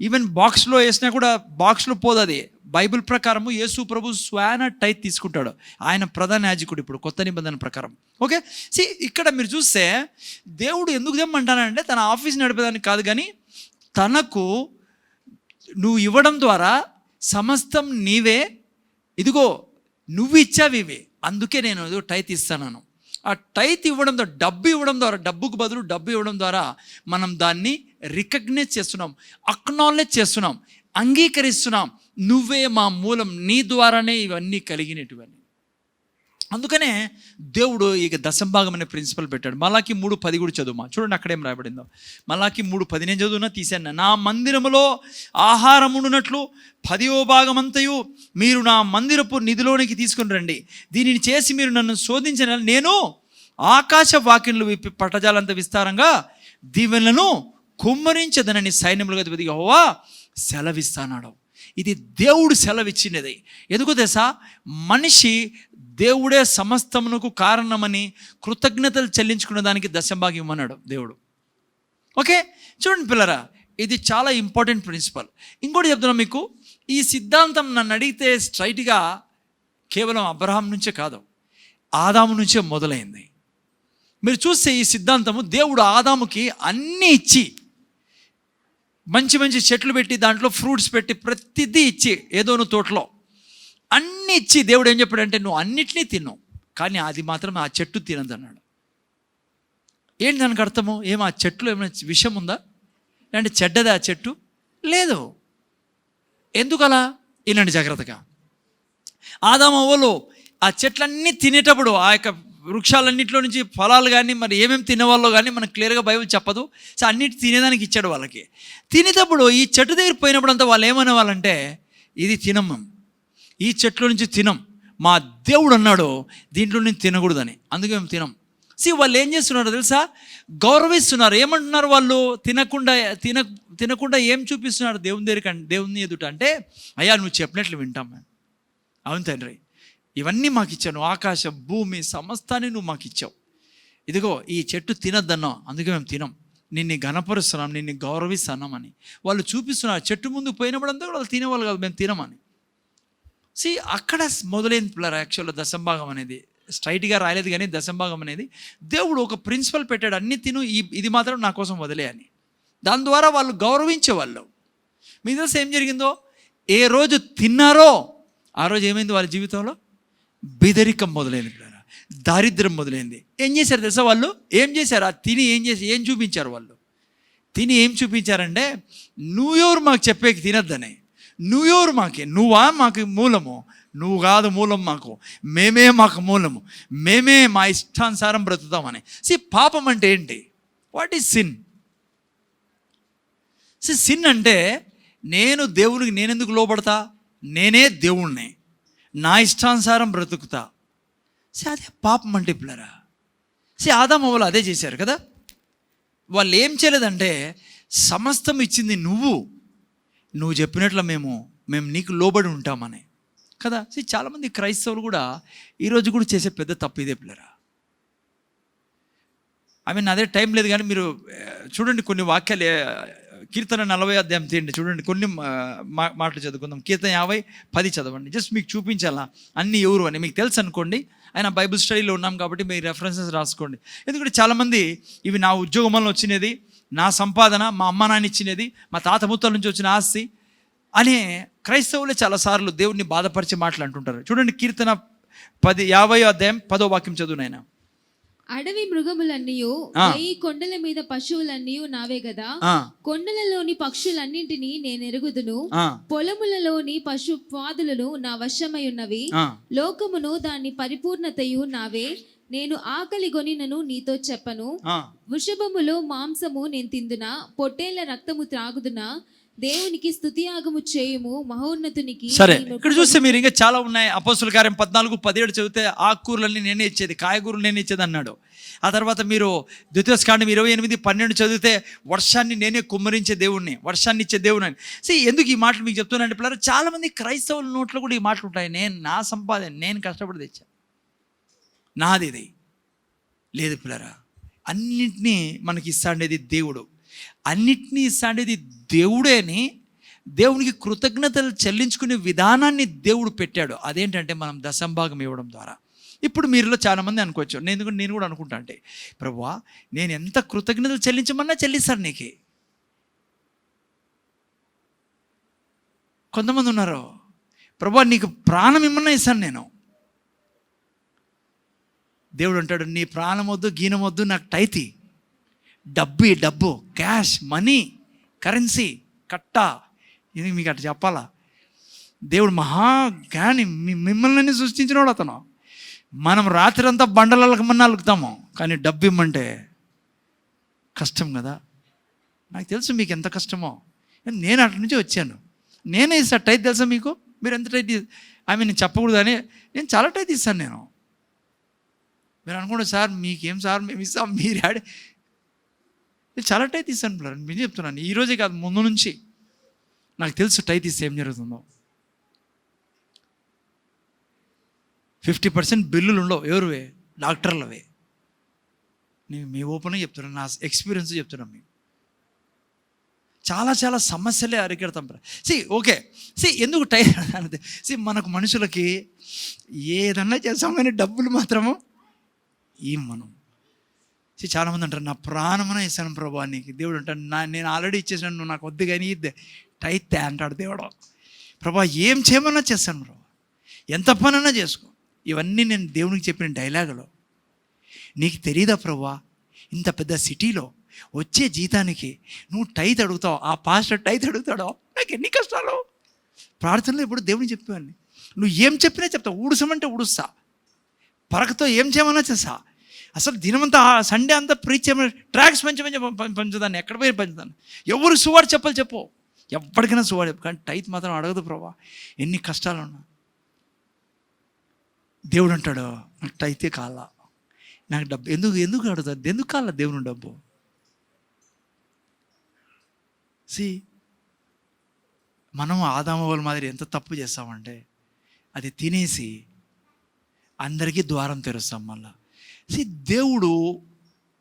S3: ఈవెన్ బాక్స్లో వేసినా కూడా బాక్స్లో పోదు. అది బైబిల్ ప్రకారము యేసు ప్రభు స్వయాన టైత్ తీసుకుంటాడు. ఆయన ప్రధాన యాజకుడు ఇప్పుడు కొత్త నిబంధన ప్రకారం. ఓకే, ఇక్కడ మీరు చూస్తే దేవుడు ఎందుకు తెమ్మంటానంటే తన ఆఫీస్ నడిపేదానికి కాదు, కానీ తనకు నువ్వు ఇవ్వడం ద్వారా సమస్తం నీవే. ఇదిగో నువ్వు ఇచ్చావు ఇవి, అందుకే నేను టైత్ ఇస్తాను. ఆ టైత్ ఇవ్వడం ద్వారా, డబ్బు ఇవ్వడం ద్వారా, డబ్బుకు బదులు డబ్బు ఇవ్వడం ద్వారా మనం దాన్ని రికగ్నైజ్ చేస్తున్నాం, అక్నాలెడ్జ్ చేస్తున్నాం, అంగీకరిస్తున్నాం. నువ్వే మా మూలం, నీ ద్వారానే ఇవన్నీ కలిగినటువన్నీ. అందుకనే దేవుడు ఇక దశంభాగం అనే ప్రిన్సిపల్ పెట్టాడు. మలాకి 3:10 కూడా చదువుమా, చూడండి అక్కడేం రాయబడిందో. మలాకి 3:10 నేను చదువునా, తీశాను. నా మందిరములో ఆహారమున్నట్లు 10వ భాగమంతయు మీరు నా మందిరపు నిధిలోనికి తీసుకుని రండి. దీనిని చేసి మీరు నన్ను శోధించిన నేను ఆకాశ వాకిన్లు విప్పి పట్టజాలంత విస్తారంగా దీవెనలను కుమ్మరించదనని సైన్యములుగా అధిపతి యెహోవా సెలవిస్తానాడు. ఇది దేవుడు సెలవిచ్చినది. ఎందుకో తెలుసా, మనిషి దేవుడే సమస్తమునకు కారణమని కృతజ్ఞతలు చెల్లించుకున్న దానికి దశంభాగం ఇవ్వమన్నాడు దేవుడు. ఓకే, చూడండి పిల్లరా, ఇది చాలా ఇంపార్టెంట్ ప్రిన్సిపల్. ఇంకోటి చెప్తున్నా మీకు, ఈ సిద్ధాంతం నన్ను అడిగితే స్ట్రైట్గా కేవలం అబ్రహాం నుంచే కాదు, ఆదాము నుంచే మొదలైంది. మీరు చూస్తే ఈ సిద్ధాంతము దేవుడు ఆదాముకి అన్నీ ఇచ్చి, మంచి మంచి చెట్లు పెట్టి, దాంట్లో ఫ్రూట్స్ పెట్టి, ప్రతిదీ ఇచ్చి, ఏదోను తోటలో అన్నీ ఇచ్చి దేవుడు ఏం చెప్పాడంటే, నువ్వు అన్నిటినీ తిన్నావు, కానీ అది మాత్రం ఆ చెట్టు తినదు అన్నాడు. ఏంటి దానికి అర్థము? ఆ చెట్లు ఏమైనా విషం ఉందా, అంటే చెడ్డదా ఆ చెట్టు? లేదు. ఎందుకలా? ఇలాంటి జాగ్రత్తగా ఆదాము అవ్వలు ఆ చెట్లన్నీ తినేటప్పుడు, ఆ యొక్క వృక్షాలన్నింటిలో నుంచి ఫలాలు కానీ మరి ఏమేమి తినేవాళ్ళో కానీ మనకు క్లియర్గా బైబిల్ చెప్పదు. సో అన్నిటి తినేదానికి ఇచ్చాడు వాళ్ళకి. తినేటప్పుడు ఈ చెట్టు దగ్గర పోయినప్పుడు అంతా వాళ్ళు ఏమనే వాళ్ళంటే, ఇది తినం మేము, ఈ చెట్లో నుంచి తినం, మా దేవుడు అన్నాడు దీంట్లో నుంచి తినకూడదని, అందుకే మేము తినం. వాళ్ళు ఏం చేస్తున్నారో తెలుసా, గౌరవిస్తున్నారు. ఏమంటున్నారు వాళ్ళు? తినకుండా ఏం చూపిస్తున్నారు దేవుని దగ్గర, దేవుని ఎదుట అంటే, అయ్యా నువ్వు చెప్పినట్లు వింటాం మేము. అవును తండ్రి, ఇవన్నీ మాకు ఇచ్చావు, ఆకాశ భూమి సమస్తాన్ని నువ్వు మాకు ఇచ్చావు, ఇదిగో ఈ చెట్టు తినద్దన్నావు, అందుకే మేము తినం, నిన్ను ఘనపరుస్తున్నాం, నిన్ను గౌరవిస్తున్నాం అని వాళ్ళు చూపిస్తున్నారు. చెట్టు ముందు పోయినప్పుడు అంతా వాళ్ళు తినేవాళ్ళు కాదు, మేము తినమని. అక్కడ మొదలైంది పిల్లలు. యాక్చువల్గా దశంభాగం అనేది స్ట్రైట్గా రాయలేదు, కానీ దశంభాగం అనేది దేవుడు ఒక ప్రిన్సిపల్ పెట్టాడు, అన్ని తిను, ఇది మాత్రం నా కోసం వదిలే అని. దాని ద్వారా వాళ్ళు గౌరవించేవాళ్ళు. మీకు తెలుసు ఏం జరిగిందో? ఏ రోజు తిన్నారో ఆ రోజు ఏమైంది వాళ్ళ జీవితంలో? బెదరికం మొదలైంది పిల్లలు, దారిద్ర్యం మొదలైంది. ఏం చేశారు తెలుసా వాళ్ళు? ఏం చేశారు? ఆ తిని ఏం చూపించారు వాళ్ళు? తిని ఏం చూపించారంటే, నువ్వెవరు మాకు చెప్పేకి తినద్దని, నువ్వెవరు మాకే, నువ్వా మాకు మూలము, నువ్వు కాదు మూలం మాకు, మేమే మాకు మూలము, మేమే మా ఇష్టానుసారం బ్రతుకుతామని. పాపం అంటే ఏంటి? What is sin? సిన్ అంటే నేను దేవునికి నేనెందుకు లోబడతా, నేనే దేవుణ్ణి, నా ఇష్టానుసారం బ్రతుకుతా. అదే పాపం అంటే పిల్లరా. ఆదాము అవ్వలు అదే చేశారు కదా. వాళ్ళు ఏం చేయలేదంటే, సమస్తం ఇచ్చింది నువ్వు చెప్పినట్లు మేము నీకు లోబడి ఉంటామని కదా. చాలామంది క్రైస్తవులు కూడా ఈరోజు కూడా చేసే పెద్ద తప్పు ఇదే పిల్లరా. అదే టైం లేదు, కానీ మీరు చూడండి కొన్ని వాక్యాలు. కీర్తన 40వ అధ్యాయం తీయండి, చూడండి కొన్ని మాటలు చదువుకుందాం. కీర్తన 50:10 చదవండి. జస్ట్ మీకు చూపించాలా అన్నీ ఎవరు అని మీకు తెలుసు అనుకోండి. ఆయన బైబిల్ స్టడీలో ఉన్నాం కాబట్టి మీరు రెఫరెన్సెస్ రాసుకోండి. ఎందుకంటే చాలామంది ఇవి నా ఉద్యోగం వల్ల వచ్చినది, నా సంపాదన, మా అమ్మ నాన్న ఇచ్చినది, మా తాత ముత్తల నుంచి వచ్చిన ఆస్తి అనే క్రైస్తవులే చాలాసార్లు దేవుడిని బాధపరిచే మాటలు అంటుంటారు. చూడండి కీర్తన 50వ అధ్యాయం 10వ వాక్యం చదువు నాయన.
S2: అడవి మృగములన్నీయు, ఈ కొండల మీద పశువులన్నీ నావే గదా. కొండలలోని పక్షులన్నింటినీ నేను ఎరుగుదును, పొలములలోని పశు పాదులను నా వశమై ఉన్నవి, లోకమును దాని పరిపూర్ణతయు నావే. నేను ఆకలి గొనినను నీతో చెప్పను, వృషభములో మాంసము నేను తిందునా, పొట్టేళ్ల రక్తము త్రాగుదునా, దేవునికి స్తుతియాగము చేయుము, మహోన్నతునికి. సరే,
S3: ఇక్కడ చూస్తే మీరు ఇంకా చాలా ఉన్నాయి. అపోస్తుల కార్యం 14:17 చదివితే ఆకుకూరలన్నీ నేనే ఇచ్చేది, కాయగూరలు నేనే ఇచ్చేది అన్నాడు. ఆ తర్వాత మీరు ద్వితీయోపదేశకాండం 28:12 చదివితే వర్షాన్ని నేనే కుమ్మరించే దేవుణ్ణి, వర్షాన్ని ఇచ్చే దేవుని అని. ఎందుకు ఈ మాటలు మీకు చెప్తున్నానంటే పిల్లలు, చాలామంది క్రైస్తవుల నోట్లో కూడా ఈ మాటలు ఉంటాయి. నా సంపాదన నేను కష్టపడి తెచ్చా, నాది ఇది లేదు పిల్లరా. అన్నింటినీ మనకి ఇస్తాండేది దేవుడు, అన్నిటినీ ఇస్తాండేది దేవుడే అని దేవునికి కృతజ్ఞతలు చెల్లించుకునే విధానాన్ని దేవుడు పెట్టాడు. అదేంటంటే మనం దశంభాగం ఇవ్వడం ద్వారా. ఇప్పుడు మీరులో చాలామంది అనుకోవచ్చు, నేను కూడా అనుకుంటా, అంటే ప్రభువా నేను ఎంత కృతజ్ఞతలు చెల్లించమన్నా చెల్లిస్తాను నీకు. కొంతమంది ఉన్నారు, ప్రభువా నీకు ప్రాణం ఇమ్మన్నా ఇస్తాను నేను, దేవుడు అంటాడు, నీ ప్రాణం వద్దు, గీనం వద్దు, నాకు టైతి, డబ్బు, క్యాష్, మనీ, కరెన్సీ, కట్టా. ఇది మీకు అట్లా చెప్పాలా? దేవుడు మహాజ్ఞాని, మిమ్మల్ని సృష్టించినవాడు అతను. మనం రాత్రి అంతా బండలకు మన్నా అలుగుతాము, కానీ డబ్బు ఇమ్మంటే కష్టం కదా. నాకు తెలుసు మీకు ఎంత కష్టమో. నేను అటు నుంచి వచ్చాను. నేనే ఇస్తాను టైట్. తెలుసా మీకు? మీరు ఎంత టైట్ నేను చెప్పకూడదు అని నేను చాలా టైట్ ఇస్తాను. మీరు అనుకోండి, సార్ మీకేం సార్ మేము ఇస్తాం, మీరు ఆడే చాలా టైట్ ఇస్తాను బ్రదర్. నేను చెప్తున్నాను, ఈరోజే కాదు ముందు నుంచి నాకు తెలుసు టైట్ ఇస్తే ఏం జరుగుతుందో. 50% బిల్లులు ఉండవు. ఎవరువే? డాక్టర్లవే. నేను మీ ఓపెన్గా చెప్తున్నాను, నా ఎక్స్పీరియన్స్ చెప్తున్నాను. మీకు చాలా చాలా సమస్యలే అరికెడతాం. ఓకే ఎందుకు టైట్ అంటే మనకు మనుషులకి ఏదన్నా చేస్తాం, కానీ డబ్బులు మాత్రము మనం చాలామంది అంటారు, నా ప్రాణమనే ఇస్తాను ప్రభా నీకు. దేవుడు అంటాడు, నేను ఆల్రెడీ ఇచ్చేసాను, నువ్వు నాకు వద్దు కానీ ఇద్దే టైతే అంటాడు దేవుడు. ప్రభా ఏం చేయమన్నా చేస్తాను ప్రభా, ఎంత పనన్నా చేసుకో. ఇవన్నీ నేను దేవునికి చెప్పిన డైలాగులో. నీకు తెలీదా ప్రభా, ఇంత పెద్ద సిటీలో వచ్చే జీతానికి నువ్వు టైత్ అడుగుతావు, ఆ పాస్టర్ టైత్ అడుగుతాడో, నాకు ఎన్ని కష్టాలు. ప్రార్థనలో ఇప్పుడు దేవునికి చెప్పేవాడిని, నువ్వు ఏం చెప్పినా చెప్తావు. ఊడుసమంటే ఊడుస్తా, పరకతో ఏం చేయమన్నా చేస్తా. అసలు దినమంతా సండే అంతా ప్రీచ్ చేయమని ట్రాక్స్ పంచుదాన్ని, ఎక్కడ పోయి పంచుదాన్ని. ఎవరు సువాడు చెప్పాలి చెప్పు, ఎప్పటికైనా సువాడు చెప్పు, కానీ టైత్ మాత్రం అడగదు ప్రభా. ఎన్ని కష్టాలు ఉన్నా దేవుడు అంటాడు, నాకు టైతే కాలా, నాకు డబ్బు ఎందుకు అడుగుతుంది, ఎందుకు కాలా దేవుని డబ్బు. మనం ఆదాము వాళ్ళ మాదిరి ఎంత తప్పు చేస్తామంటే అది తినేసి అందరికీ ద్వారం తెరుస్తాం మళ్ళా. దేవుడు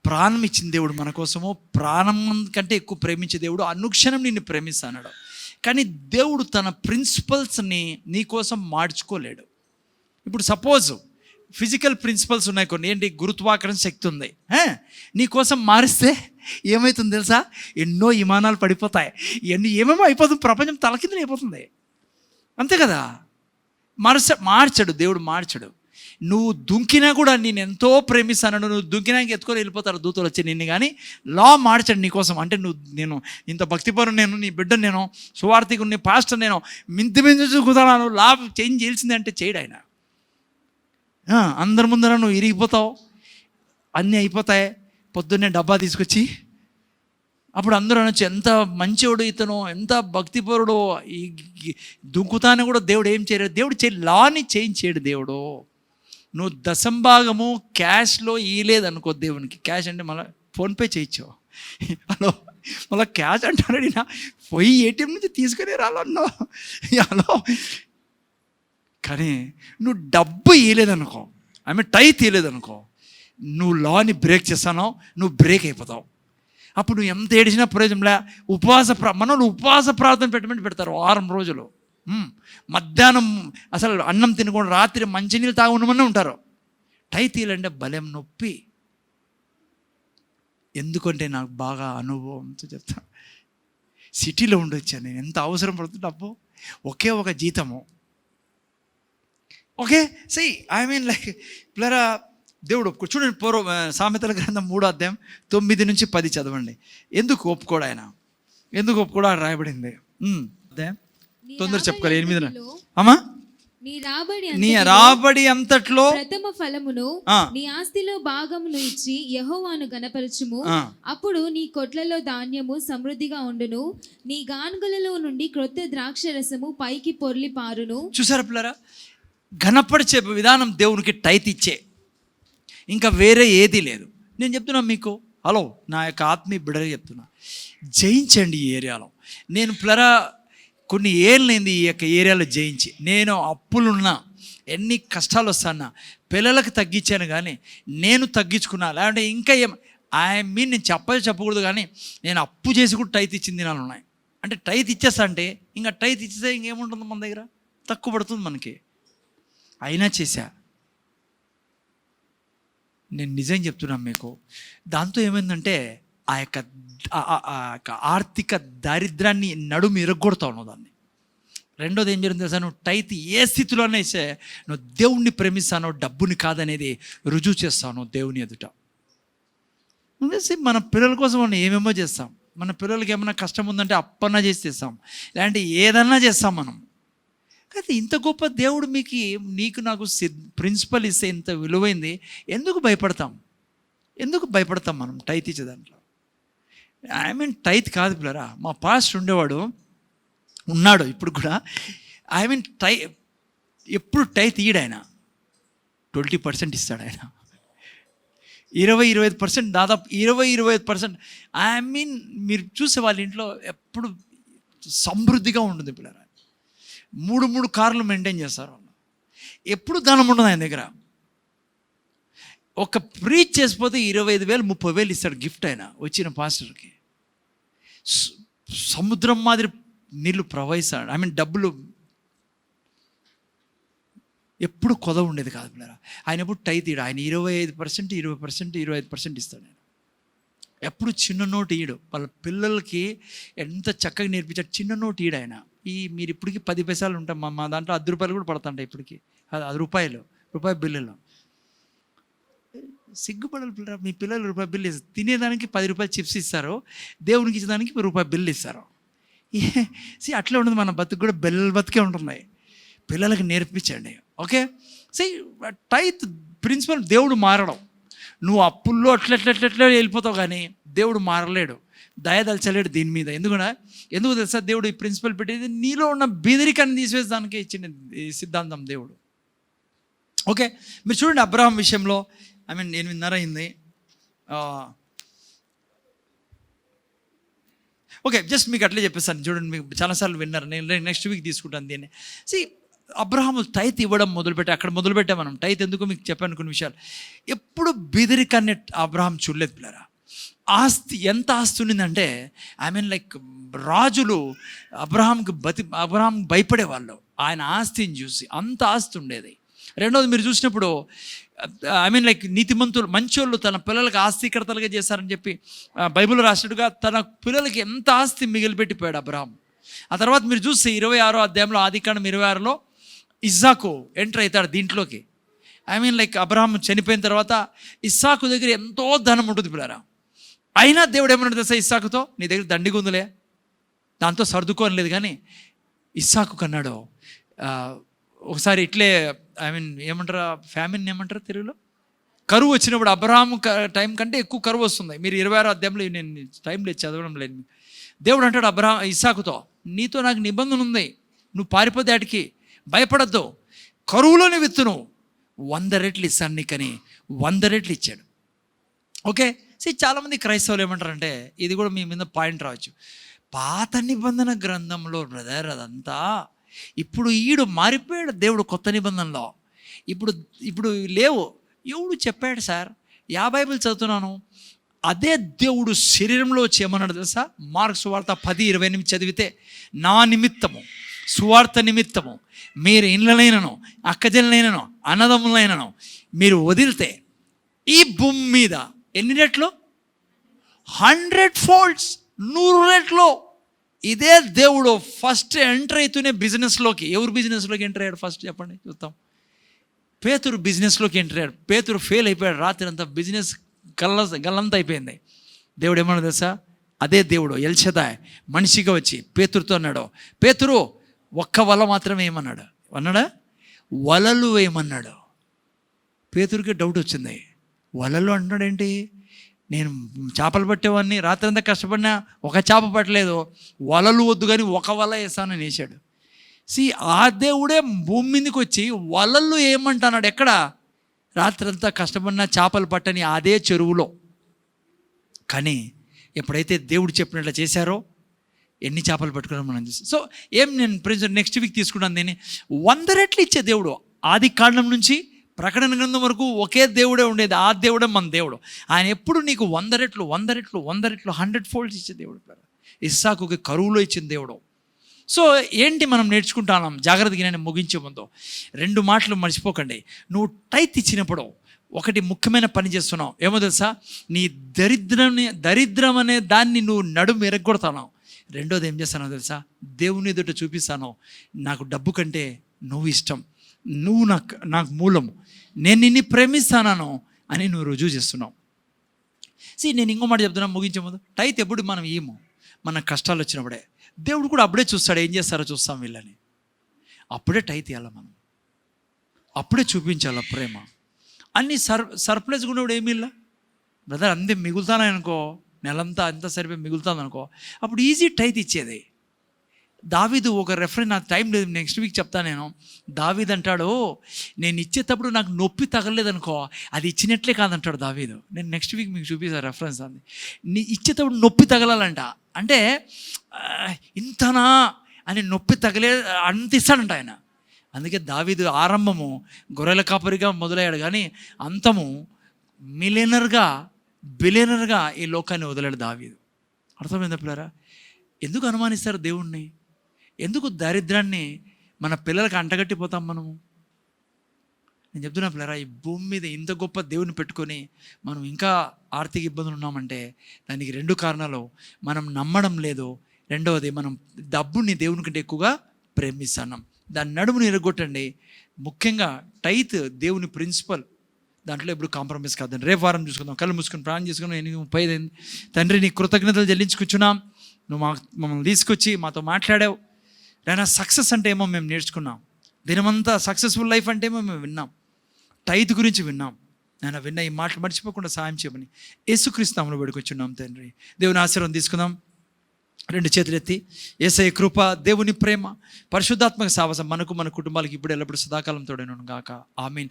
S3: ప్రాణం ఇచ్చిన దేవుడు మన కోసము, ప్రాణం కంటే ఎక్కువ ప్రేమించే దేవుడు. అనుక్షణం నిన్ను ప్రేమిస్తాడు. కానీ దేవుడు తన ప్రిన్సిపల్స్ని నీ కోసం మార్చుకోలేడు. ఇప్పుడు సపోజ్ ఫిజికల్ ప్రిన్సిపల్స్ ఉన్నాయి కొన్ని, ఏంటి, గురుత్వాకర్షణ శక్తి ఉంది, నీ కోసం మారిస్తే ఏమవుతుంది తెలుసా? ఎన్నో విమానాలు పడిపోతాయి, ఏమేమో అయిపోతుంది, ప్రపంచం తలకిందులు అయిపోతుంది. అంతే కదా. మార్చడు దేవుడు, మార్చడు. నువ్వు దుంకినా కూడా నేను ఎంతో ప్రేమిస్తాను, నువ్వు దుంకినాక ఎత్తుకొని వెళ్ళిపోతారు దూతలు వచ్చి నిన్ను, కానీ లా మార్చడు నీకోసం. అంటే నేను ఇంత భక్తిపరు, నేను నీ బిడ్డ, నేను సువార్థికు, నీ పాస్టర్, నేను మించి కుదరాను, లా చేంజ్ చేయాల్సిందే అంటే చేయడు ఆయన. అందరి ముందర నువ్వు ఇరిగిపోతావు, అన్నీ అయిపోతాయి. పొద్దున్నే డబ్బా తీసుకొచ్చి అప్పుడు అందరూ అనొచ్చు, ఎంత మంచివాడు ఇతను, ఎంత భక్తిపరుడు, ఈ దుంకుతానే కూడా దేవుడు ఏం చేయలేదు. దేవుడు లాని చేంజ్ చేయడు దేవుడు. నువ్వు దశంభాగము క్యాష్లో ఇయలేదనుకో దేవునికి, క్యాష్ అంటే మళ్ళీ ఫోన్పే చేయించావు, హలో మళ్ళీ క్యాష్ అంటాడు, పోయి ఏటీఎం నుంచి తీసుకుని రాలన్నావు, హలో. కానీ నువ్వు డబ్బు ఇయలేదనుకో, టైత్ ఇయలేదనుకో, నువ్వు లాని బ్రేక్ చేస్తానో, నువ్వు బ్రేక్ అయిపోతావు. అప్పుడు నువ్వు ఎంత ఏడిచినా ప్రయోజనంలే. మనోళ్ళు ఉపవాస ప్రార్థన పెట్టమని పెడతారు 6 రోజులు. మధ్యాహ్నం అసలు అన్నం తినకుండా రాత్రి మంచినీళ్ళు తాగి ఉండమని ఉంటారు. టైత్ ఇయాలంటే భలేం నొప్పి. ఎందుకంటే నాకు బాగా అనుభవంతో చెప్తాను. సిటీలో ఉండొచ్చాను నేను, ఎంత అవసరం పడుతుంది డబ్బు. ఒకే ఒక జీతము. ఓకే లైక్ పిల్లరా, దేవుడు ఒప్పుకో. చూడండి, సామెతల గ్రంథం 3వ అధ్యాయం 9 నుంచి 10 చదవండి. ఎందుకు ఒప్పుకోడు ఆయన, ఎందుకు ఒప్పుకోడు అని రాయబడింది. తొందర చెప్పుకోవాలి. 8 అమ్మా, నీ రాబడి అంతట్లో
S2: ప్రథమ ఫలమును నీ ఆస్తిలో భాగమును ఇచ్చి యెహోవాను గణపరచుము. అప్పుడు నీ కొట్లలో ధాన్యము సమృద్ధిగా ఉండును, నీ గానుగలలో నుండి క్రొత్త ద్రాక్ష రసము పైకి పొర్లి పారును.
S3: చూసారా పిల్లరా, ఘనపరిచే విధానం దేవునికి టైత్ ఇచ్చే, ఇంకా వేరే ఏదీ లేదు. నేను చెప్తున్నా మీకు, హలో నా యొక్క ఆత్మీయ బిడ్డగా చెప్తున్నా, జయించండి ఈ ఏరియాలో. నేను పిల్లరా కొన్ని ఏళ్ళైంది ఈ యొక్క ఏరియాలో జయించి, నేను అప్పులున్నా, ఎన్ని కష్టాలు వస్తానా, పిల్లలకు తగ్గించాను కానీ నేను తగ్గించుకున్నా. లేదంటే ఇంకా నేను చెప్పకూడదు కానీ నేను అప్పు చేసి కూడా టైత్ ఇచ్చిన దినాలు ఉన్నాయి. అంటే టైత్ ఇచ్చేస్తా అంటే ఇంకా టైత్ ఇచ్చేస్తే ఇంకేముంటుంది మన దగ్గర, తక్కువ పడుతుంది మనకి. అయినా చేశా. నేను నిజం చెప్తున్నాను మీకు. దాంతో ఏమైందంటే ఆ యొక్క ఆర్థిక దారిద్రాన్ని నడుము ఇరగొడతా ఉన్నావు దాన్ని. రెండోది ఏం జరిగింది తెలుసా, నువ్వు టైత్ ఏ స్థితిలోనే ఇస్తే నువ్వు దేవుణ్ణి ప్రేమిస్తానో డబ్బుని కాదనేది రుజువు చేస్తాను దేవుని ఎదుట. మన పిల్లల కోసం మనం ఏమేమో చేస్తాం. మన పిల్లలకి ఏమైనా కష్టం ఉందంటే అప్పన్నా చేసి తెస్తాం, లేదంటే ఏదన్నా చేస్తాం మనం. కానీ ఇంత గొప్ప దేవుడు నీకు నాకు ప్రిన్సిపల్ ఇస్తే ఇంత విలువైంది, ఎందుకు భయపడతాం? మనం టైత్ ఇచ్చే దాంట్లో? టైత్ కాదు పిల్లరా. మా పాస్టర్ ఉన్నాడు ఇప్పుడు కూడా. ఎప్పుడు టైత్ ఇయ్యడు ఆయన. 20% ఇస్తాడు ఆయన. 20-25%, దాదాపు 20-25%. మీరు చూసే వాళ్ళ ఇంట్లో ఎప్పుడు సమృద్ధిగా ఉంటుంది పిల్లరా. 3 కార్లు మెయింటైన్ చేస్తారు వాళ్ళు. ఎప్పుడు ధనం ఉండదు ఆయన దగ్గర. ఒక ప్రీచ్ చేసిపోతే 25,000-30,000 ఇస్తాడు గిఫ్ట్ ఆయన వచ్చిన పాస్టర్కి. సముద్రం మాదిరి నీళ్ళు ప్రవహిస్తాడు. డబ్బులు ఎప్పుడు కొదవ ఉండేది కాదు పిల్లరా. ఆయన ఎప్పుడు టైత్ ఇయ్యడు. ఆయన 25% ఇస్తాడు ఆయన. ఎప్పుడు చిన్న నోటు ఇయ్యడు. వాళ్ళ పిల్లలకి ఎంత చక్కగా నేర్పించాడు. చిన్న నోటు ఇయ్యడు ఆయన. మీరు ఇప్పటికీ 10 పైసలు ఉంటాం, మా దాంట్లో 10 రూపాయలు కూడా పడుతుంటాయి ఇప్పటికీ. అది రూపాయి బిల్లులో. సిగ్గుపడాలి పిల్లరా. మీ పిల్లలు రూపాయి బిల్లు ఇస్తారు, తినేదానికి 10 రూపాయలు చిప్స్ ఇస్తారు, దేవునికి ఇచ్చేదానికి రూపాయి బిల్లు ఇస్తారు. అట్లా ఉండదు మన బతుకు కూడా. బతికే ఉంటున్నాయి. పిల్లలకి నేర్పించండి. ఓకే. టైత్ ప్రిన్సిపల్ దేవుడు మారడం. నువ్వు అప్పుల్లో అట్లా వెళ్ళిపోతావు, కానీ దేవుడు మారలేడు, దయదలచలేడు దీని మీద. ఎందుకు తెలుసా? దేవుడు ఈ ప్రిన్సిపల్ పెట్టేది నీలో ఉన్న బీదరికాన్ని తీసివేసడానికి ఇచ్చిన సిద్ధాంతం దేవుడు. ఓకే. మీరు చూడండి అబ్రహాం విషయంలో 8:30 అయింది. ఓకే, జస్ట్ మీకు అట్లే చెప్పేస్తాను చూడండి. మీకు చాలాసార్లు విన్నారు, నేను నెక్స్ట్ వీక్ తీసుకుంటాను దీన్ని. అబ్రహాము టైత్ ఇవ్వడం మొదలుపెట్టాం మనం. టైత్ ఎందుకు మీకు చెప్పాను కొన్ని విషయాలు. ఎప్పుడు బెదిరికాన్ని అబ్రహాం చూడలేదు పిల్లరా. ఎంత ఆస్తి ఉండిందంటే రాజులు అబ్రహాం భయపడేవాళ్ళు ఆయన ఆస్తిని చూసి. అంత ఆస్తి ఉండేది. రెండోది మీరు చూసినప్పుడు నీతిమంతులు మంచోళ్ళు తన పిల్లలకి ఆస్తికర్తలుగా చేశారని చెప్పి బైబిల్ రాసినట్టుగా తన పిల్లలకి ఎంత ఆస్తి మిగిలిపెట్టిపోయాడు అబ్రహాం. ఆ తర్వాత మీరు చూస్తే 26వ అధ్యాయంలో ఆదికాండం 26లో ఇస్సాకు ఎంటర్ అవుతాడు దీంట్లోకి. అబ్రహాం చనిపోయిన తర్వాత ఇస్సాకు దగ్గర ఎంతో ధనం ఉంటుంది పిల్లరా. అయినా దేవుడు ఏమన్నాడు తెలుసా ఇస్సాకుతో? నీ దగ్గర దండిగా ఉందిలే, దాంతో సర్దుకోని లేదు. కానీ ఇస్సాకు కన్నాడు. ఒకసారి ఇట్లే ఏమంటారు, ఫ్యామిన్ ఏమంటారు తెలుగులో, కరువు వచ్చినప్పుడు అబ్రహాం టైం కంటే ఎక్కువ కరువు వస్తుంది. మీరు 26వ అధ్యాయంలో, నేను టైం లేదు చదవడం లేదు. దేవుడు అంటాడు ఇస్సాకుతో, నీతో నాకు నిబంధన ఉంది, నువ్వు పారిపోతే ఆడికి భయపడద్దు, కరువులోనే విత్తును, 100 రెట్లు ఇస్తాను నీకని 100 రెట్లు ఇచ్చాడు. ఓకే. చాలామంది క్రైస్తవులు ఏమంటారంటే, ఇది కూడా మీ మీద పాయింట్ రావచ్చు, పాత నిబంధన గ్రంథంలో బ్రదర్ అదంతా, ఇప్పుడు ఈడు మారిపోయాడు దేవుడు కొత్త నిబంధనలో, ఇప్పుడు లేవు. ఎవడు చెప్పాడు సార్? బైబిల్ చదువుతున్నాను. అదే దేవుడు శరీరంలో వచ్చి ఏమన్నాడు తెలుసా? మార్కు సువార్త 10:28 చదివితే, నా నిమిత్తము సువార్త నిమిత్తము మీరు ఇళ్ళనైనను అక్కజనులైనను అన్నదమ్ములైనను మీరు వదిలితే ఈ భూమి మీద ఎన్ని రెట్లు? 100 folds, 100 రెట్లు. ఇదే దేవుడు ఫస్ట్ ఎంటర్ అవుతూనే బిజినెస్లోకి. ఎవరు బిజినెస్లోకి ఎంటర్ అయ్యాడు ఫస్ట్ చెప్పండి చూద్దాం? పేతురు బిజినెస్లోకి ఎంటర్ అయ్యాడు. పేతురు ఫెయిల్ అయిపోయాడు. రాత్రి అంతా బిజినెస్ గల్లంతా అయిపోయింది. దేవుడు ఏమన్నా తెలుసా? అదే దేవుడు ఎల్షదాయ్ మనిషిగా వచ్చి పేతురుతో అన్నాడు, పేతురు ఒక్క వల మాత్రమే ఏమన్నాడు? వలలు వేయమన్నాడు. పేతురుకి డౌట్ వచ్చింది, వలలు అంటున్నాడేంటి? నేను చేపలు పట్టేవాడిని, రాత్రి అంతా కష్టపడినా ఒక చేప పట్టలేదు, వలలు వద్దు కానీ ఒక వల వేసానని వేసాడు. ఆ దేవుడే భూమి మీదకి వచ్చి వలలు ఏమంటున్నాడు? ఎక్కడ? రాత్రంతా కష్టపడినా చేపలు పట్టని అదే చెరువులో. కానీ ఎప్పుడైతే దేవుడు చెప్పినట్లు చేశారో ఎన్ని చేపలు పట్టుకున్నారో మనం చూస్తాం. నేను నెక్స్ట్ వీక్ తీసుకున్నాను దీన్ని. 100 రెట్లు ఇచ్చే దేవుడు. ఆది కాండం నుంచి ప్రకటన గ్రంథం వరకు ఒకే దేవుడే ఉండేది. ఆ దేవుడే మన దేవుడు. ఆయన ఎప్పుడు నీకు 100 రెట్లు 100 folds ఇచ్చే దేవుడు. ఇస్సాకుకి కరువులో ఇచ్చిన దేవుడు. ఏంటి మనం నేర్చుకుంటున్నాం? జాగ్రత్తగా నేను ముగించే ముందు 2 మాటలు మర్చిపోకండి. నువ్వు టైత్ ఇచ్చినప్పుడు ఒకటి ముఖ్యమైన పని చేస్తున్నావు. ఏమో తెలుసా? నీ దరిద్రం అనే దాన్ని నువ్వు నడుము ఎరగొడతావు. రెండోది ఏం చేస్తానో తెలుసా, దేవుని ఎదుట చూపిస్తాను, నాకు డబ్బు కంటే నువ్వు ఇష్టం, నువ్వు నాకు మూలము, నేను నిన్ను ప్రేమిస్తాను అని నువ్వు రుజువు చేస్తున్నావు. నేను ఇంకో మాట చెప్తున్నా ముగించే ముందు, టైత్ ఎప్పుడు మనం ఏమో మన కష్టాలు వచ్చినప్పుడే, దేవుడు కూడా అప్పుడే చూస్తాడు, ఏం చేస్తారో చూస్తాం వీళ్ళని, అప్పుడే టైత్ ఇవ్వాలి మనం, అప్పుడే చూపించాలి ప్రేమ. అన్ని సర్ప్రైజ్ కూడా ఏమీ ఇలా బ్రదర్ అంతే మిగులుతాననుకో, నెలంతా అంతా సరిపోయి మిగులుతుంది అనుకో, అప్పుడు ఈజీ టైత్ ఇచ్చేది. దావీదు ఒక రెఫరెన్స్, నాకు టైం లేదు, నెక్స్ట్ వీక్ చెప్తాను నేను. దావీదు అంటాడు, నేను ఇచ్చేటప్పుడు నాకు నొప్పి తగలేదనుకో అది ఇచ్చినట్లే కాదంటాడు దావీదు. నేను నెక్స్ట్ వీక్ మీకు చూపిస్తాను రెఫరెన్స్. అది నీ ఇచ్చేటప్పుడు నొప్పి తగలాలంట, అంటే ఇంతనా అని నొప్పి తగలే అంత ఇస్తాడంట ఆయన. అందుకే దావీదు ఆరంభము గొర్రెల కాపరిగా మొదలయ్యాడు, కానీ అంతము బిలియనర్గా ఈ లోకాన్ని వదిలాడు దావీదు. అర్థమైందా పిల్లరా? ఎందుకు అనుమానిస్తారు దేవుణ్ణి? ఎందుకు దారిద్రాన్ని మన పిల్లలకు అంటగట్టిపోతాం మనము? నేను చెప్తున్నా పిల్లరా, ఈ భూమి మీద ఇంత గొప్ప దేవుని పెట్టుకొని మనం ఇంకా ఆర్థిక ఇబ్బందులు ఉన్నామంటే దానికి 2 కారణాలు. మనం నమ్మడం లేదు, రెండవది మనం డబ్బుని దేవుని కంటే ఎక్కువగా ప్రేమిస్తున్నాం. దాని నడుముని ఎరగొట్టండి. ముఖ్యంగా టైత్ దేవుని ప్రిన్సిపల్, దాంట్లో ఎప్పుడు కాంప్రమైజ్ కాదండి. రేపు వారం చూసుకుందాం. కళ్ళు మూసుకొని ప్రాణం చేసుకుని 35 తండ్రి నీ కృతజ్ఞతలు చెల్లించుకుంటున్నాం. నువ్వు మమ్మల్ని తీసుకొచ్చి మాతో మాట్లాడావు. నేను సక్సెస్ అంటే ఏమో మేము నేర్చుకున్నాం, దినమంతా సక్సెస్ఫుల్ లైఫ్ అంటే ఏమో మేము విన్నాం, టైత్ గురించి విన్నాం. నేను విన్న ఈ మాటలు మర్చిపోకుండా సాయం చేయమని యేసుక్రీస్తు నామములో వేడుకొచ్చున్నాం తండ్రి. దేవుని ఆశీర్వాదం తీసుకుందాం. 2 చేతులు ఎత్తి. యేసయ్య కృప, దేవుని ప్రేమ, పరిశుద్ధాత్మక సావాసం మనకు మన కుటుంబాలకు ఇప్పుడు ఎల్లప్పుడూ సదాకాలం తోడేను గాక. ఆమేన్.